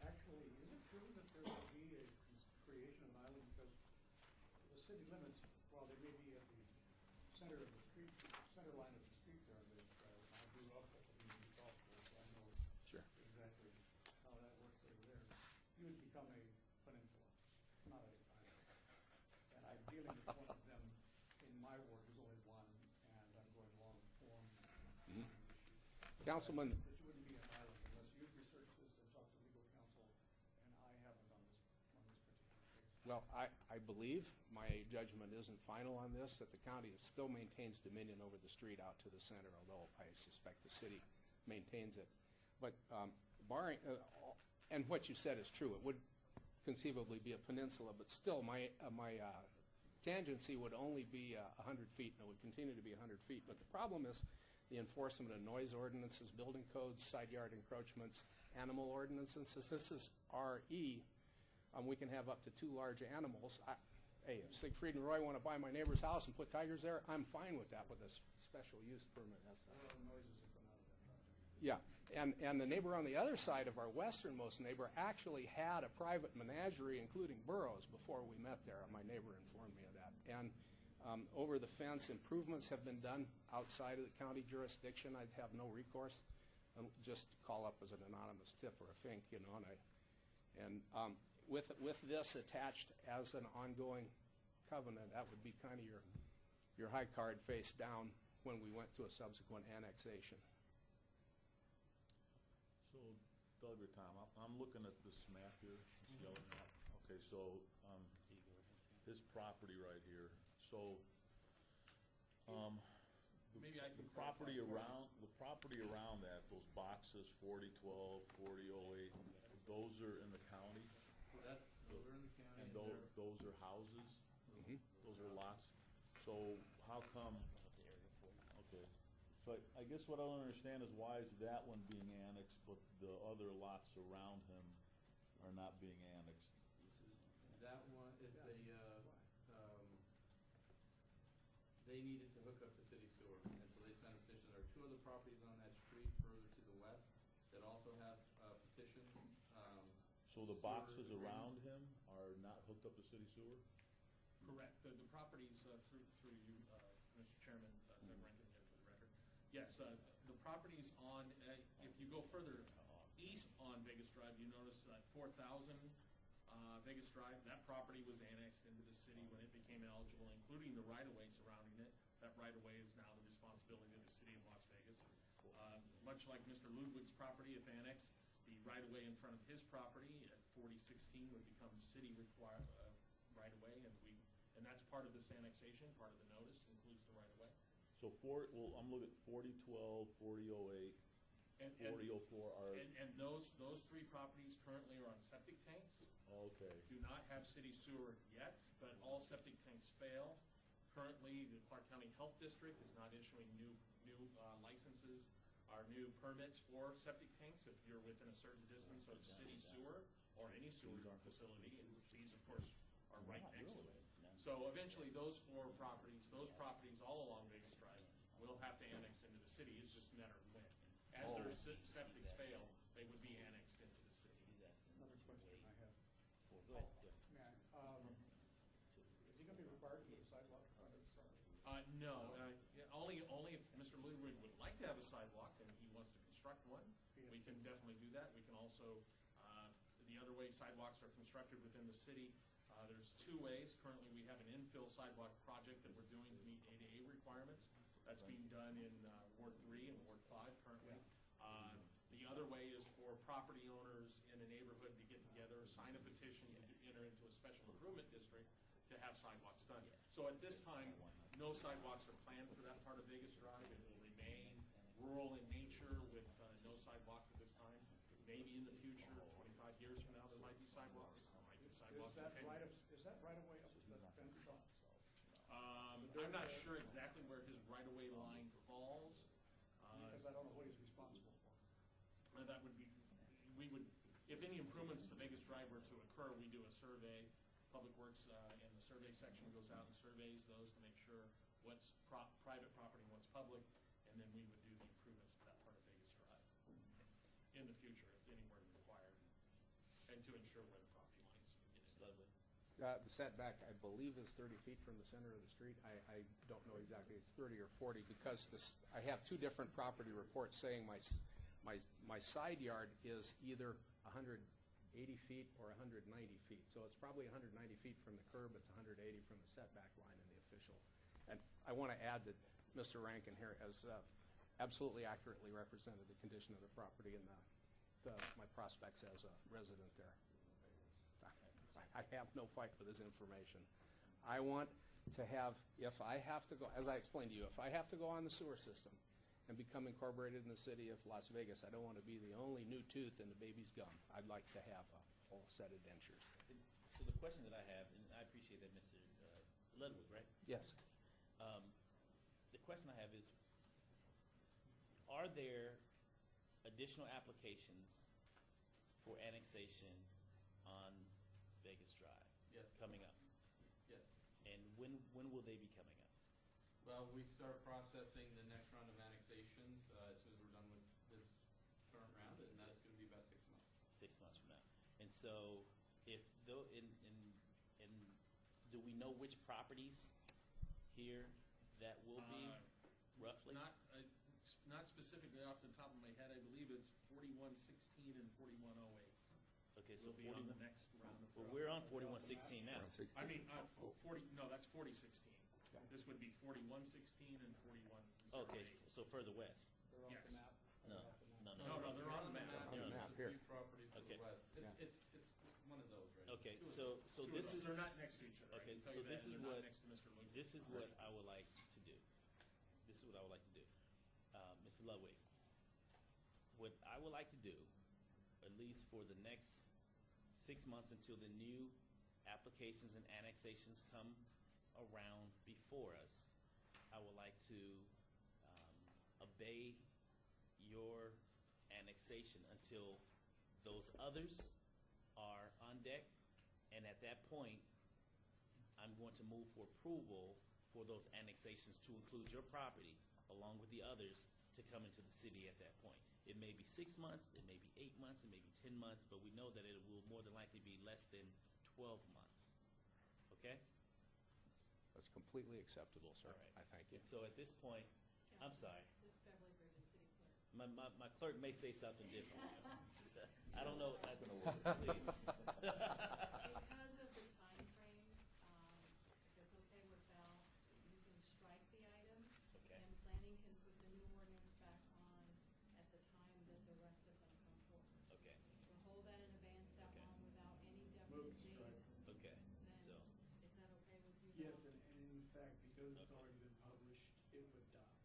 Actually, is it true that there will be a creation of an island? Because the city limits, while they may be at the center of the street, center line of the street there, that I grew up at the Indian Golf Course, so I know exactly how that works over there. You would become a peninsula, not an island. And I'm dealing with one of them in my ward. There's only one, and I'm going long form. Councilman. That you wouldn't be an island unless you've researched this and talked to legal counsel, and I haven't on this particular case. Well, I believe my judgment isn't final on this, that the county still maintains dominion over the street out to the center, although I suspect the city maintains it. But barring, and what you said is true, it would conceivably be a peninsula, but still my tangency would only be 100 feet, and it would continue to be 100 feet. But the problem is the enforcement of noise ordinances, building codes, side yard encroachments, animal ordinances. Since this is RE, we can have up to 2 large animals. Hey, if Siegfried and Roy want to buy my neighbor's house and put tigers there, I'm fine with that with a special use permit. That's a lot of noises that come out of that project. Yeah, and the neighbor on the other side of our westernmost neighbor actually had a private menagerie, including burros, before we met there. My neighbor informed me of that. And over the fence, improvements have been done outside of the county jurisdiction. I'd have no recourse. Just call up as an anonymous tip or a fink, you know. With this attached as an ongoing covenant, that would be kind of your high card face down when we went to a subsequent annexation. So, Doug or Tom, I'm looking at this map here, this yellow map. Okay, so his property right here. So, the property around that, those boxes, 4012, 4008, those are in the county. Those are in the county. And those are houses. Those are lots. So how come? Okay. So I guess what I don't understand is why is that one being annexed, but the other lots around him are not being annexed? That one, it's they needed to hook up to city sewer, and so they two other properties on that street further to the west that also have petitions. So the sewer boxes agreements. around him are not hooked up to city sewer? Correct. The properties, through you, Mr. Chairman, Doug Rankin here for the record. Yes, the properties on, if you go further east on Vegas Drive, you notice 4,000 Vegas Drive, that property was annexed into the city when it became eligible, including the right-of-way surrounding it. That right-of-way is now the responsibility of the city of Las Vegas. Much like Mr. Ludwig's property, if annexed, the right-of-way in front of his property at 4016 would become city required right-of-way, and that's part of this annexation, part of the notice, includes the right-of-way. So I'm looking at 4012, 4008, And 4004 are, And those three properties currently are on septic tanks. okay. Do not have city sewer yet, but all septic tanks fail. Currently, the Clark County Health District is not issuing new licenses or new permits for septic tanks if you're within a certain distance of city sewer or any sewer facility, and these, of course, are right next to it. So eventually, those properties all along Vegas Drive will have to annex into the city. It's just a matter of when. As their septics fail, they would be annexed into the city. Another question I have. Go ahead. Man, is he gonna be required to put a sidewalk on his property? No, only if Mr. Ludwig would like to have a sidewalk and he wants to construct one, we can definitely do that. We can also, the other way sidewalks are constructed within the city, there's two ways. Currently, we have an infill sidewalk project that we're doing to meet ADA requirements. That's being done in Ward 3 and Ward 5 currently. The other way is for property owners in a neighborhood to get together, sign a petition to enter into a special improvement district to have sidewalks done. So at this time, no sidewalks are planned for that part of Vegas Drive. It will remain rural in nature with no sidewalks at this time. Maybe in the future, 25 years from now, there might be sidewalks. There might be sidewalks in 10 years. Is that right away up to the fence top? I'm not sure exactly where his right-of-way line falls. Because I don't know what he's responsible for. That would be, we would, if any improvements to Vegas Drive were to occur, we do a survey. Public Works and the survey section goes out and surveys those to make sure what's private property and what's public, and then we would do the improvements to that part of Vegas Drive in the future, if anywhere required, and to ensure where the property lines get in. The setback, I believe, is 30 feet from the center of the street. I don't know exactly, it's 30 or 40, because I have two different property reports saying my side yard is either 180 feet or 190 feet. So it's probably 190 feet from the curb, it's 180 from the setback line in the official. And I want to add that Mr. Rankin here has absolutely accurately represented the condition of the property and my prospects as a resident there. I have no fight for this information. I want to have, if I have to go, as I explained to you, if I have to go on the sewer system and become incorporated in the city of Las Vegas, I don't want to be the only new tooth in the baby's gum. I'd like to have a whole set of dentures. So the question that I have, and I appreciate that, Mr. Ludwig, right? Yes. The question I have is, are there additional applications for annexation on Vegas Drive? Yes. Coming up? Yes. And when will they be coming up? Well, we start processing the next round of annexations as soon as we're done with this current round, and that's going to be about 6 months. 6 months from now. And so, if though, do we know which properties here that will be roughly? Not specifically off the top of my head. I believe it's 4116 and 4108. Okay, so will be on the next round of. Well, we're on 4116 now. I mean, 40. No, that's 4016. This would be 4116 and 4108. Okay, so further west. They're off the map? No, they're on the map. There's map a here. few properties to Okay. the west. It's one of those, right? Okay, Two of so them. this is. They're not next to each other. Okay, I can tell so you that, this is and they're what not next to Mr. Lucas. this is what I would like to do. This is what I would like to do, Mr. Ludwig. What I would like to do, at least for the next 6 months until the new applications and annexations come around before us, I would like to obey your annexation until those others are on deck, and at that point, I'm going to move for approval for those annexations to include your property along with the others to come into the city at that point. It may be 6 months, it may be 8 months, it may be 10 months, but we know that it will more than likely be less than 12 months. Okay? That's completely acceptable, sir. All right. I thank you. And so at this point, I'm sorry. Ms. Beverly Bridges, city clerk. My clerk may say something different. I don't know. I don't know what, please. Because of the timeframe, if it's okay with Val, you can strike the item. Okay. And planning can put the new ordinance back on at the time that the rest of them come forward. Okay. You can hold that in abeyance that Okay. long without any Move definite to date. strike. Okay. Then, So, is that okay with you? Yes, Val? and in fact, because it's already been published, it would die.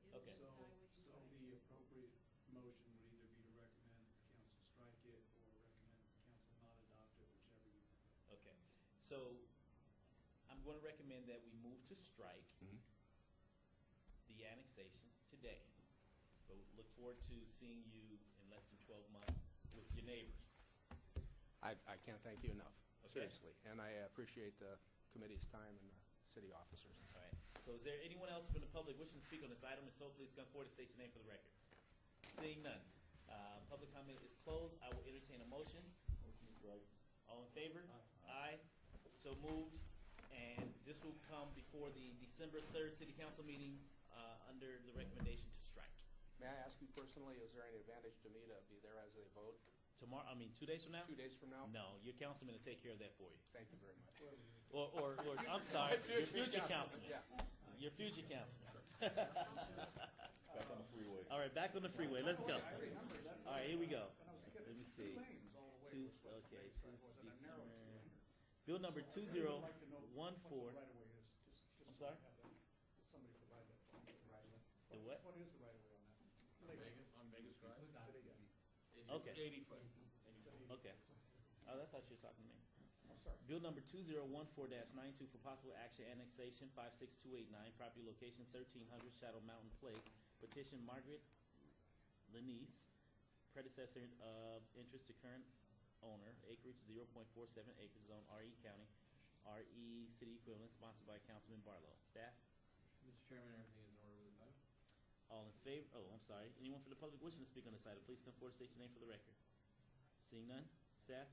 It'll Okay. just So, die when you so strike. the appropriate motion would either be to recommend the council strike it or recommend the council not adopt it, whichever you prefer. okay. So I'm going to recommend that we move to strike the annexation today. But we look forward to seeing you in less than 12 months with your neighbors. I can't thank you enough, Okay. seriously. And I appreciate the committee's time and the city officers. All right. So is there anyone else from the public wishing to speak on this item? If so, please come forward and state your name for the record. Seeing none. Public comment is closed. I will entertain a motion. All in favor? Aye. So moved. And this will come before the December 3rd city council meeting under the recommendation to strike. May I ask you personally, is there any advantage to me to be there as they vote? Tomorrow, 2 days from now? 2 days from now? No, your councilman will take care of that for you. Thank you very much. Or I'm sorry, your future councilman. Yeah. Your future councilman. Back on the freeway. All right, back on the freeway. Let's go. All right, here we go. Let me see. Okay, December. Bill number 2014. I'm sorry? Somebody provide that for me. The what? What is the right of way on that? Vegas, on Vegas Drive? Okay. 80 foot. Okay. Oh, I thought you were talking to me. Oh, sorry. Bill number 2014-92 for possible action annexation 56289, property location 1300 Shadow Mountain Place. Petition Margaret Lenice, predecessor of interest to current owner, acreage 0.47 acres, zone RE County, RE City equivalent, sponsored by Councilman Barlow. Staff? Mr. Chairman, everything is in order with this item. All in favor? Oh, I'm sorry. Anyone from the public wishing to speak on this item, please come forward and state your name for the record. Seeing none? Staff?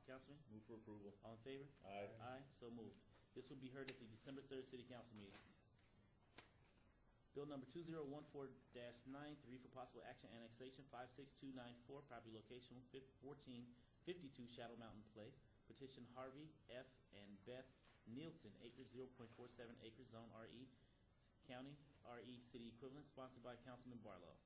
Councilman? Move for approval. All in favor? Aye. Aye, so moved. This will be heard at the December 3rd City Council meeting. Bill number 2014-93 for possible action annexation 56294, property location 1452 Shadow Mountain Place. Petition Harvey F. and Beth Nielsen, acres 0.47 acres, zone RE County, RE City equivalent, sponsored by Councilman Barlow.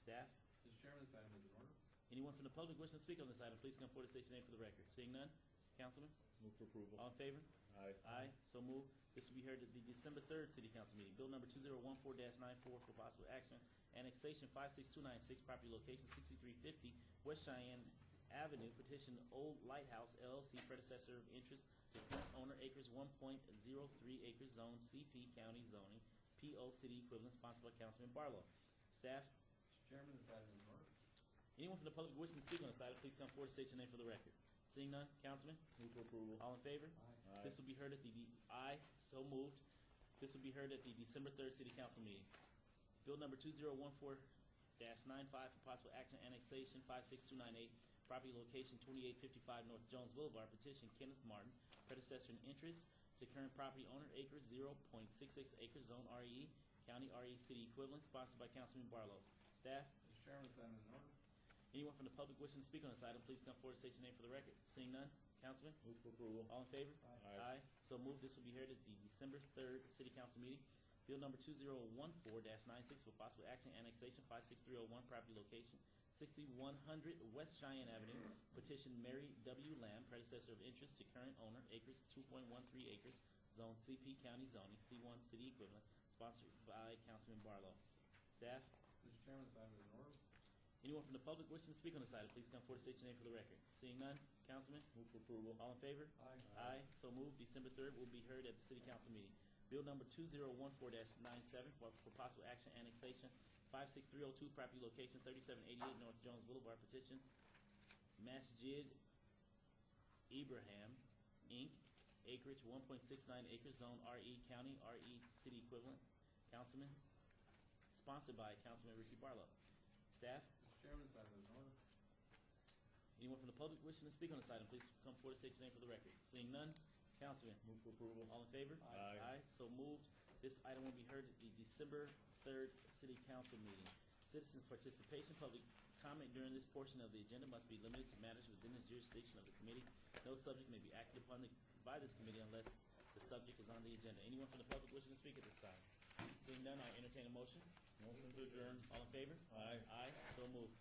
Staff? Mr. Chairman, this item is in order. Anyone from the public wishing to speak on this item, please come forward and state your name for the record. Seeing none? Councilman? Move for approval. All in favor? Aye. Aye, so moved. This will be heard at the December 3rd City Council meeting. Bill number 2014-94 for possible action, annexation 56296, property location 6350 West Cheyenne Avenue. Petition Old Lighthouse LLC, predecessor of interest to current owner, acres 1.03 acres, zone CP County zoning, PO City equivalent, sponsored by Councilman Barlow. Staff? Mr. Chairman, this item is in order. Anyone from the public wishing to speak on this item, please come forward and state your name for the record. Seeing none, Councilman? Move for approval. All in favor? Aye. This will be heard at the, aye, so moved. This will be heard at the December 3rd City Council meeting. Bill number 2014-95 for possible action annexation 56298, property location 2855 North Jones Boulevard. Petition Kenneth Martin, predecessor in interest to current property owner, acres 0.66 acres, zone RE, County RE City equivalent, sponsored by Councilman Barlow. Staff? Mr. Chairman, this item is in order. Anyone from the public wishing to speak on this item, please come forward and state your name for the record. Seeing none, Councilman? Move for approval. All in favor? Aye. So moved. This will be heard at the December 3rd City Council meeting. Bill number 2014-96 for possible action annexation 56301, property location 6100 West Cheyenne Avenue. Petition Mary W. Lamb, predecessor of interest to current owner, acres 2.13 acres, zone CP County zoning, C1 City equivalent, sponsored by Councilman Barlow. Staff? Mr. Chairman, this item is in order. Anyone from the public wishing to speak on this item, please come forward and state your name for the record. Seeing none, Councilman? Move for approval. All in favor? Aye. Aye, so moved. December 3rd will be heard at the City Council meeting. Bill number 2014-97 for possible action annexation 56302, property location 3788 North Jones Boulevard. Petition Masjid Ibrahim, Inc., acreage 1.69 acres, zone RE County, RE City equivalent. Councilman, sponsored by Councilman Ricky Barlow. Staff? Mr. Chairman, this item is in order. Anyone from the public wishing to speak on this item, please come forward to state your name for the record. Seeing none, Councilman. Move for approval. All in favor? Aye. So moved. This item will be heard at the December 3rd City Council meeting. Citizens' participation, public comment during this portion of the agenda must be limited to matters within the jurisdiction of the committee. No subject may be acted upon by this committee unless the subject is on the agenda. Anyone from the public wishing to speak at this time? Seeing none, I'll entertain a motion. Motion to adjourn. All in favor? Aye. Aye. So moved.